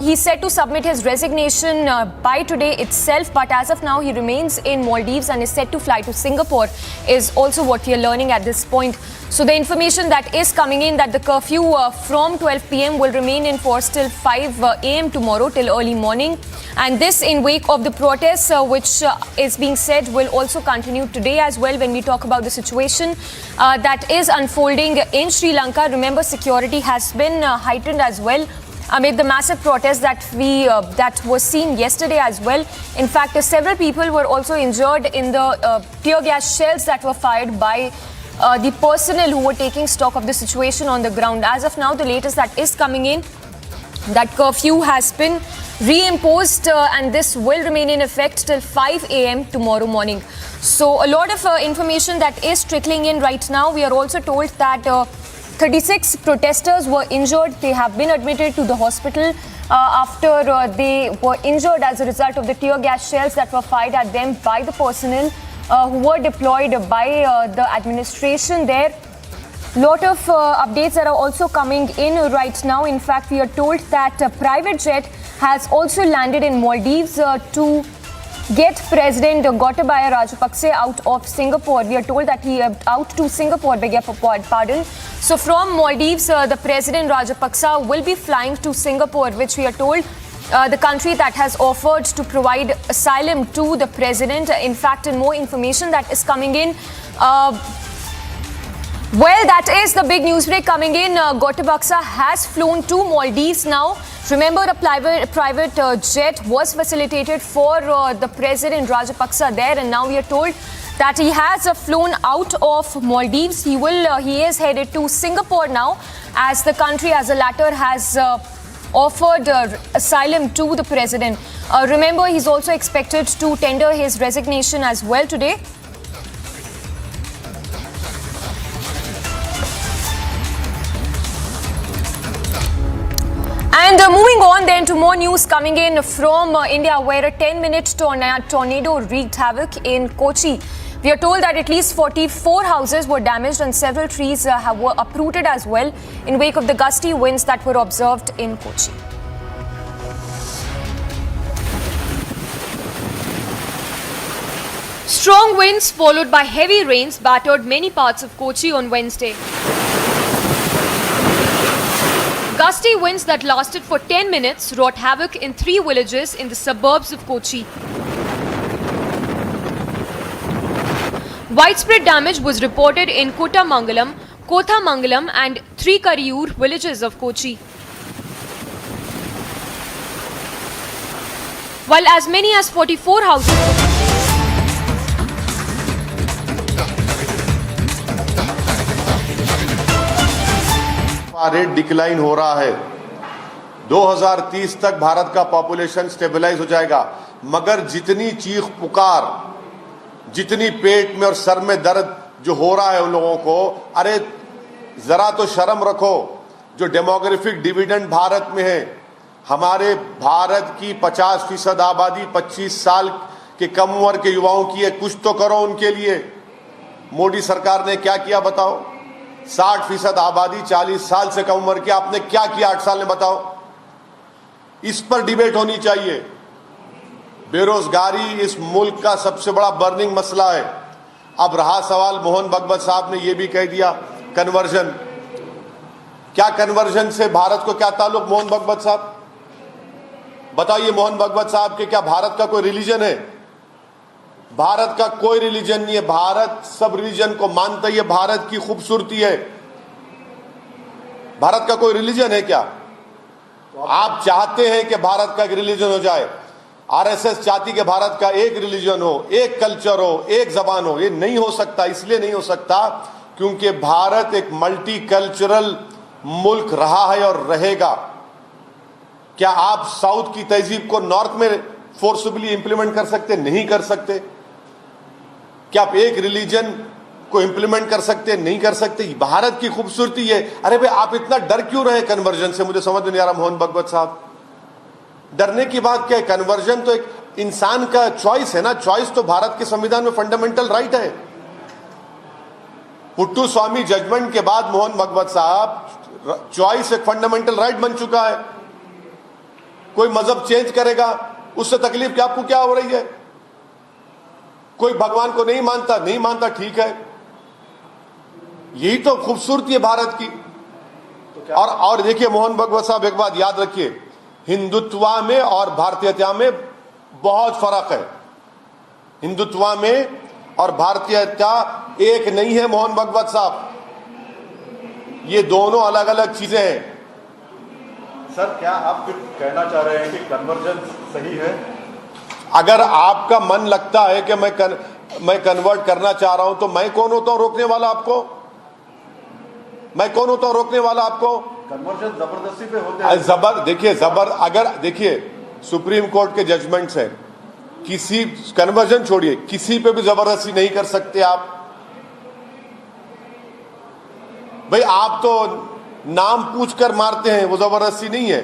he's set to submit his resignation by today itself, but as of now he remains in Maldives and is set to fly to Singapore, is also what we are learning at this point. So the information that is coming in, that the curfew from 12 p.m. will remain in force till 5 a.m. tomorrow, till early morning. And this in wake of the protests, which is being said will also continue today as well when we talk about the situation that is unfolding in Sri Lanka. Remember, security has been heightened as well amid the massive protests that was seen yesterday as well. In fact, several people were also injured in the tear gas shells that were fired by the personnel who were taking stock of the situation on the ground. As of now, the latest that is coming in, that curfew has been reimposed and this will remain in effect till 5 a.m. tomorrow morning. So a lot of information that is trickling in right now. We are also told that 36 protesters were injured. They have been admitted to the hospital after they were injured as a result of the tear gas shells that were fired at them by the personnel who were deployed by the administration there. Lot of updates that are also coming in right now. In fact, we are told that a private jet has also landed in Maldives to get President Gotabaya Rajapaksa out of Singapore. We are told that he out to Singapore, beg your pardon. So from Maldives, the President Rajapaksa will be flying to Singapore, which we are told the country that has offered to provide asylum to the president. In fact, more information that is coming in. Well, that is the big news break coming in. Rajapaksa has flown to Maldives now. Remember, a private jet was facilitated for the president Rajapaksa there, and now we are told that he has flown out of Maldives. He is headed to Singapore now, as the country, as the latter has offered asylum to the president. Remember, he's also expected to tender his resignation as well today. And moving on then to more news coming in from India, where a 10-minute tornado wreaked havoc in Kochi. We are told that at least 44 houses were damaged and several trees were uprooted as well in wake of the gusty winds that were observed in Kochi. Strong winds followed by heavy rains battered many parts of Kochi on Wednesday. Gusty winds that lasted for 10 minutes wrought havoc in 3 villages in the suburbs of Kochi. Widespread damage was reported in Kottamangalam, Kothamangalam and Trikariyur villages of Kochi. While as many as 44 houses rate decline हो रहा है। 2030 तक भारत का population stabilise हो जाएगा, मगर जितनी चीख पुकार, जितनी पेट में और सर में दर्द जो हो रहा है उन लोगों को, अरे जरा तो शर्म रखो। जो डेमोग्राफिक डिविडेंड भारत में है, हमारे भारत की 50% आबादी 25 साल के कम उम्र के युवाओं की है, कुछ तो करो उनके लिए। मोदी सरकार ने क्या किया बताओ? 60% आबादी 40 साल से कम उम्र की, आपने क्या किया 8 साल में बताओ? इस पर डिबेट होनी चाहिए। बेरोजगारी इस मुल्क का सबसे बड़ा बर्निंग मसला है। अब रहा सवाल, मोहन भगवत साहब ने यह भी कह दिया कन्वर्जन। क्या कन्वर्जन से भारत को क्या ताल्लुक? मोहन भगवत साहब बताइए, मोहन भगवत साहब के क्या भारत का कोई रिलीजन है? भारत का कोई रिलीजन नहीं है। भारत सब रिलीजन को मानता है, भारत की खूबसूरती है। भारत का कोई रिलीजन है क्या? आप चाहते हैं कि भारत का एक रिलीजन हो जाए। आरएसएस चाहती कि भारत का एक रिलीजन हो, एक कल्चर हो, एक जबान हो। ये नहीं हो सकता। इसलिए नहीं हो सकता क्योंकि भारत एक मल्टी कल्चरल मुल्क रहा है और रहेगा। क्या आप साउथ की तहजीब को नॉर्थ में फोर्सबली इंप्लीमेंट कर सकते? नहीं कर सकते। क्या आप एक रिलीजन को इंप्लीमेंट कर सकते? नहीं कर सकते। भारत की खूबसूरती है। अरे भाई, आप इतना डर क्यों रहे कन्वर्जन से? मुझे समझ नहीं आ रहा मोहन भगवत साहब। डरने की बात क्या है? कन्वर्जन तो एक इंसान का चॉइस है ना। चॉइस तो भारत के संविधान में फंडामेंटल राइट है। पुट्टू स्वामी जजमेंट के बाद मोहन भगवत साहब, चॉइस एक फंडामेंटल राइट बन चुका है। कोई मजहब चेंज करेगा, उससे तकलीफ क्या आपको क्या हो रही है? कोई भगवान को नहीं मानता, ठीक है। यही तो खूबसूरती है भारत की। और देखिए मोहन भगवत साहब, एक बात याद रखिए, हिंदुत्व में और भारतीयता में बहुत फर्क है। हिंदुत्व में और भारतीयता एक नहीं है मोहन भगवत साहब। ये दोनों अलग अलग चीजें हैं। सर, क्या आप कहना चाह रहे हैं कि कन्वर्जन सही है? अगर आपका मन लगता है कि मैं कन्वर्ट करना चाह रहा हूं, तो मैं कौन होता हूं रोकने वाला आपको? मैं कौन होता हूं रोकने वाला आपको? कन्वर्जन जबरदस्ती पे होते हैं। देखिए सुप्रीम कोर्ट के जजमेंट्स हैं। किसी कन्वर्जन छोड़िए, किसी पे भी जबरदस्ती नहीं कर सकते आप। भाई, आप तो नाम पूछकर मारते हैं, वो जबरदस्ती नहीं है।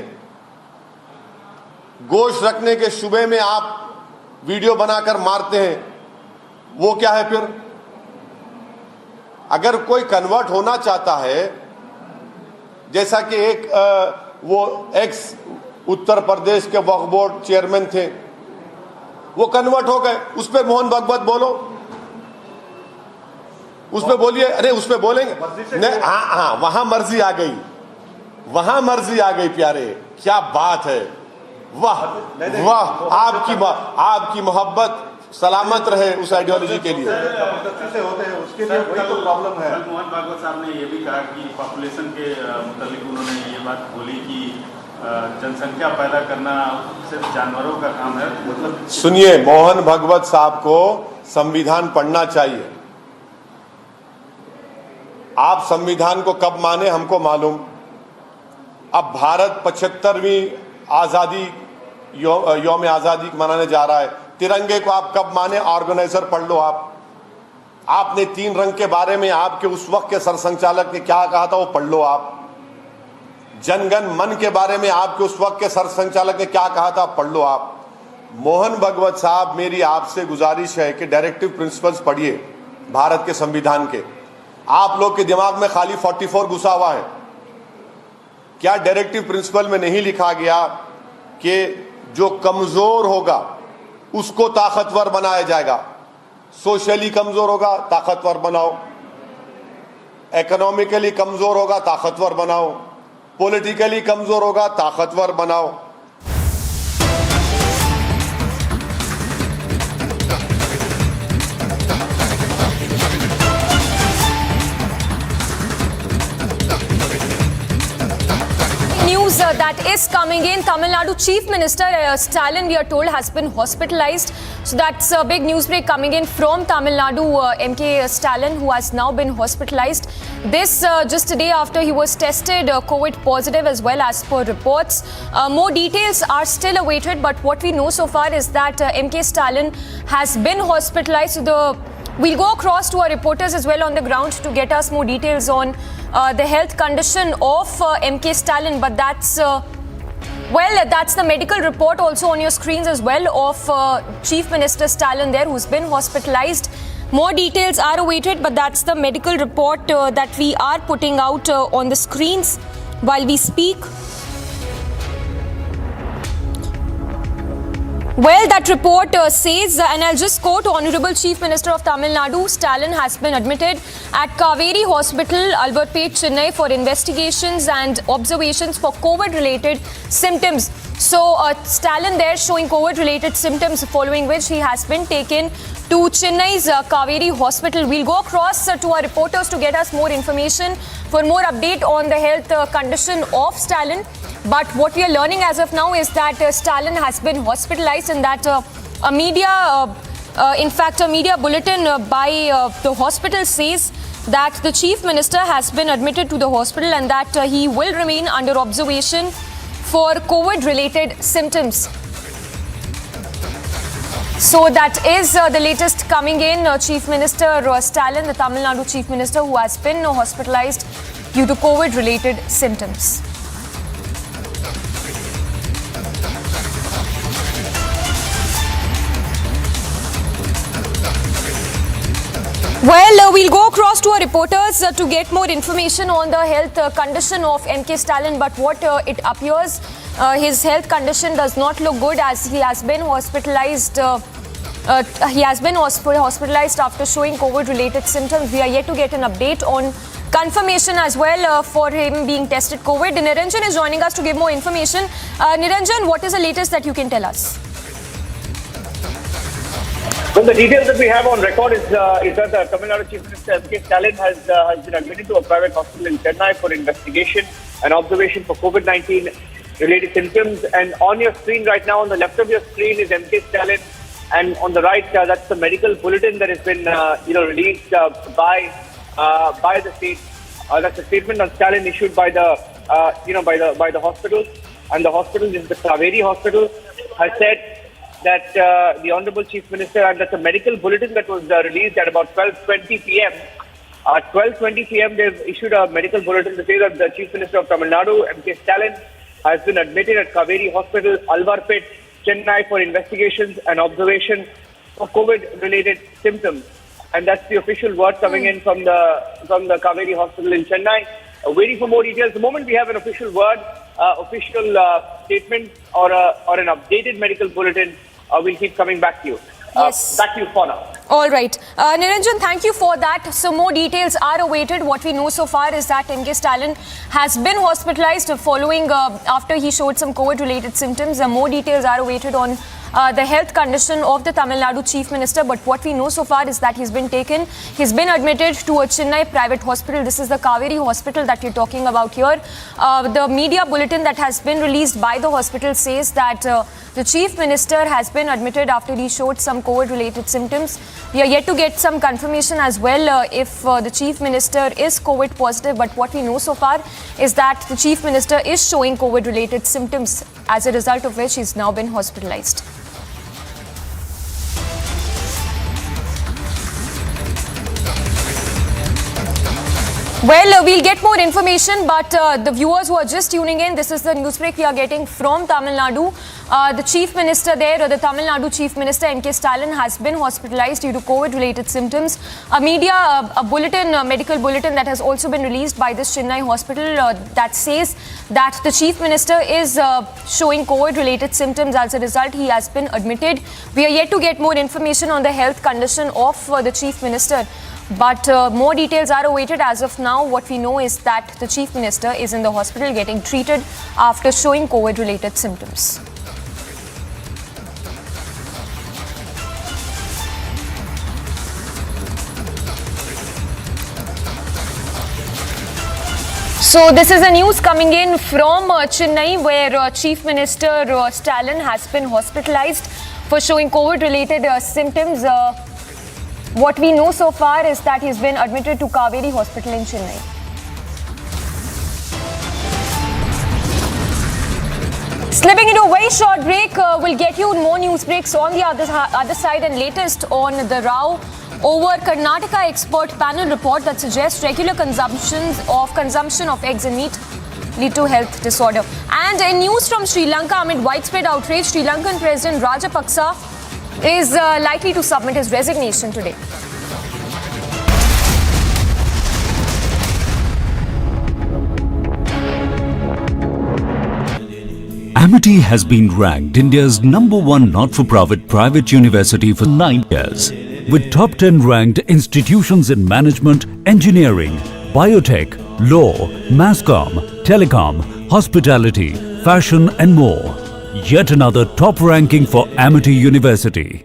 गोश्त रखने के शुबे में आप वीडियो बनाकर मारते हैं, वो क्या है फिर? अगर कोई कन्वर्ट होना चाहता है, जैसा कि एक वो एक्स उत्तर प्रदेश के वक्फ बोर्ड चेयरमैन थे, वो कन्वर्ट हो गए, उस पर मोहन भगवत बोलो, उस पर बोलिए। अरे उस पर बोलेंगे नहीं? हाँ, वहां मर्जी आ गई, वहां मर्जी आ गई। प्यारे, क्या बात है। वाह वाह, आपकी मोहब्बत सलामत रहे उस आइडियोलॉजी के लिए। से होते हैं उसके लिए वही तो प्रॉब्लम है। मोहन भागवत साहब ने ये भी कहा कि पॉपुलेशन के मुताबिक उन्होंने ये बात बोली कि जनसंख्या पैदा करना सिर्फ जानवरों का काम है। मतलब सुनिए, मोहन भागवत साहब को संविधान पढ़ना चाहिए। आप संविधान को कब माने हमको मालूम। अब भारत 75वीं आजादी यौम आजादी मनाने जा रहा है। तिरंगे को आप कब माने, ऑर्गेनाइजर पढ़ लो आपने 3 रंग के बारे में आपके उस वक्त के सरसंचालक ने क्या कहा था वो पढ़ लो आप। जनगण मन के बारे में आपके उस वक्त के सरसंचालक ने क्या कहा था पढ़ लो आप। मोहन भागवत साहब, मेरी आपसे गुजारिश है कि डायरेक्टिव प्रिंसिपल्स पढ़िए भारत के संविधान के। आप लोग के दिमाग में खाली 44 घुसा हुआ है। क्या डायरेक्टिव प्रिंसिपल में नहीं लिखा गया कि जो कमजोर होगा उसको ताकतवर बनाया जाएगा। सोशली कमजोर होगा ताकतवर बनाओ, इकोनॉमिकली कमजोर होगा ताकतवर बनाओ, पॉलिटिकली कमजोर होगा ताकतवर बनाओ। News that is coming in. Tamil Nadu Chief Minister Stalin, we are told, has been hospitalized. So that's a big news break coming in from Tamil Nadu. MK Stalin, who has now been hospitalized. This just a day after he was tested COVID positive as well, as per reports. More details are still awaited, but what we know so far is that MK Stalin has been hospitalized. So we'll go across to our reporters as well on the ground to get us more details on the health condition of MK Stalin. But that's the medical report also on your screens as well of Chief Minister Stalin there, who's been hospitalized. More details are awaited, but that's the medical report that we are putting out on the screens while we speak. Well, that report says, and I'll just quote Honorable Chief Minister of Tamil Nadu, Stalin has been admitted at Kaveri Hospital, Alvarpet, Chennai for investigations and observations for COVID-related symptoms. So, Stalin there showing COVID-related symptoms, following which he has been taken to Chennai's Kaveri Hospital. We'll go across to our reporters to get us more information for more update on the health condition of Stalin. But what we are learning as of now is that Stalin has been hospitalized, and that a media bulletin by the hospital says that the Chief Minister has been admitted to the hospital and that he will remain under observation for COVID-related symptoms. So that is the latest coming in. Chief Minister Stalin, the Tamil Nadu Chief Minister, who has been hospitalized due to COVID-related symptoms. Well, we'll go across to our reporters to get more information on the health condition of MK Stalin. But what it appears, his health condition does not look good, as he has been hospitalized. Hospitalized after showing COVID-related symptoms. We are yet to get an update on confirmation as well for him being tested COVID. Niranjan is joining us to give more information. Niranjan, what is the latest that you can tell us? Well, the details that we have on record is that the Tamil Nadu Chief Minister MK Stalin has been admitted to a private hospital in Chennai for investigation and observation for COVID-19 related symptoms. And on your screen right now, on the left of your screen is MK Stalin, and on the right, that's the medical bulletin that has been released by the state. That's a statement on Stalin issued by the hospital, and the hospital is the Kaveri Hospital, has said that the Honorable Chief Minister, and that's a medical bulletin that was released at about 12:20 p.m. At 12:20 p.m. they've issued a medical bulletin to say that the Chief Minister of Tamil Nadu, MK Stalin, has been admitted at Kaveri Hospital, Alvarpet, Chennai for investigations and observation for COVID-related symptoms. And that's the official word coming in from the Kaveri Hospital in Chennai. Waiting for more details. The moment we have an official word, official statement or an updated medical bulletin, we'll keep coming back to you. Yes. Back to you for now. All right. Niranjan, thank you for that. So more details are awaited. What we know so far is that MK Stalin has been hospitalized following after he showed some COVID-related symptoms. More details are awaited on the health condition of the Tamil Nadu Chief Minister. But what we know so far is that he's been admitted to a Chennai private hospital. This is the Kaveri hospital that you're talking about here. The media bulletin that has been released by the hospital says that the Chief Minister has been admitted after he showed some COVID-related symptoms. We are yet to get some confirmation as well if the Chief Minister is COVID positive. But what we know so far is that the Chief Minister is showing COVID-related symptoms, as a result of which he's now been hospitalized. Well, we'll get more information, but the viewers who are just tuning in, this is the news break we are getting from Tamil Nadu. The Chief Minister there, the Tamil Nadu Chief Minister MK Stalin, has been hospitalized due to COVID-related symptoms. A medical bulletin that has also been released by this Chennai hospital that says that the Chief Minister is showing COVID-related symptoms. As a result, he has been admitted. We are yet to get more information on the health condition of the Chief Minister. But more details are awaited. As of now, what we know is that the Chief Minister is in the hospital getting treated after showing COVID-related symptoms. So this is a news coming in from Chennai, where Chief Minister Stalin has been hospitalized for showing COVID-related symptoms. What we know so far is that he's been admitted to Kaveri Hospital in Chennai. Slipping into a very short break, we'll get you more news breaks on the other side, and latest on the row over Karnataka expert panel report that suggests regular consumption of eggs and meat lead to health disorder. And in news from Sri Lanka, amid widespread outrage, Sri Lankan President Rajapaksa is likely to submit his resignation today. Amity has been ranked India's #1 not-for-profit private university for 9 years, with top 10 ranked institutions in management, engineering, biotech, law, masscom, telecom, hospitality, fashion and more. Yet another top ranking for Amity University.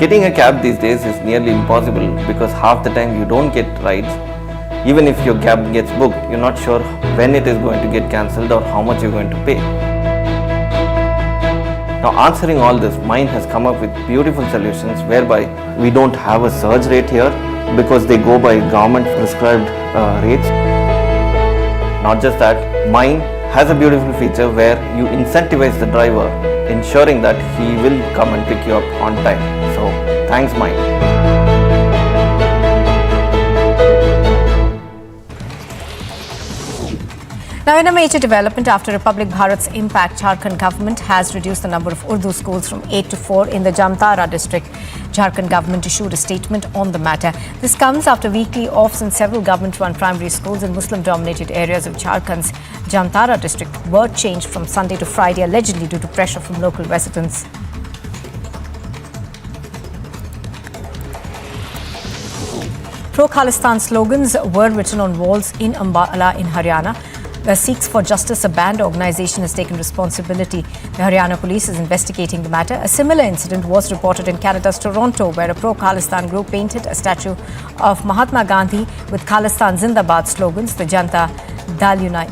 Getting a cab these days is nearly impossible because half the time you don't get rides. Even if your cab gets booked, you're not sure when it is going to get cancelled or how much you're going to pay. Now, answering all this, Mind has come up with beautiful solutions whereby we don't have a surge rate here because they go by government prescribed rates. Not just that, Mind has a beautiful feature where you incentivize the driver, ensuring that he will come and pick you up on time. So, thanks Mind. Now, in a major development, after Republic Bharat's impact, Jharkhand government has reduced the number of Urdu schools from 8 to 4 in the Jamtara district. Jharkhand government issued a statement on the matter. This comes after weekly offs in several government-run primary schools in Muslim-dominated areas of Jharkhand's Jamtara district were changed from Sunday to Friday, allegedly due to pressure from local residents. Pro-Khalistan slogans were written on walls in Ambala in Haryana. The Sikhs for Justice, a banned organisation, has taken responsibility. The Haryana police is investigating the matter. A similar incident was reported in Canada's Toronto, where a pro-Khalistan group painted a statue of Mahatma Gandhi with Khalistan Zindabad slogans. The Janta Dal Unite.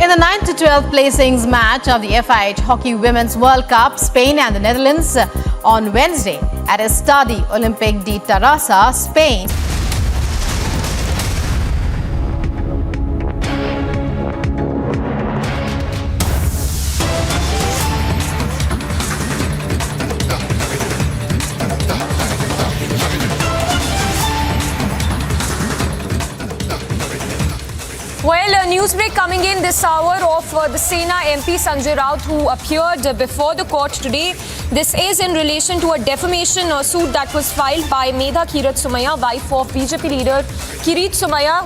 In the 9th to 12th placings match of the FIH Hockey Women's World Cup, Spain and the Netherlands on Wednesday at Estadi Olympic de Tarrasa, Spain. Well, news break coming in this hour of the Sena MP Sanjay Raut, who appeared before the court today. This is in relation to a defamation suit that was filed by Medha Kirat Somaiya, wife of BJP leader Kirit Somaiya,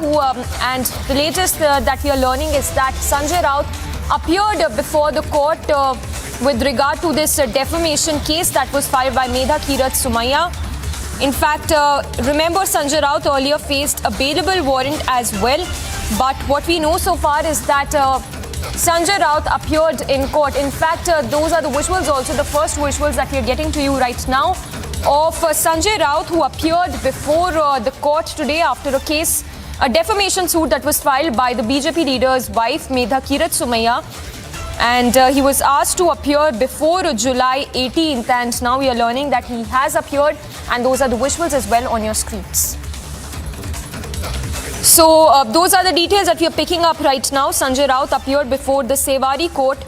and the latest that we are learning is that Sanjay Raut appeared before the court with regard to this defamation case that was filed by Medha Kirat Somaiya. In fact, remember Sanjay Raut earlier faced a bailable warrant as well. But what we know so far is that Sanjay Raut appeared in court. In fact, those are the visuals also, the first visuals that we are getting to you right now of Sanjay Raut, who appeared before the court today after a defamation suit that was filed by the BJP leader's wife, Medha Kirat Somaiya. And he was asked to appear before July 18th, and now we are learning that he has appeared, and those are the visuals as well on your screens. So those are the details that we are picking up right now. Sanjay Raut appeared before the Sewari court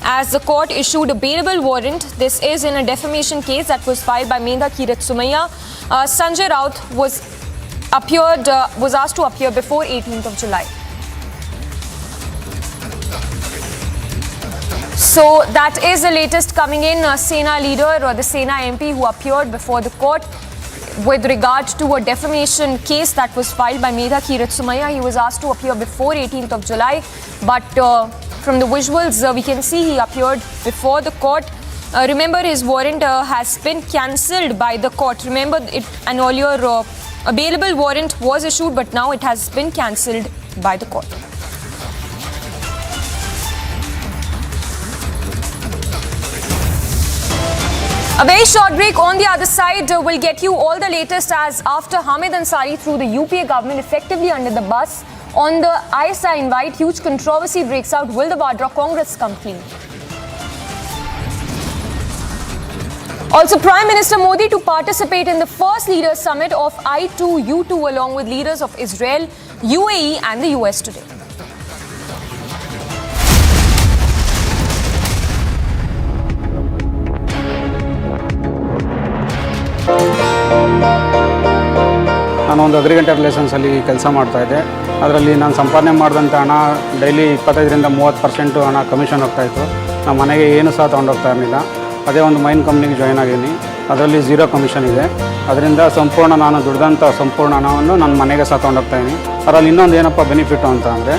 as the court issued a bailable warrant. This is in a defamation case that was filed by Medha Kirat Somaiya. Sanjay Raut was asked to appear before 18th of July. So that is the latest coming in. Sena leader or the Sena MP who appeared before the court with regard to a defamation case that was filed by Medha Kirat Somaiya. He was asked to appear before 18th of July, but from the visuals we can see he appeared before the court. Remember, his warrant has been cancelled by the court. Remember, an earlier a bailable warrant was issued, but now it has been cancelled by the court. A very short break. On the other side, we'll get you all the latest as after Hamid Ansari threw the UPA government effectively under the bus on the ISI invite, huge controversy breaks out. Will the Vadra Congress come clean? Also, Prime Minister Modi to participate in the first leaders summit of I2U2 along with leaders of Israel, UAE and the US today. ನಾನು ಒಂದು agriculture ರಿಲೇಷನ್ಸಲ್ಲಿ ಕೆಲಸ ಮಾಡ್ತಾಯಿದ್ದೆ. ಅದರಲ್ಲಿ ನಾನು ಸಂಪಾದನೆ ಮಾಡಿದಂಥ ಹಣ daily 25ರಿಂದ 30% ಹಣ ಕಮಿಷನ್ ಹೋಗ್ತಾಯಿತ್ತು. ನಮ್ಮ ಮನೆಗೆ ಏನು ಸಹ ತೊಗೊಂಡೋಗ್ತಾ ಇರಲಿಲ್ಲ. ಅದೇ ಒಂದು ಮೈನ್ ಕಂಪ್ನಿಗೆ ಜಾಯ್ನ್ ಆಗಿದ್ದೀನಿ. ಅದರಲ್ಲಿ 0 ಕಮಿಷನ್ ಇದೆ. ಅದರಿಂದ ಸಂಪೂರ್ಣ ನಾನು ದುಡ್ದಂಥ ಸಂಪೂರ್ಣ ಹಣವನ್ನು ನನ್ನ ಮನೆಗೆ ಸಹ ತೊಗೊಂಡೋಗ್ತಾಯಿದ್ದೀನಿ. ಅದರಲ್ಲಿ ಇನ್ನೊಂದು ಏನಪ್ಪ ಬೆನಿಫಿಟ್ಟು ಅಂತ ಅಂದರೆ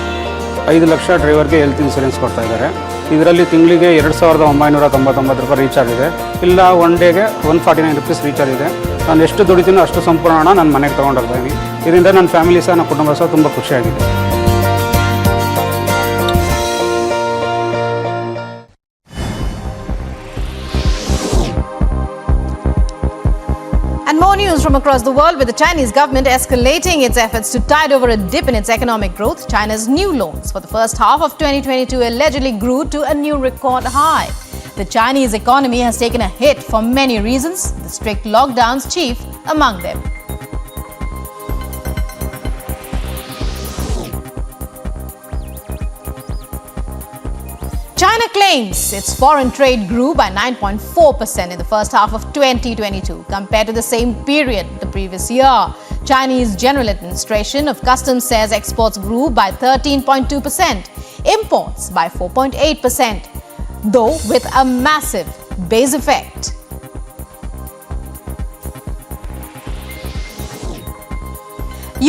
5 ಲಕ್ಷ ಡ್ರೈವರ್ಗೆ ಹೆಲ್ತ್ ಇನ್ಸೂರೆನ್ಸ್ ಕೊಡ್ತಾಯಿದ್ದಾರೆ. ಇದರಲ್ಲಿ ತಿಂಗಳಿಗೆ 2999 ರೂಪಾಯಿ ರೀಚಾರ್ಜ್ ಇದೆ. ಇಲ್ಲ ಒನ್ ಡೇಗೆ 149 ರುಪೀಸ್ ರೀಚಾರ್ಜ್ ಇದೆ. ನಾನು ಎಷ್ಟು ದುಡಿತೀನೋ ಅಷ್ಟು ಸಂಪೂರ್ಣ ಹಣ ನನ್ನ ಮನೆಗೆ ತೊಗೊಂಡೋಗ್ತಾಯಿದ್ದೀನಿ. ಇದರಿಂದ ನನ್ನ ಫ್ಯಾಮಿಲಿ ಸಹ ನನ್ನ ಕುಟುಂಬ ಸಹ ತುಂಬ ಖುಷಿಯಾಗಿದೆ. And more news from across the world, with the Chinese government escalating its efforts to tide over a dip in its economic growth. China's new loans for the first half of 2022 allegedly grew to a new record high. The Chinese economy has taken a hit for many reasons, the strict lockdowns chief among them. China claims its foreign trade grew by 9.4% in the first half of 2022 compared to the same period the previous year. Chinese General Administration of Customs says exports grew by 13.2%, imports by 4.8%, though with a massive base effect.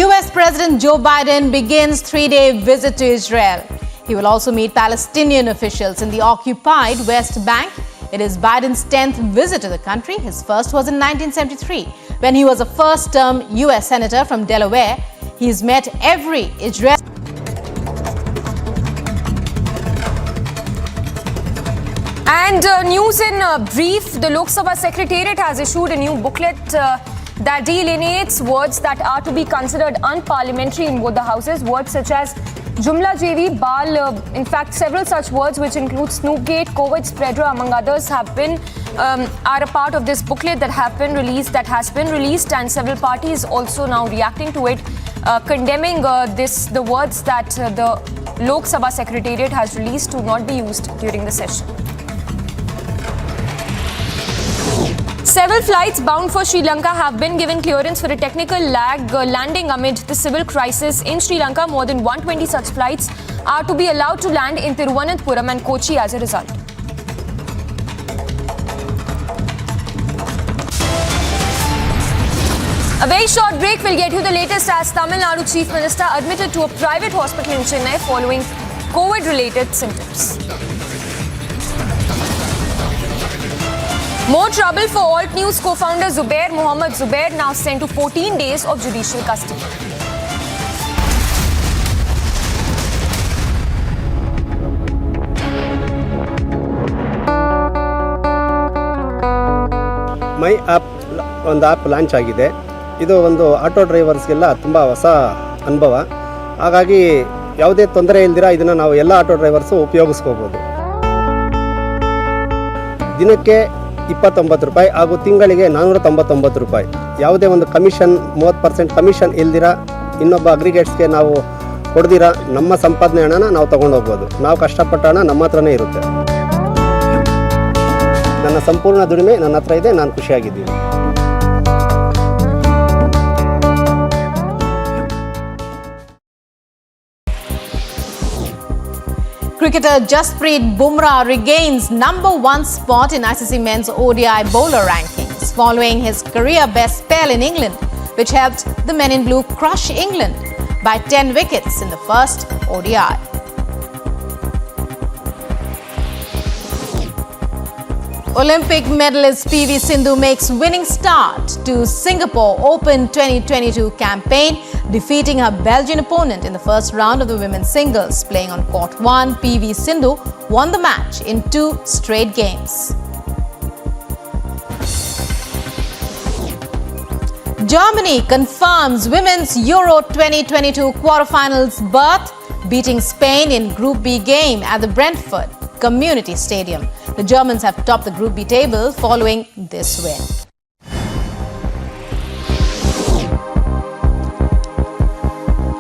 US President Joe Biden begins 3-day visit to Israel. He will also meet Palestinian officials in the occupied West Bank. It is Biden's 10th visit to the country. His first was in 1973, when he was a first-term US Senator from Delaware. He's met every Israeli. And news in brief, the Lok Sabha Secretariat has issued a new booklet that delineates words that are to be considered unparliamentary in both the houses. Words such as Jumla JV, Bal, in fact, several such words which include Snoopgate, COVID spreader, among others, are a part of this booklet that has been released, and several parties also now reacting to it, condemning the words that the Lok Sabha Secretariat has released to not be used during the session. Several flights bound for Sri Lanka have been given clearance for a technical landing amid the civil crisis in Sri Lanka. More than 120 such flights are to be allowed to land in Thiruvananthapuram and Kochi as a result. A very short break will get you the latest as Tamil Nadu Chief Minister admitted to a private hospital in Chennai following COVID-related symptoms. More trouble for Alt News co-founder Zubair now sent to 14 days of judicial custody. My app ಒಂದು app launch ಆಗಿದೆ. ಇದು ಒಂದು auto ಡ್ರೈವರ್ಸ್ಗೆಲ್ಲ ತುಂಬ ಹೊಸ ಅನುಭವ. ಹಾಗಾಗಿ ಯಾವುದೇ ತೊಂದರೆ ಇಲ್ದಿರ ಇದನ್ನು ನಾವು ಎಲ್ಲ ಆಟೋ ಡ್ರೈವರ್ಸು ಉಪಯೋಗಿಸ್ಕೋಬೋದು. ದಿನಕ್ಕೆ 29 ರೂಪಾಯಿ ಹಾಗೂ ತಿಂಗಳಿಗೆ 499 ರೂಪಾಯಿ. ಯಾವುದೇ ಒಂದು ಕಮಿಷನ್ 30% ಕಮಿಷನ್ ಇಲ್ದಿರ ಇನ್ನೊಬ್ಬ ಅಗ್ರಿಗೇಟ್ಸ್ಗೆ ನಾವು ಕೊಡ್ದಿರ ನಮ್ಮ ಸಂಪಾದನೆ ಹಣನ ನಾವು ತೊಗೊಂಡೋಗ್ಬೋದು. ನಾವು ಕಷ್ಟಪಟ್ಟ ಹಣ ನಮ್ಮ ಹತ್ರನೇ ಇರುತ್ತೆ. ನನ್ನ ಸಂಪೂರ್ಣ ದುಡಿಮೆ ನನ್ನ ಹತ್ರ ಇದೆ. ನಾನು ಖುಷಿಯಾಗಿದ್ದೀನಿ. Cricketer Jasprit Bumrah regains #1 spot in ICC men's ODI bowler rankings following his career best spell in England, which helped the men in blue crush England by 10 wickets in the first ODI. Olympic medalist PV Sindhu makes winning start to Singapore Open 2022 campaign, defeating her Belgian opponent in the first round of the women's singles. Playing on court 1, PV Sindhu won the match in 2 straight games. Germany confirms women's Euro 2022 quarterfinals berth, beating Spain in Group B game at the Brentford Community Stadium. The Germans have topped the Group B table following this win.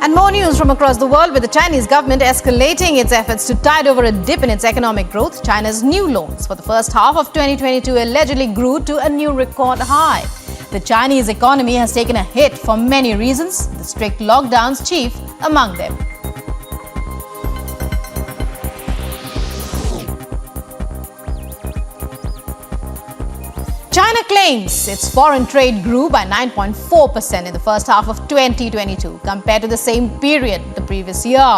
And more news from across the world, with the Chinese government escalating its efforts to tide over a dip in its economic growth. China's new loans for the first half of 2022 allegedly grew to a new record high. The Chinese economy has taken a hit for many reasons, the strict lockdowns chief among them. China claims its foreign trade grew by 9.4% in the first half of 2022 compared to the same period the previous year.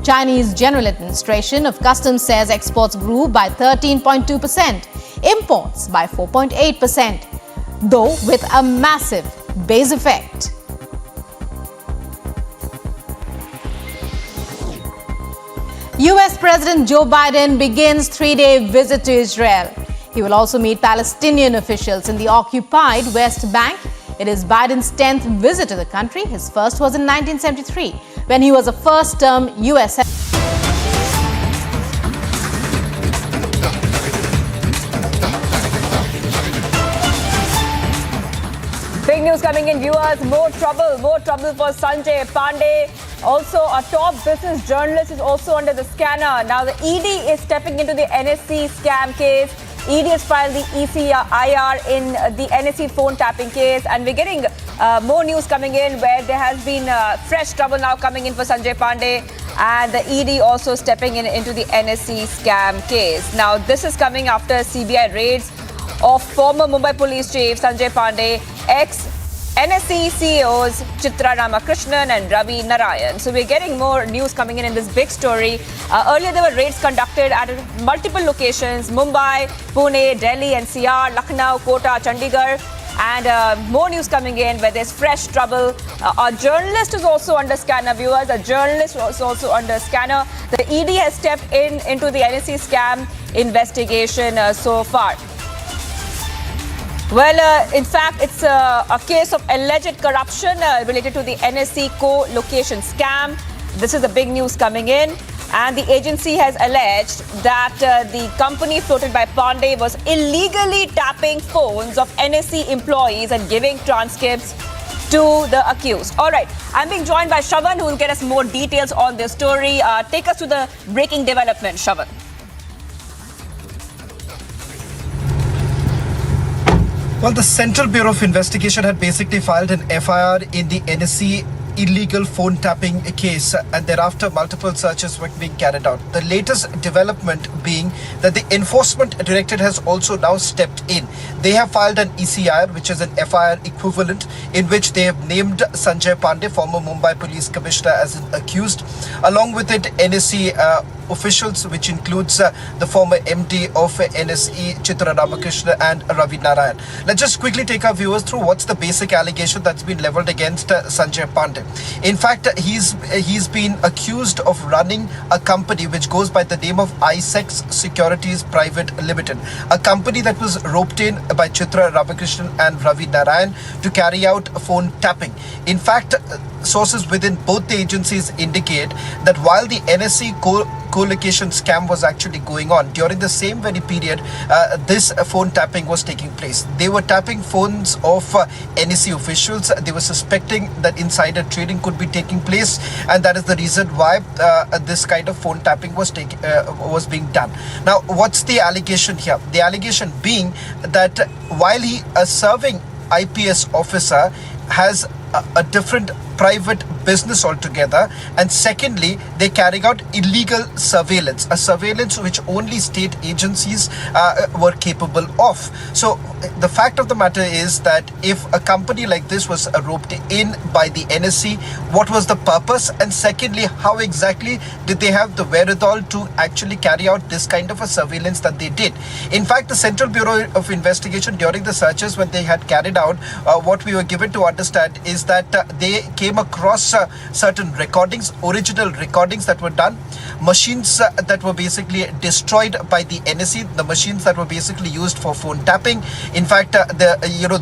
Chinese General Administration of Customs says exports grew by 13.2%, imports by 4.8%, though with a massive base effect. US President Joe Biden begins 3-day visit to Israel. He will also meet Palestinian officials in the occupied West Bank. It is Biden's 10th visit to the country. His first was in 1973, when he was a first-term US. Big news coming in, viewers. More trouble for Sanjay Pandey. Also, a top business journalist is also under the scanner. Now, the ED is stepping into the NSC scam case. ED has filed the ECIR in the NSC phone tapping case, and we're getting more news coming in where there has been fresh trouble now coming in for Sanjay Pandey, and the ED also stepping into the NSC scam case. Now, this is coming after CBI raids of former Mumbai police chief Sanjay Pandey, ex-NSC CEOs Chitra Ramakrishnan and Ravi Narayan. So we're getting more news coming in this big story. Earlier there were raids conducted at multiple locations: Mumbai, Pune, Delhi, NCR, Lucknow, Kota, Chandigarh. And more news coming in where there's fresh trouble. A journalist is also under scanner, viewers. A journalist was also under scanner. The ED has stepped into the NSC scam investigation so far. Well, in fact, it's a case of alleged corruption related to the NSC co-location scam. This is the big news coming in. And the agency has alleged that the company floated by Pandey was illegally tapping phones of NSC employees and giving transcripts to the accused. All right, I'm being joined by Shravan, who will get us more details on this story. Take us to the breaking development, Shravan. Well, the Central Bureau of Investigation had basically filed an FIR in the NSC illegal phone tapping case, and thereafter multiple searches were being carried out. The latest development being that the Enforcement Directorate has also now stepped in. They have filed an ECIR, which is an FIR equivalent, in which they have named Sanjay Pandey, former Mumbai Police Commissioner, as an accused. Along with it, NSE officials, which includes the former MD of NSE, Chitra Ramakrishna, and Ravi Narayan. Let's just quickly take our viewers through what's the basic allegation that's been leveled against Sanjay Pandey. In fact, he's been accused of running a company which goes by the name of ISEX Securities Private Limited, a company that was roped in by Chitra Ramakrishnan and Ravi Narayan to carry out phone tapping. In fact, sources within both the agencies indicate that while the NSE co-location scam was actually going on, during the same very period, this phone tapping was taking place. They were tapping phones of NSE officials. They were suspecting that insider trading could be taking place, and that is the reason why this kind of phone tapping was being done. Now, what's the allegation here? The allegation being that while he, a serving IPS officer, has a different private business altogether, and secondly, they're carrying out illegal surveillance, a surveillance which only state agencies were capable of. So the fact of the matter is that if a company like this was roped in by the NSE, what was the purpose, and secondly, how exactly did they have the wherewithal to actually carry out this kind of a surveillance that they did? In fact, the Central Bureau of Investigation, during the searches when they had carried out, what we were given to understand is that they came across certain recordings, original recordings that were done, machines that were basically destroyed by the NSE, the machines that were basically used for phone tapping. In fact,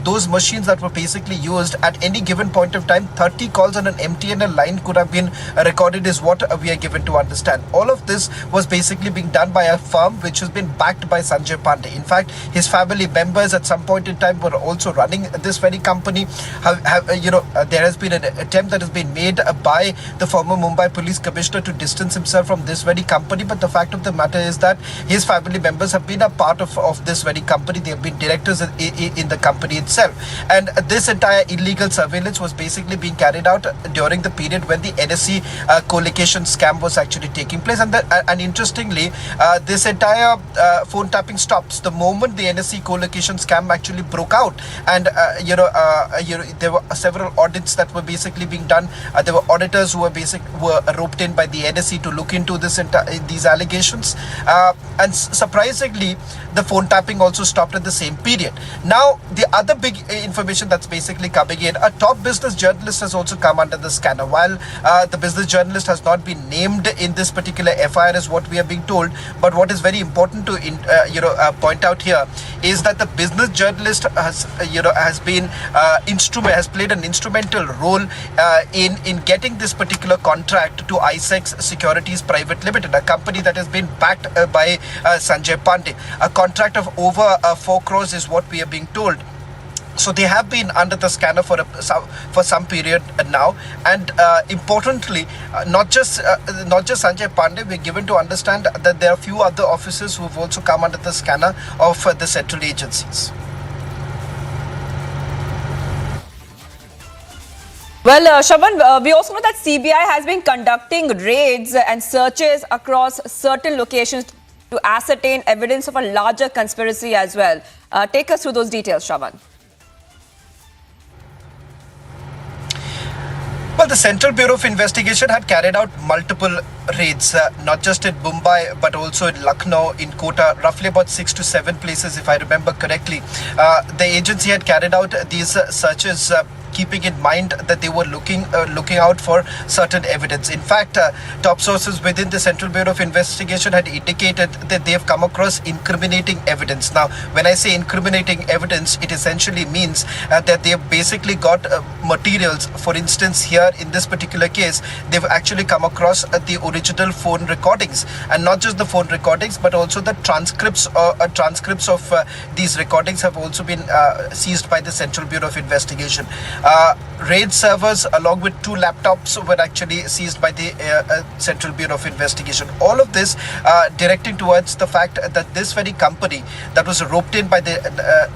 those machines that were basically used at any given point of time, 30 calls on an MTNL line could have been recorded, is what we are given to understand. All of this was basically being done by a firm which has been backed by Sanjay Pandey. In fact, his family members at some point in time were also running this very company. There has been an attempt that has been made by the former Mumbai Police Commissioner to distance himself from this very company, but the fact of the matter is that his family members have been a part of this very company. They have been directors in the company itself, and this entire illegal surveillance was basically being carried out during the period when the NSE co-location scam was actually taking place. And interestingly, this entire phone tapping stops the moment the NSE co-location scam actually broke out, and there were several audits that were basically being done. There were auditors who were roped in by the NSE to look into these allegations, and surprisingly, the phone tapping also stopped at the same period. Now, the other big information that's basically coming in, a top business journalist has also come under the scanner. While the business journalist has not been named in this particular FIR, is what we are being told, but what is very important to point out here is that the business journalist has played an instrumental role in getting this particular contract to ISEX Securities Private Limited, a company that has been backed by Sanjay Pandey. A contract of over 4 crores is what we are being told. So they have been under the scanner for some period now, and importantly, not just Sanjay Pandey, we're given to understand that there are a few other officers who have also come under the scanner of the central agencies. Well, Shravan, we also know that CBI has been conducting raids and searches across certain locations to ascertain evidence of a larger conspiracy as well. Take us through those details, Shravan. Well, the Central Bureau of Investigation had carried out multiple raids, not just in Mumbai, but also in Lucknow, in Kota, roughly about 6 to 7 places, if I remember correctly. The agency had carried out these searches, keeping in mind that they were looking out for certain evidence. In fact, top sources within the Central Bureau of Investigation had indicated that they have come across incriminating evidence. Now, when I say incriminating evidence, it essentially means that they have basically got materials. For instance, here in this particular case, they've actually come across the original phone recordings, and not just the phone recordings, but also the transcripts of these recordings have also been seized by the Central Bureau of Investigation. RAID servers along with 2 laptops were actually seized by the Central Bureau of Investigation. All of this directing towards the fact that this very company that was roped in by the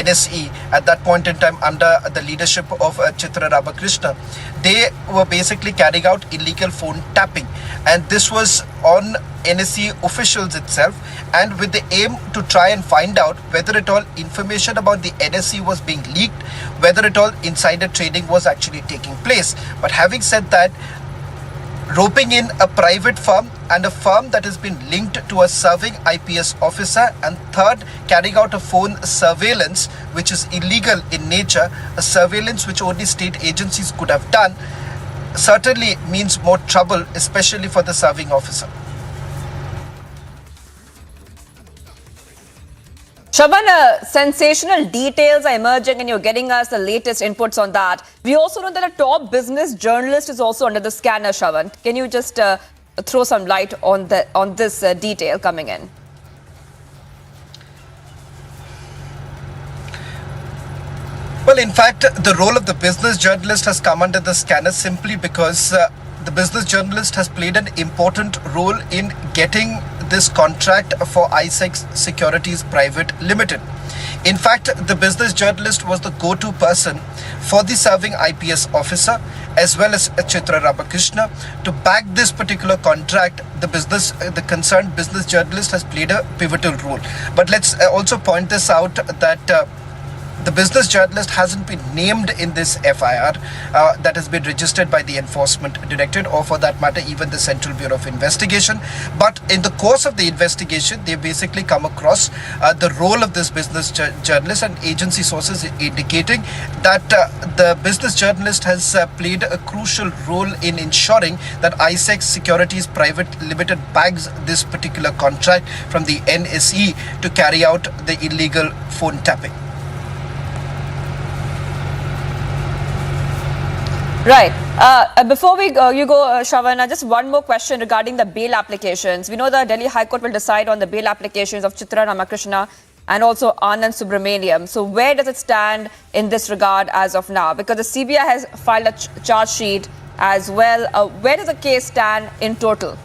NSE at that point in time under the leadership of Chitra Ramakrishna. They were basically carrying out illegal phone tapping, and this was on NSE officials itself, and with the aim to try and find out whether at all information about the NSE was being leaked, whether at all insider trading was actually taking place. But having said that, roping in a private firm and a firm that has been linked to a serving IPS officer, and third, carrying out a phone surveillance which is illegal in nature, a surveillance which only state agencies could have done, certainly means more trouble, especially for the serving officer. Shaban, sensational details are emerging and you're getting us the latest inputs on that. We also know that a top business journalist is also under the scanner, Shaban. Can you just throw some light on this detail coming in? Well, in fact, the role of the business journalist has come under the scanner simply because the business journalist has played an important role in getting this contract for ISEX Securities Private Limited. In fact, the business journalist was the go-to person for the serving IPS officer as well as Chitra Ramakrishna to back this particular contract. The concerned business journalist has played a pivotal role. But let's also point this out that the business journalist hasn't been named in this FIR that has been registered by the Enforcement Directorate, or for that matter even the Central Bureau of Investigation. But in the course of the investigation, they basically come across the role of this business journalist, and agency sources indicating that the business journalist has played a crucial role in ensuring that ISEX Securities Private Limited bags this particular contract from the NSE to carry out the illegal phone tapping. Right. Before you go, Shavana, just one more question regarding the bail applications. We know the Delhi High Court will decide on the bail applications of Chitra Ramakrishna and also Anand Subramaniam. So where does it stand in this regard as of now? Because the CBI has filed a charge sheet as well. Where does the case stand in total?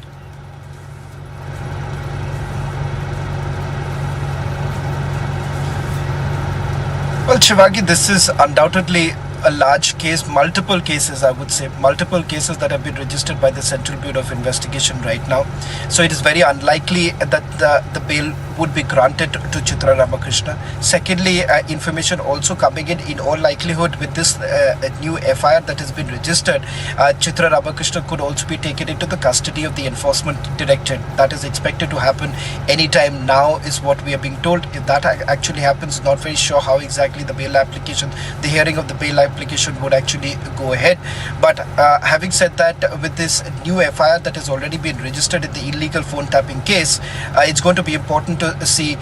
Well, Shivagi, this is undoubtedly a large case, multiple cases, I would say, multiple cases that have been registered by the Central Bureau of Investigation right now. So it is very unlikely that the bail would be granted to Chitra Ramakrishna. Secondly, information also coming in all likelihood with this new FIR that has been registered, Chitra Ramakrishna could also be taken into the custody of the Enforcement Directorate. That is expected to happen anytime now is what we are being told. If that actually happens, not very sure how exactly the bail application, the hearing of the bail application would actually go ahead. But having said that, with this new FIR that has already been registered in the illegal phone tapping case, it's going to be important to see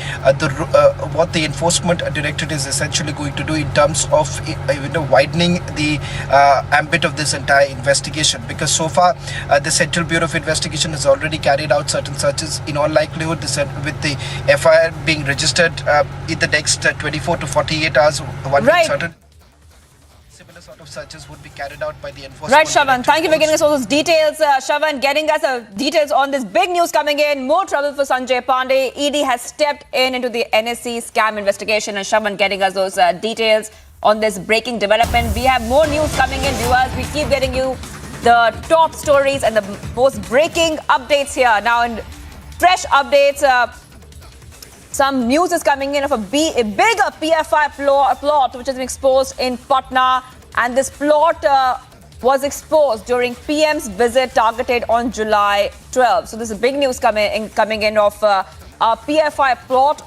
what the Enforcement Directorate is essentially going to do in terms of widening the ambit of this entire investigation, because so far the Central Bureau of Investigation has already carried out certain searches. In all likelihood, with the FIR being registered in the next 24 to 48 hours, one right. certain similar sort of searches would be carried out by the Enforcement Right, Shavan. Directorate. Thank you for getting us all those details. Shavan, getting us details on this big news coming in. More trouble for Sanjay Pandey. ED has stepped into the NSE scam investigation, and Shavan getting us those details on this breaking development. We have more news coming in, viewers. We keep getting you the top stories and the most breaking updates here. Now, in fresh updates, some news is coming in of a bigger PFI plot which has been exposed in Patna, and this plot was exposed during PM's visit targeted on July 12. So this is big news coming in of a PFI plot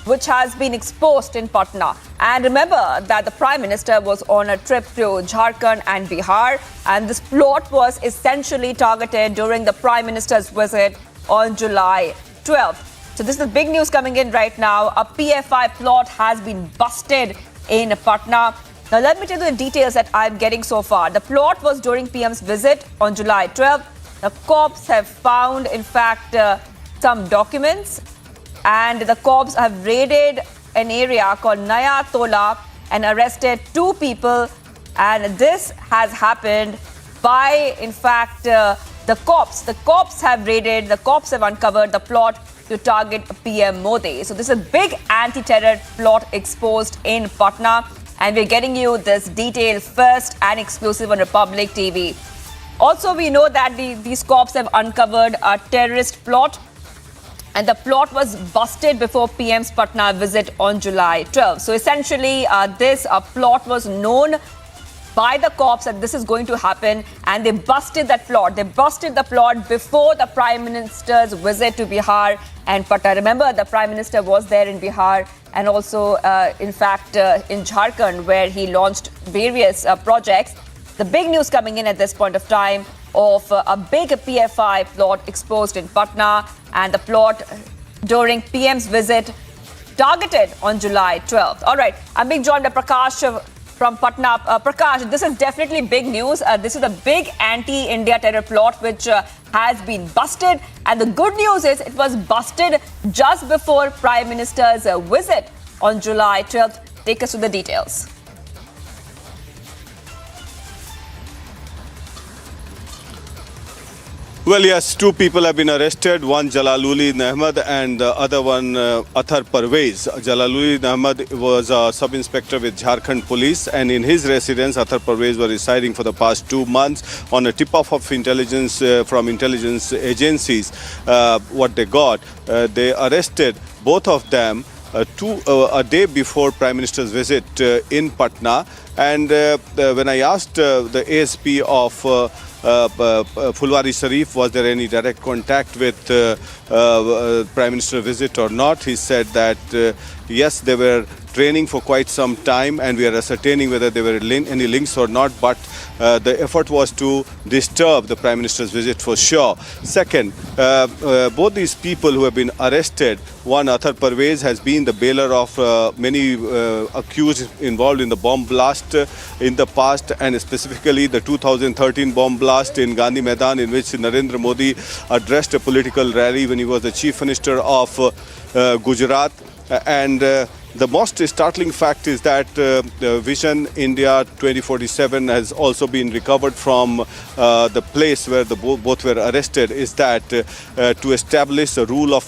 which has been exposed in Patna. And remember that the Prime Minister was on a trip to Jharkhand and Bihar, and this plot was essentially targeted during the Prime Minister's visit on July 12th. So this is big news coming in right now. A PFI plot has been busted in Patna. Now let me tell you the details that I'm getting so far. The plot was during PM's visit on July 12th. The cops have found, in fact, some documents, and the cops have raided an area called Naya Tola and arrested 2 people. And this has happened by, in fact, the cops. The cops have uncovered the plot to target PM Modi. So this is a big anti-terror plot exposed in Patna, and we're getting you this detail first and exclusive on Republic TV. Also, we know that these cops have uncovered a terrorist plot, and the plot was busted before PM's Patna visit on July 12. So essentially, this plot was known by the cops that this is going to happen, and they busted that plot. They busted the plot before the Prime Minister's visit to Bihar and Patna. Remember, the Prime Minister was there in Bihar and also, in fact, in Jharkhand, where he launched various projects. The big news coming in at this point of time of a big PFI plot exposed in Patna, and the plot during PM's visit targeted on July 12th. All right, I'm being joined by Prakash from Patna. Prakash, this is definitely big news. This is a big anti-India terror plot which has been busted. And the good news is it was busted just before Prime Minister's visit on July 12th. Take us to the details. Well, yes, two people have been arrested, one Jalaluddin Ahmed and the other one Athar Parvez. Jalaluddin Ahmed was a sub-inspector with Jharkhand police, and in his residence, Athar Parvez were residing for the past 2 months on a tip-off of intelligence from intelligence agencies. What they got, they arrested both of them a day before Prime Minister's visit in Patna. And when I asked the ASP of Fulwari Sharif, was there any direct contact with Prime Minister visit or not, he said that yes, they were training for quite some time and we are ascertaining whether there were any links or not, but the effort was to disturb the Prime Minister's visit for sure. Second, both these people who have been arrested, one Athar Parvez has been the bailer of many accused involved in the bomb blast in the past, and specifically the 2013 bomb blast in Gandhi Maidan, in which Narendra Modi addressed a political rally when he was the Chief Minister of Gujarat. And the most startling fact is that Vision India 2047 has also been recovered from the place where both were arrested, is that to establish a rule of